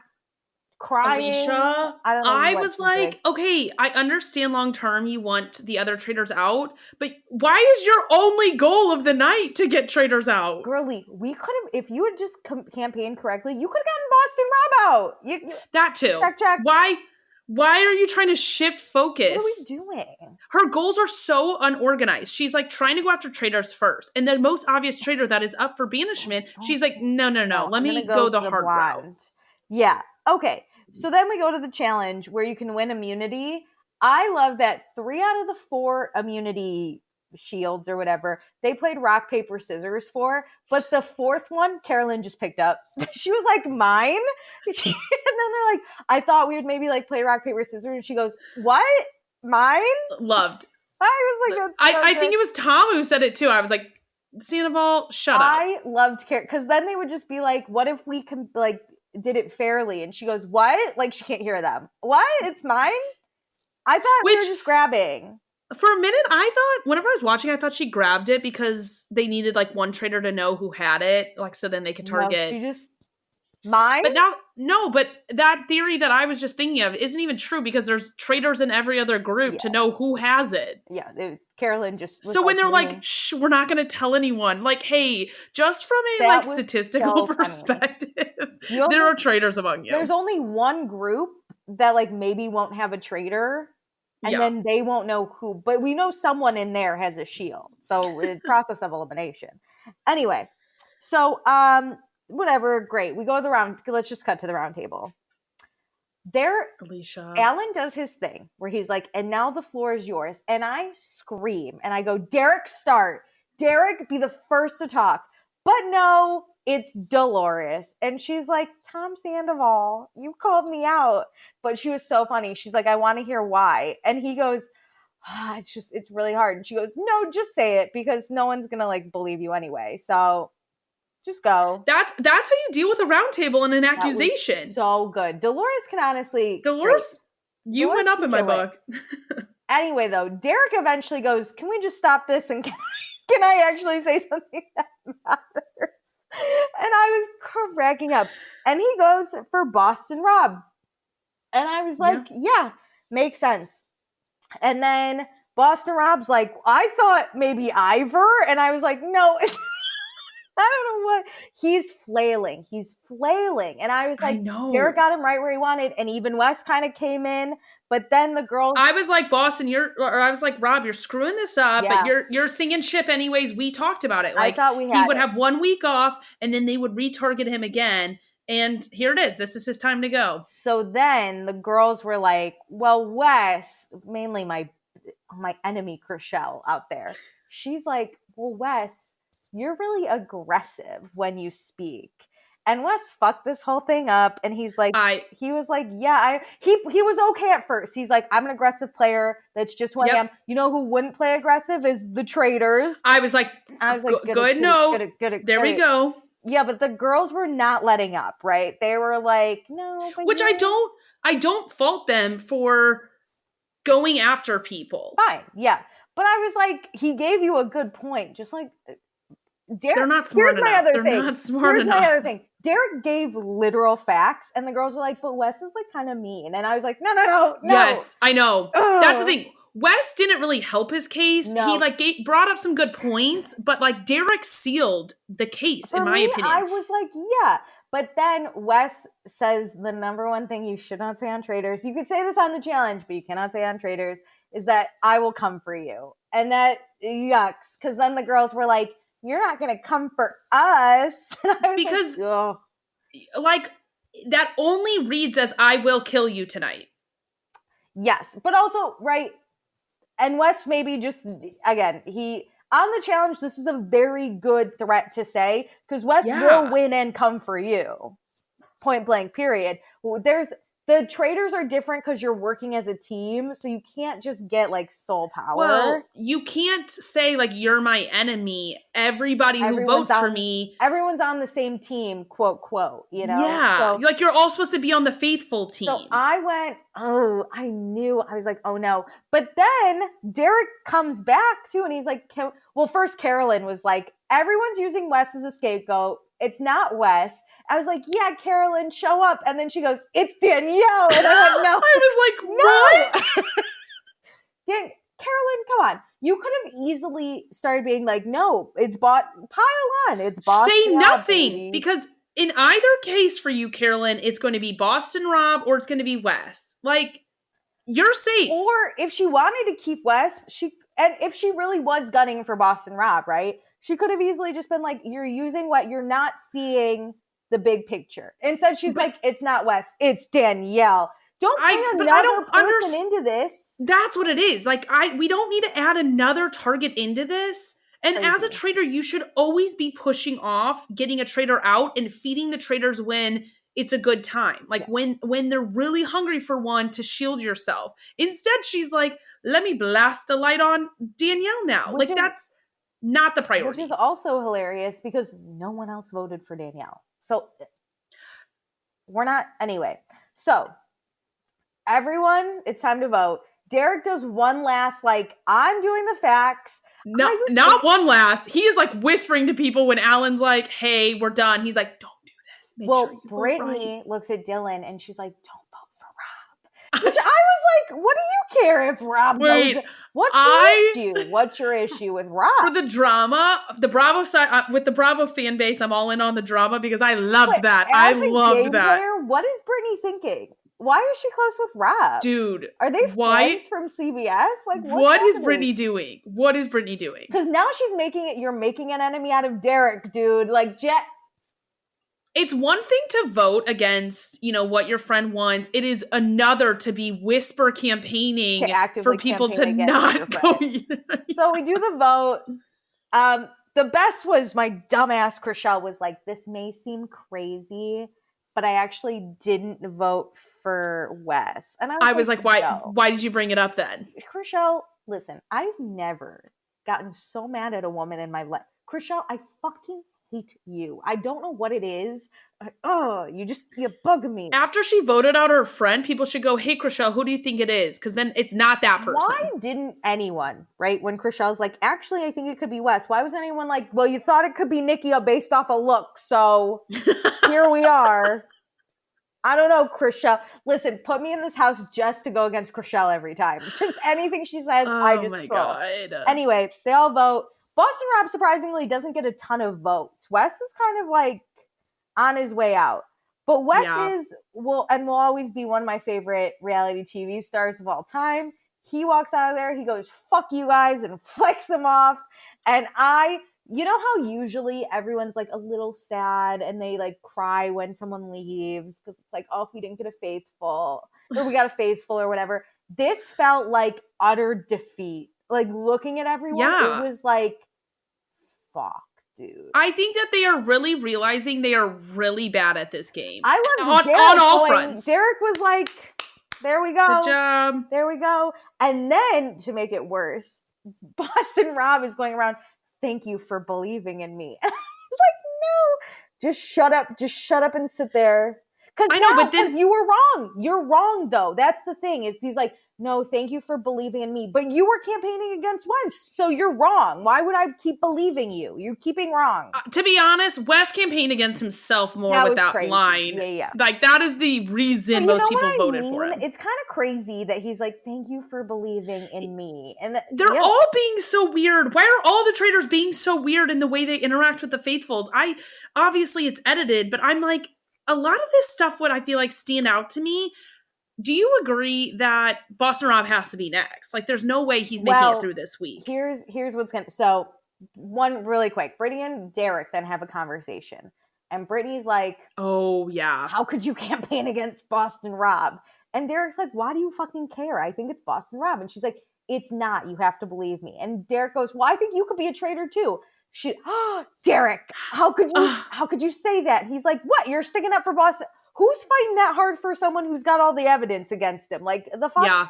crying. Alicia, I was like, okay, I understand long term you want the other traitors out, but why is your only goal of the night to get traitors out? Girlie, we could have, if you had just campaigned correctly, you could have gotten Boston Rob out. That too. Check. Why are you trying to shift focus? What are we doing? Her goals are so unorganized. She's like trying to go after traitors first. And the most obvious traitor that is up for banishment, she's like, no. Let me go the hard route. Yeah. Okay. So then we go to the challenge where you can win immunity. I love that 3 out of the 4 immunity shields or whatever, they played rock, paper, scissors for. But the 4th one, Carolyn just picked up. She was like, mine? And then they're like, I thought we would maybe like play rock, paper, scissors. And she goes, what? Mine? Loved. I was like, I think it was Tom who said it too. I was like, Sandoval, shut up. I loved Carolyn because then they would just be like, what if we can like did it fairly? And she goes, what? Like she can't hear them. What? It's mine? I thought we were just grabbing. For a minute, I thought, whenever I was watching, I thought she grabbed it because they needed like one traitor to know who had it, like so then they could target. No, she just mine. But now, no, but that theory that I was just thinking of isn't even true because there's traitors in every other group to know who has it. Yeah, Carolyn just. So when they're like, "Shh, we're not going to tell anyone," like, hey, just from a like statistical perspective, there are traitors among you. There's only one group that like maybe won't have a traitor. And then they won't know who, but we know someone in there has a shield. So it's process of elimination. Anyway, so whatever, great. We go to the round. Let's just cut to the round table. There, Alicia. Alan does his thing where he's like, and now the floor is yours. And I scream and I go, Derek, start. Derek, be the first to talk. But no, it's Dolores. And she's like, Tom Sandoval, you called me out. But she was so funny. She's like, I want to hear why. And he goes, it's really hard. And she goes, no, just say it because no one's going to like believe you anyway. So just go. That's how you deal with a round table and an accusation. So good. Dolores can honestly. Dolores went up in my book. Anyway, though, Derek eventually goes, can we just stop this and can I actually say something that matters? And I was cracking up. And he goes for Boston Rob. And I was like, yeah, makes sense. And then Boston Rob's like, I thought maybe Ivor. And I was like, no, I don't know what. He's flailing. And I was like, Derek got him right where he wanted. And even Wes kind of came in. But then the girls, I was like, Boston, I was like, Rob, you're screwing this up, Yeah. but you're singing ship anyways. We talked about it. Like, I thought we he had would it. have 1 week off, and then they would retarget him again. And here it is. This is his time to go. So then the girls were like, well, Wes, mainly my enemy Chriselle out there, she's like, well, Wes, you're really aggressive when you speak. And Wes fucked this whole thing up, and he's like, he was like, yeah, he was okay at first. He's like, I'm an aggressive player. That's just who I am. You know who wouldn't play aggressive is the Traitors. I was like, good note. There we go. Yeah, but the girls were not letting up, right? They were like, no. Which I don't fault them for going after people. Fine, yeah. But I was like, he gave you a good point. Just like, Derek, they're not smart enough. Here's my other thing. Derek gave literal facts, and the girls were like, but Wes is like kind of mean. And I was like, no. Yes, I know. Ugh. That's the thing. Wes didn't really help his case. No. He like brought up some good points, but like Derek sealed the case, in my opinion. I was like, yeah. But then Wes says the number one thing you should not say on Traitors, you could say this on the challenge, but you cannot say on Traitors, is that I will come for you. And that yucks, because then the girls were like, you're not going to come for us. Because like that only reads as I will kill you tonight. Yes, but also, right, and Wes maybe just, again, on the challenge, this is a very good threat to say, because Wes will win and come for you. Point blank, period. The Traitors are different because you're working as a team, so you can't just get, like, soul power. Well, you can't say, like, you're my enemy. Everybody who votes for me. Everyone's on the same team, quote, quote, you know? Yeah, so, like, you're all supposed to be on the faithful team. So I went, I knew. I was like, oh, no. But then Derek comes back, too, and he's like, well, first Carolyn was like, everyone's using Wes as a scapegoat. It's not Wes. I was like, yeah, Carolyn, show up. And then she goes, it's Danielle. And I went, no. I was like, what? Carolyn, come on. You could have easily started being like, no, it's pile on. It's Boston. Say nothing. Baby. Because in either case for you, Carolyn, it's going to be Boston Rob or it's going to be Wes. Like, you're safe. Or if she wanted to keep Wes, and if she really was gunning for Boston Rob, right? She could have easily just been like, you're using what you're not seeing the big picture. Instead, she's like, it's not Wes, it's Danielle. Don't bring another person into this. That's what it is. Like, we don't need to add another target into this. And as a traitor, you should always be pushing off getting a traitor out and feeding the traitors when it's a good time. Like when they're really hungry for one to shield yourself. Instead, she's like, let me blast a light on Danielle now. That's not the priority. Which is also hilarious because no one else voted for Danielle. So we're not, anyway. So everyone, it's time to vote. Derek does one last, like, I'm doing the facts. No, not one last. He is like whispering to people when Alan's like, hey, we're done. He's like, don't do this. Make sure you Brittany looks at Dylan and she's like, don't vote for Rob. Which I was like, what do you care if Rob knows? What's your issue with Rob? For the drama, the Bravo side, with the Bravo fan base, I'm all in on the drama because I loved that. I loved that. Player, what is Brittany thinking? Why is she close with Rob? Dude. Are they friends from CBS? Like, what is Brittany doing? What is Brittany doing? Because now you're making an enemy out of Derek, dude. Like, it's one thing to vote against, what your friend wants. It is another to be whisper campaigning for people to not go. So we do the vote. The best was my dumbass Chriselle was like, this may seem crazy, but I actually didn't vote for Wes. And I was like, why did you bring it up then? Chriselle, listen, I've never gotten so mad at a woman in my life. Chriselle, I fucking hate you. I don't know what it is. You bug me. After she voted out her friend, people should go, hey, Chriselle, who do you think it is? Because then it's not that person. Why didn't anyone, right? When Chriselle's like, actually, I think it could be Wes. Why was anyone like, well, you thought it could be Nikki based off a look. So here we are. I don't know, Chriselle. Listen, put me in this house just to go against Chriselle every time. Just anything she says, I just troll. God. Anyway, they all vote. Boston Rob surprisingly doesn't get a ton of votes. Wes is kind of like on his way out. But Wes Yeah. will always be one of my favorite reality TV stars of all time. He walks out of there, he goes, "Fuck you guys," and flicks them off. And you know how usually everyone's like a little sad and they like cry when someone leaves because it's like, oh, we didn't get a faithful, or we got a faithful or whatever. This felt like utter defeat. Like looking at everyone, Yeah. it was like, fuck. Dude. I think that they are really realizing they are really bad at this game. I love on all fronts. Derek was like, there we go. Good job. There we go. And then to make it worse, Boston Rob is going around, "Thank you for believing in me." He's like, no, just shut up and sit there. I know, but then you were wrong. You're wrong though. That's the thing is he's like, "No, thank you for believing in me." But you were campaigning against Wes, so you're wrong. Why would I keep believing you? You're keeping wrong. To be honest, Wes campaigned against himself more with that line. Yeah. Like, that is the reason most people voted for him. It's kind of crazy that he's like, "Thank you for believing in me." And they're all being so weird. Why are all the traitors being so weird in the way they interact with the faithfuls? Obviously it's edited, but I'm like, a lot of this stuff would, I feel like, stand out to me. Do you agree that Boston Rob has to be next? Like, there's no way he's making it through this week. Here's what's going to... So, one really quick. Brittany and Derek then have a conversation. And Brittany's like... Oh, yeah. "How could you campaign against Boston Rob?" And Derek's like, "Why do you fucking care? I think it's Boston Rob." And she's like, "It's not. You have to believe me." And Derek goes, "Well, I think you could be a traitor too." Derek, how could you say that? And he's like, "What? You're sticking up for Boston? Who's fighting that hard for someone who's got all the evidence against him? Like, the fuck?" Yeah.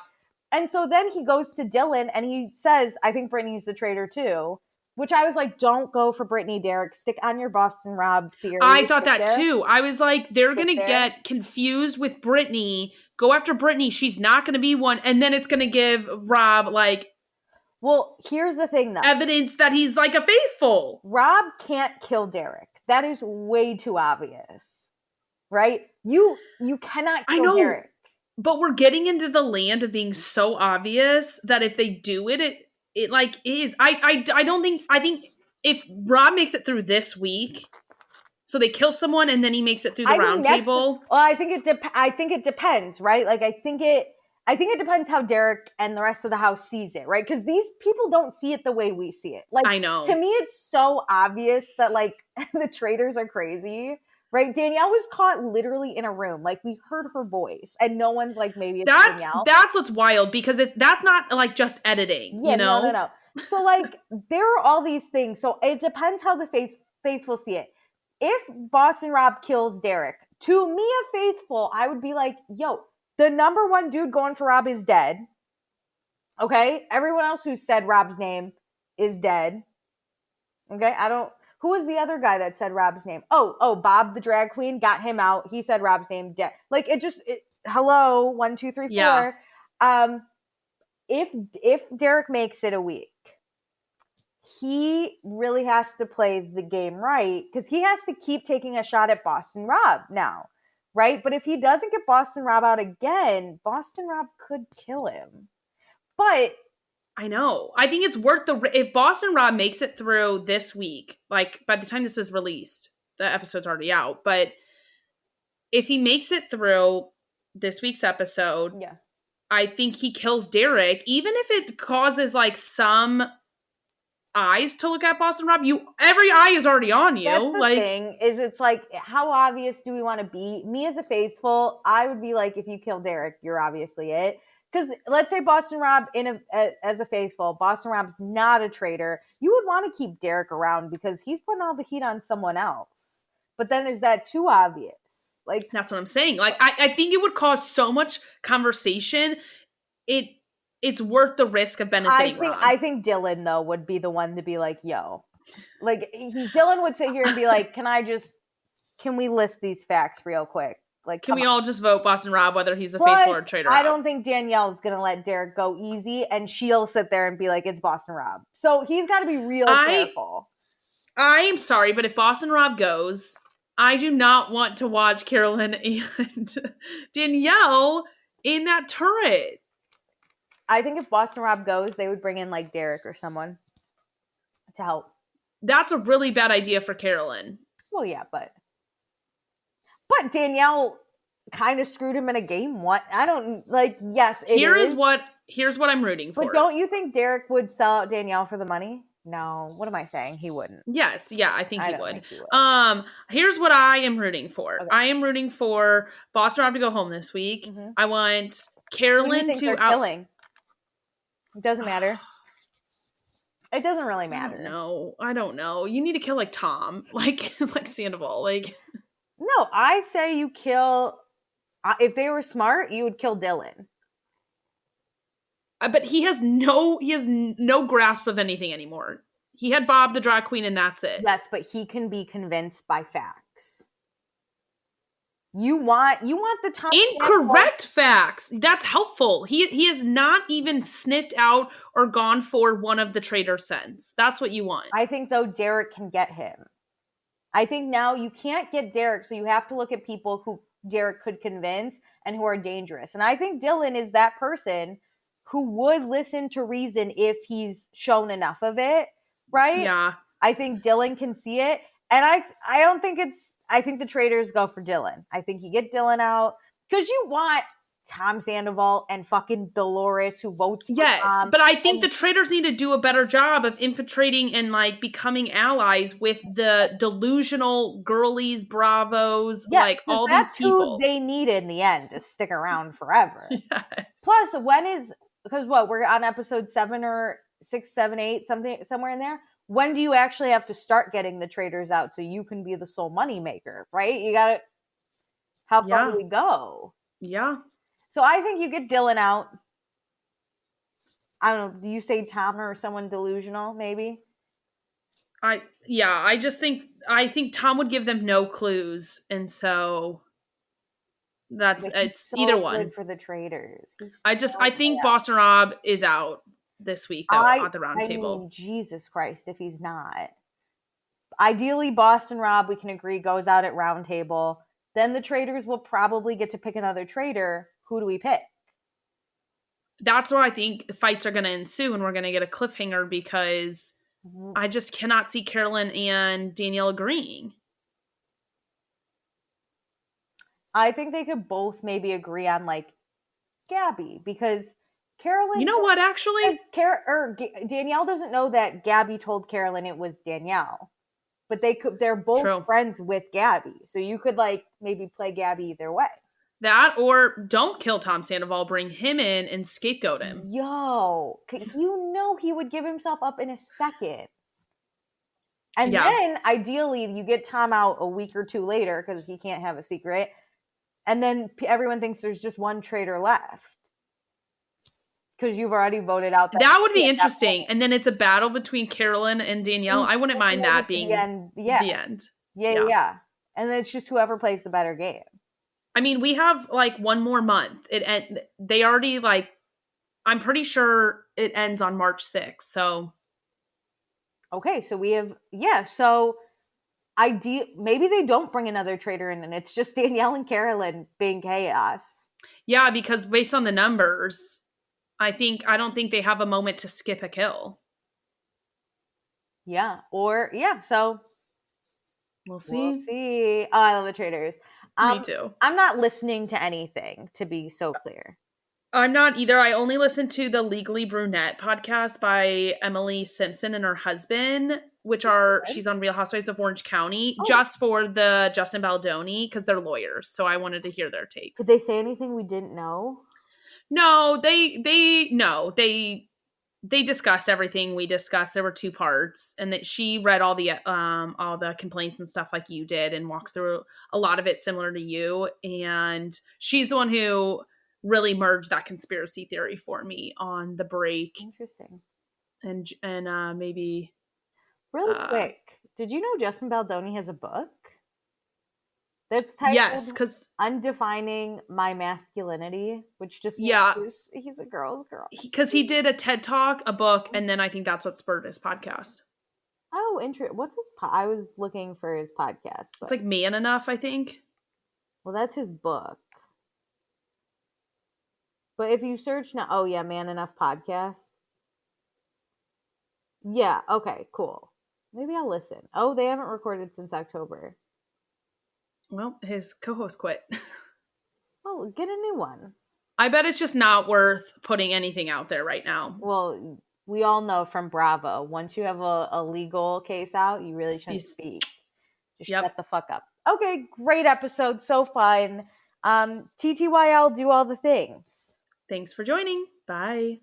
And so then he goes to Dylan and he says, "I think Brittany's the traitor too." Which I was like, don't go for Brittany, Derek. Stick on your Boston Rob theory. I thought that too. I was like, they're going to get confused with Brittany. Go after Brittany. She's not going to be one. And then it's going to give Rob, like... Well, here's the thing, though. Evidence that he's like a faithful. Rob can't kill Derek. That is way too obvious. Right? You cannot kill Derek. But we're getting into the land of being so obvious that if they do it like is. I think if Rob makes it through this week, so they kill someone and then he makes it through the round table. I think it depends, right? Like I think it depends how Derek and the rest of the house sees it, right? Because these people don't see it the way we see it. Like, I know. To me, it's so obvious that like the traitors are crazy. Right? Danielle was caught literally in a room. Like, we heard her voice. And no one's like, maybe it's Danielle. That's what's wild. Because that's not, like, just editing, you know? No. So, like, there are all these things. So, it depends how the faithful see it. If Boston Rob kills Derek, to me, a faithful, I would be like, yo, the number one dude going for Rob is dead. Okay? Everyone else who said Rob's name is dead. Okay? Who was the other guy that said Rob's name? Oh, Bob the drag queen, got him out. He said Rob's name. Like, hello, 1, 2, 3, 4. Yeah. If Derek makes it a week, he really has to play the game right because he has to keep taking a shot at Boston Rob now, right? But if he doesn't get Boston Rob out again, Boston Rob could kill him. But... I know. I think it's worth if Boston Rob makes it through this week, like by the time this is released, the episode's already out, but if he makes it through this week's episode, yeah, I think he kills Derek, even if it causes like some eyes to look at Boston Rob. Every eye is already on you. That's the thing is it's like, how obvious do we want to be? Me as a faithful, I would be like, if you kill Derek, you're obviously it. Because let's say Boston Rob as a faithful, Boston Rob's not a traitor. You would want to keep Derek around because he's putting all the heat on someone else. But then is that too obvious? Like, that's what I'm saying. Like, I think it would cause so much conversation. It's worth the risk of benefiting Rob. I think Dylan though would be the one to be like, yo, like Dylan would sit here and be like, can we list these facts real quick? Like, can we all just vote Boston Rob, whether he's a faithful or a traitor? I don't think Danielle's going to let Derek go easy, and she'll sit there and be like, it's Boston Rob. So he's got to be real careful. I am sorry, but if Boston Rob goes, I do not want to watch Carolyn and Danielle in that turret. I think if Boston Rob goes, they would bring in, like, Derek or someone to help. That's a really bad idea for Carolyn. Well, yeah, but But Danielle kind of screwed him in a game. What? I don't like. Yes, it Here's what I'm rooting for. But don't you think Derek would sell out Danielle for the money? No. What am I saying? He wouldn't. Yes, yeah, I think he would. Think he would. Here's what I am rooting for. Okay. I am rooting for Boston Rob to go home this week. Mm-hmm. I want Carolyn to killing. It doesn't matter. It doesn't really matter. I don't know. You need to kill like Tom, like Sandoval. Like, no, I'd say you kill. If they were smart, you would kill Dylan. But he has no grasp of anything anymore. He had Bob the drag queen, and that's it. Yes, but he can be convinced by facts. You want the Tom incorrect facts. That's helpful. He has not even sniffed out or gone for one of the traitor scents. That's what you want. I think though Derek can get him. I think now you can't get Derek, so you have to look at people who Derek could convince and who are dangerous. And I think Dylan is that person who would listen to reason if he's shown enough of it, right? Yeah. I think Dylan can see it. And I think the traitors go for Dylan. I think you get Dylan out because you want Tom Sandoval and fucking Dolores who votes for Tom. But I think the traitors need to do a better job of infiltrating and like becoming allies with the delusional girlies, bravos, like all these people. Who they need in the end to stick around forever. Yes. Plus, because we're on episode 7 or 6, 7, 8, somewhere in there. When do you actually have to start getting the traitors out so you can be the sole money maker, right? You got to. How far do we go? Yeah. So I think you get Dylan out. I don't know. Do you say Tom or someone delusional? Maybe. I think Tom would give them no clues, and so it's either one for the traitors. I think Boston Rob is out this week though at the round table. Mean, Jesus Christ, if he's not. Ideally, Boston Rob, we can agree, goes out at round table. Then the traitors will probably get to pick another traitor. Who do we pick? That's where I think fights are going to ensue, and we're going to get a cliffhanger because I just cannot see Carolyn and Danielle agreeing. I think they could both maybe agree on like Gabby because Carolyn. You know what? Actually, Danielle doesn't know that Gabby told Carolyn it was Danielle, but they're both friends with Gabby, so you could like maybe play Gabby either way. That or don't kill Tom Sandoval, bring him in and scapegoat him. Yo, he would give himself up in a second. And then ideally you get Tom out a week or two later because he can't have a secret. And then everyone thinks there's just one traitor left. Because you've already voted out. That would be interesting. And then it's a battle between Carolyn and Danielle. I wouldn't mind that being the end. Yeah. And then it's just whoever plays the better game. I mean, we have like one more month. They already like, I'm pretty sure it ends on March 6th. So. Okay. So we have, so maybe they don't bring another traitor in and it's just Danielle and Carolyn being chaos. Yeah. Because based on the numbers, I don't think they have a moment to skip a kill. Yeah. So. We'll see. Oh, I love the traitors. Me too. I'm not listening to anything, to be so clear. I'm not either. I only listen to the Legally Brunette podcast by Emily Simpson and her husband, she's on Real Housewives of Orange County, just for the Justin Baldoni, because they're lawyers. So I wanted to hear their takes. Did they say anything we didn't know? No, they discussed everything we discussed. There were 2 parts, and that she read all the complaints and stuff like you did and walked through a lot of it similar to you. And she's the one who really merged that conspiracy theory for me on the break. Interesting. And maybe really quick. Did you know Justin Baldoni has a book? That's titled because Undefining My Masculinity, which just means he's a girl's girl. Because he did a TED Talk, a book, and then I think that's what spurred his podcast. Oh, interesting. What's his I was looking for his podcast. It's like Man Enough, I think. Well, that's his book. But if you search now, Man Enough podcast. Yeah, okay, cool. Maybe I'll listen. Oh, they haven't recorded since October. Well, his co-host quit. Well, get a new one. I bet it's just not worth putting anything out there right now. Well, we all know from Bravo, once you have a legal case out, you really shouldn't speak. Just shut the fuck up. Okay, great episode. So fun. TTYL, do all the things. Thanks for joining. Bye.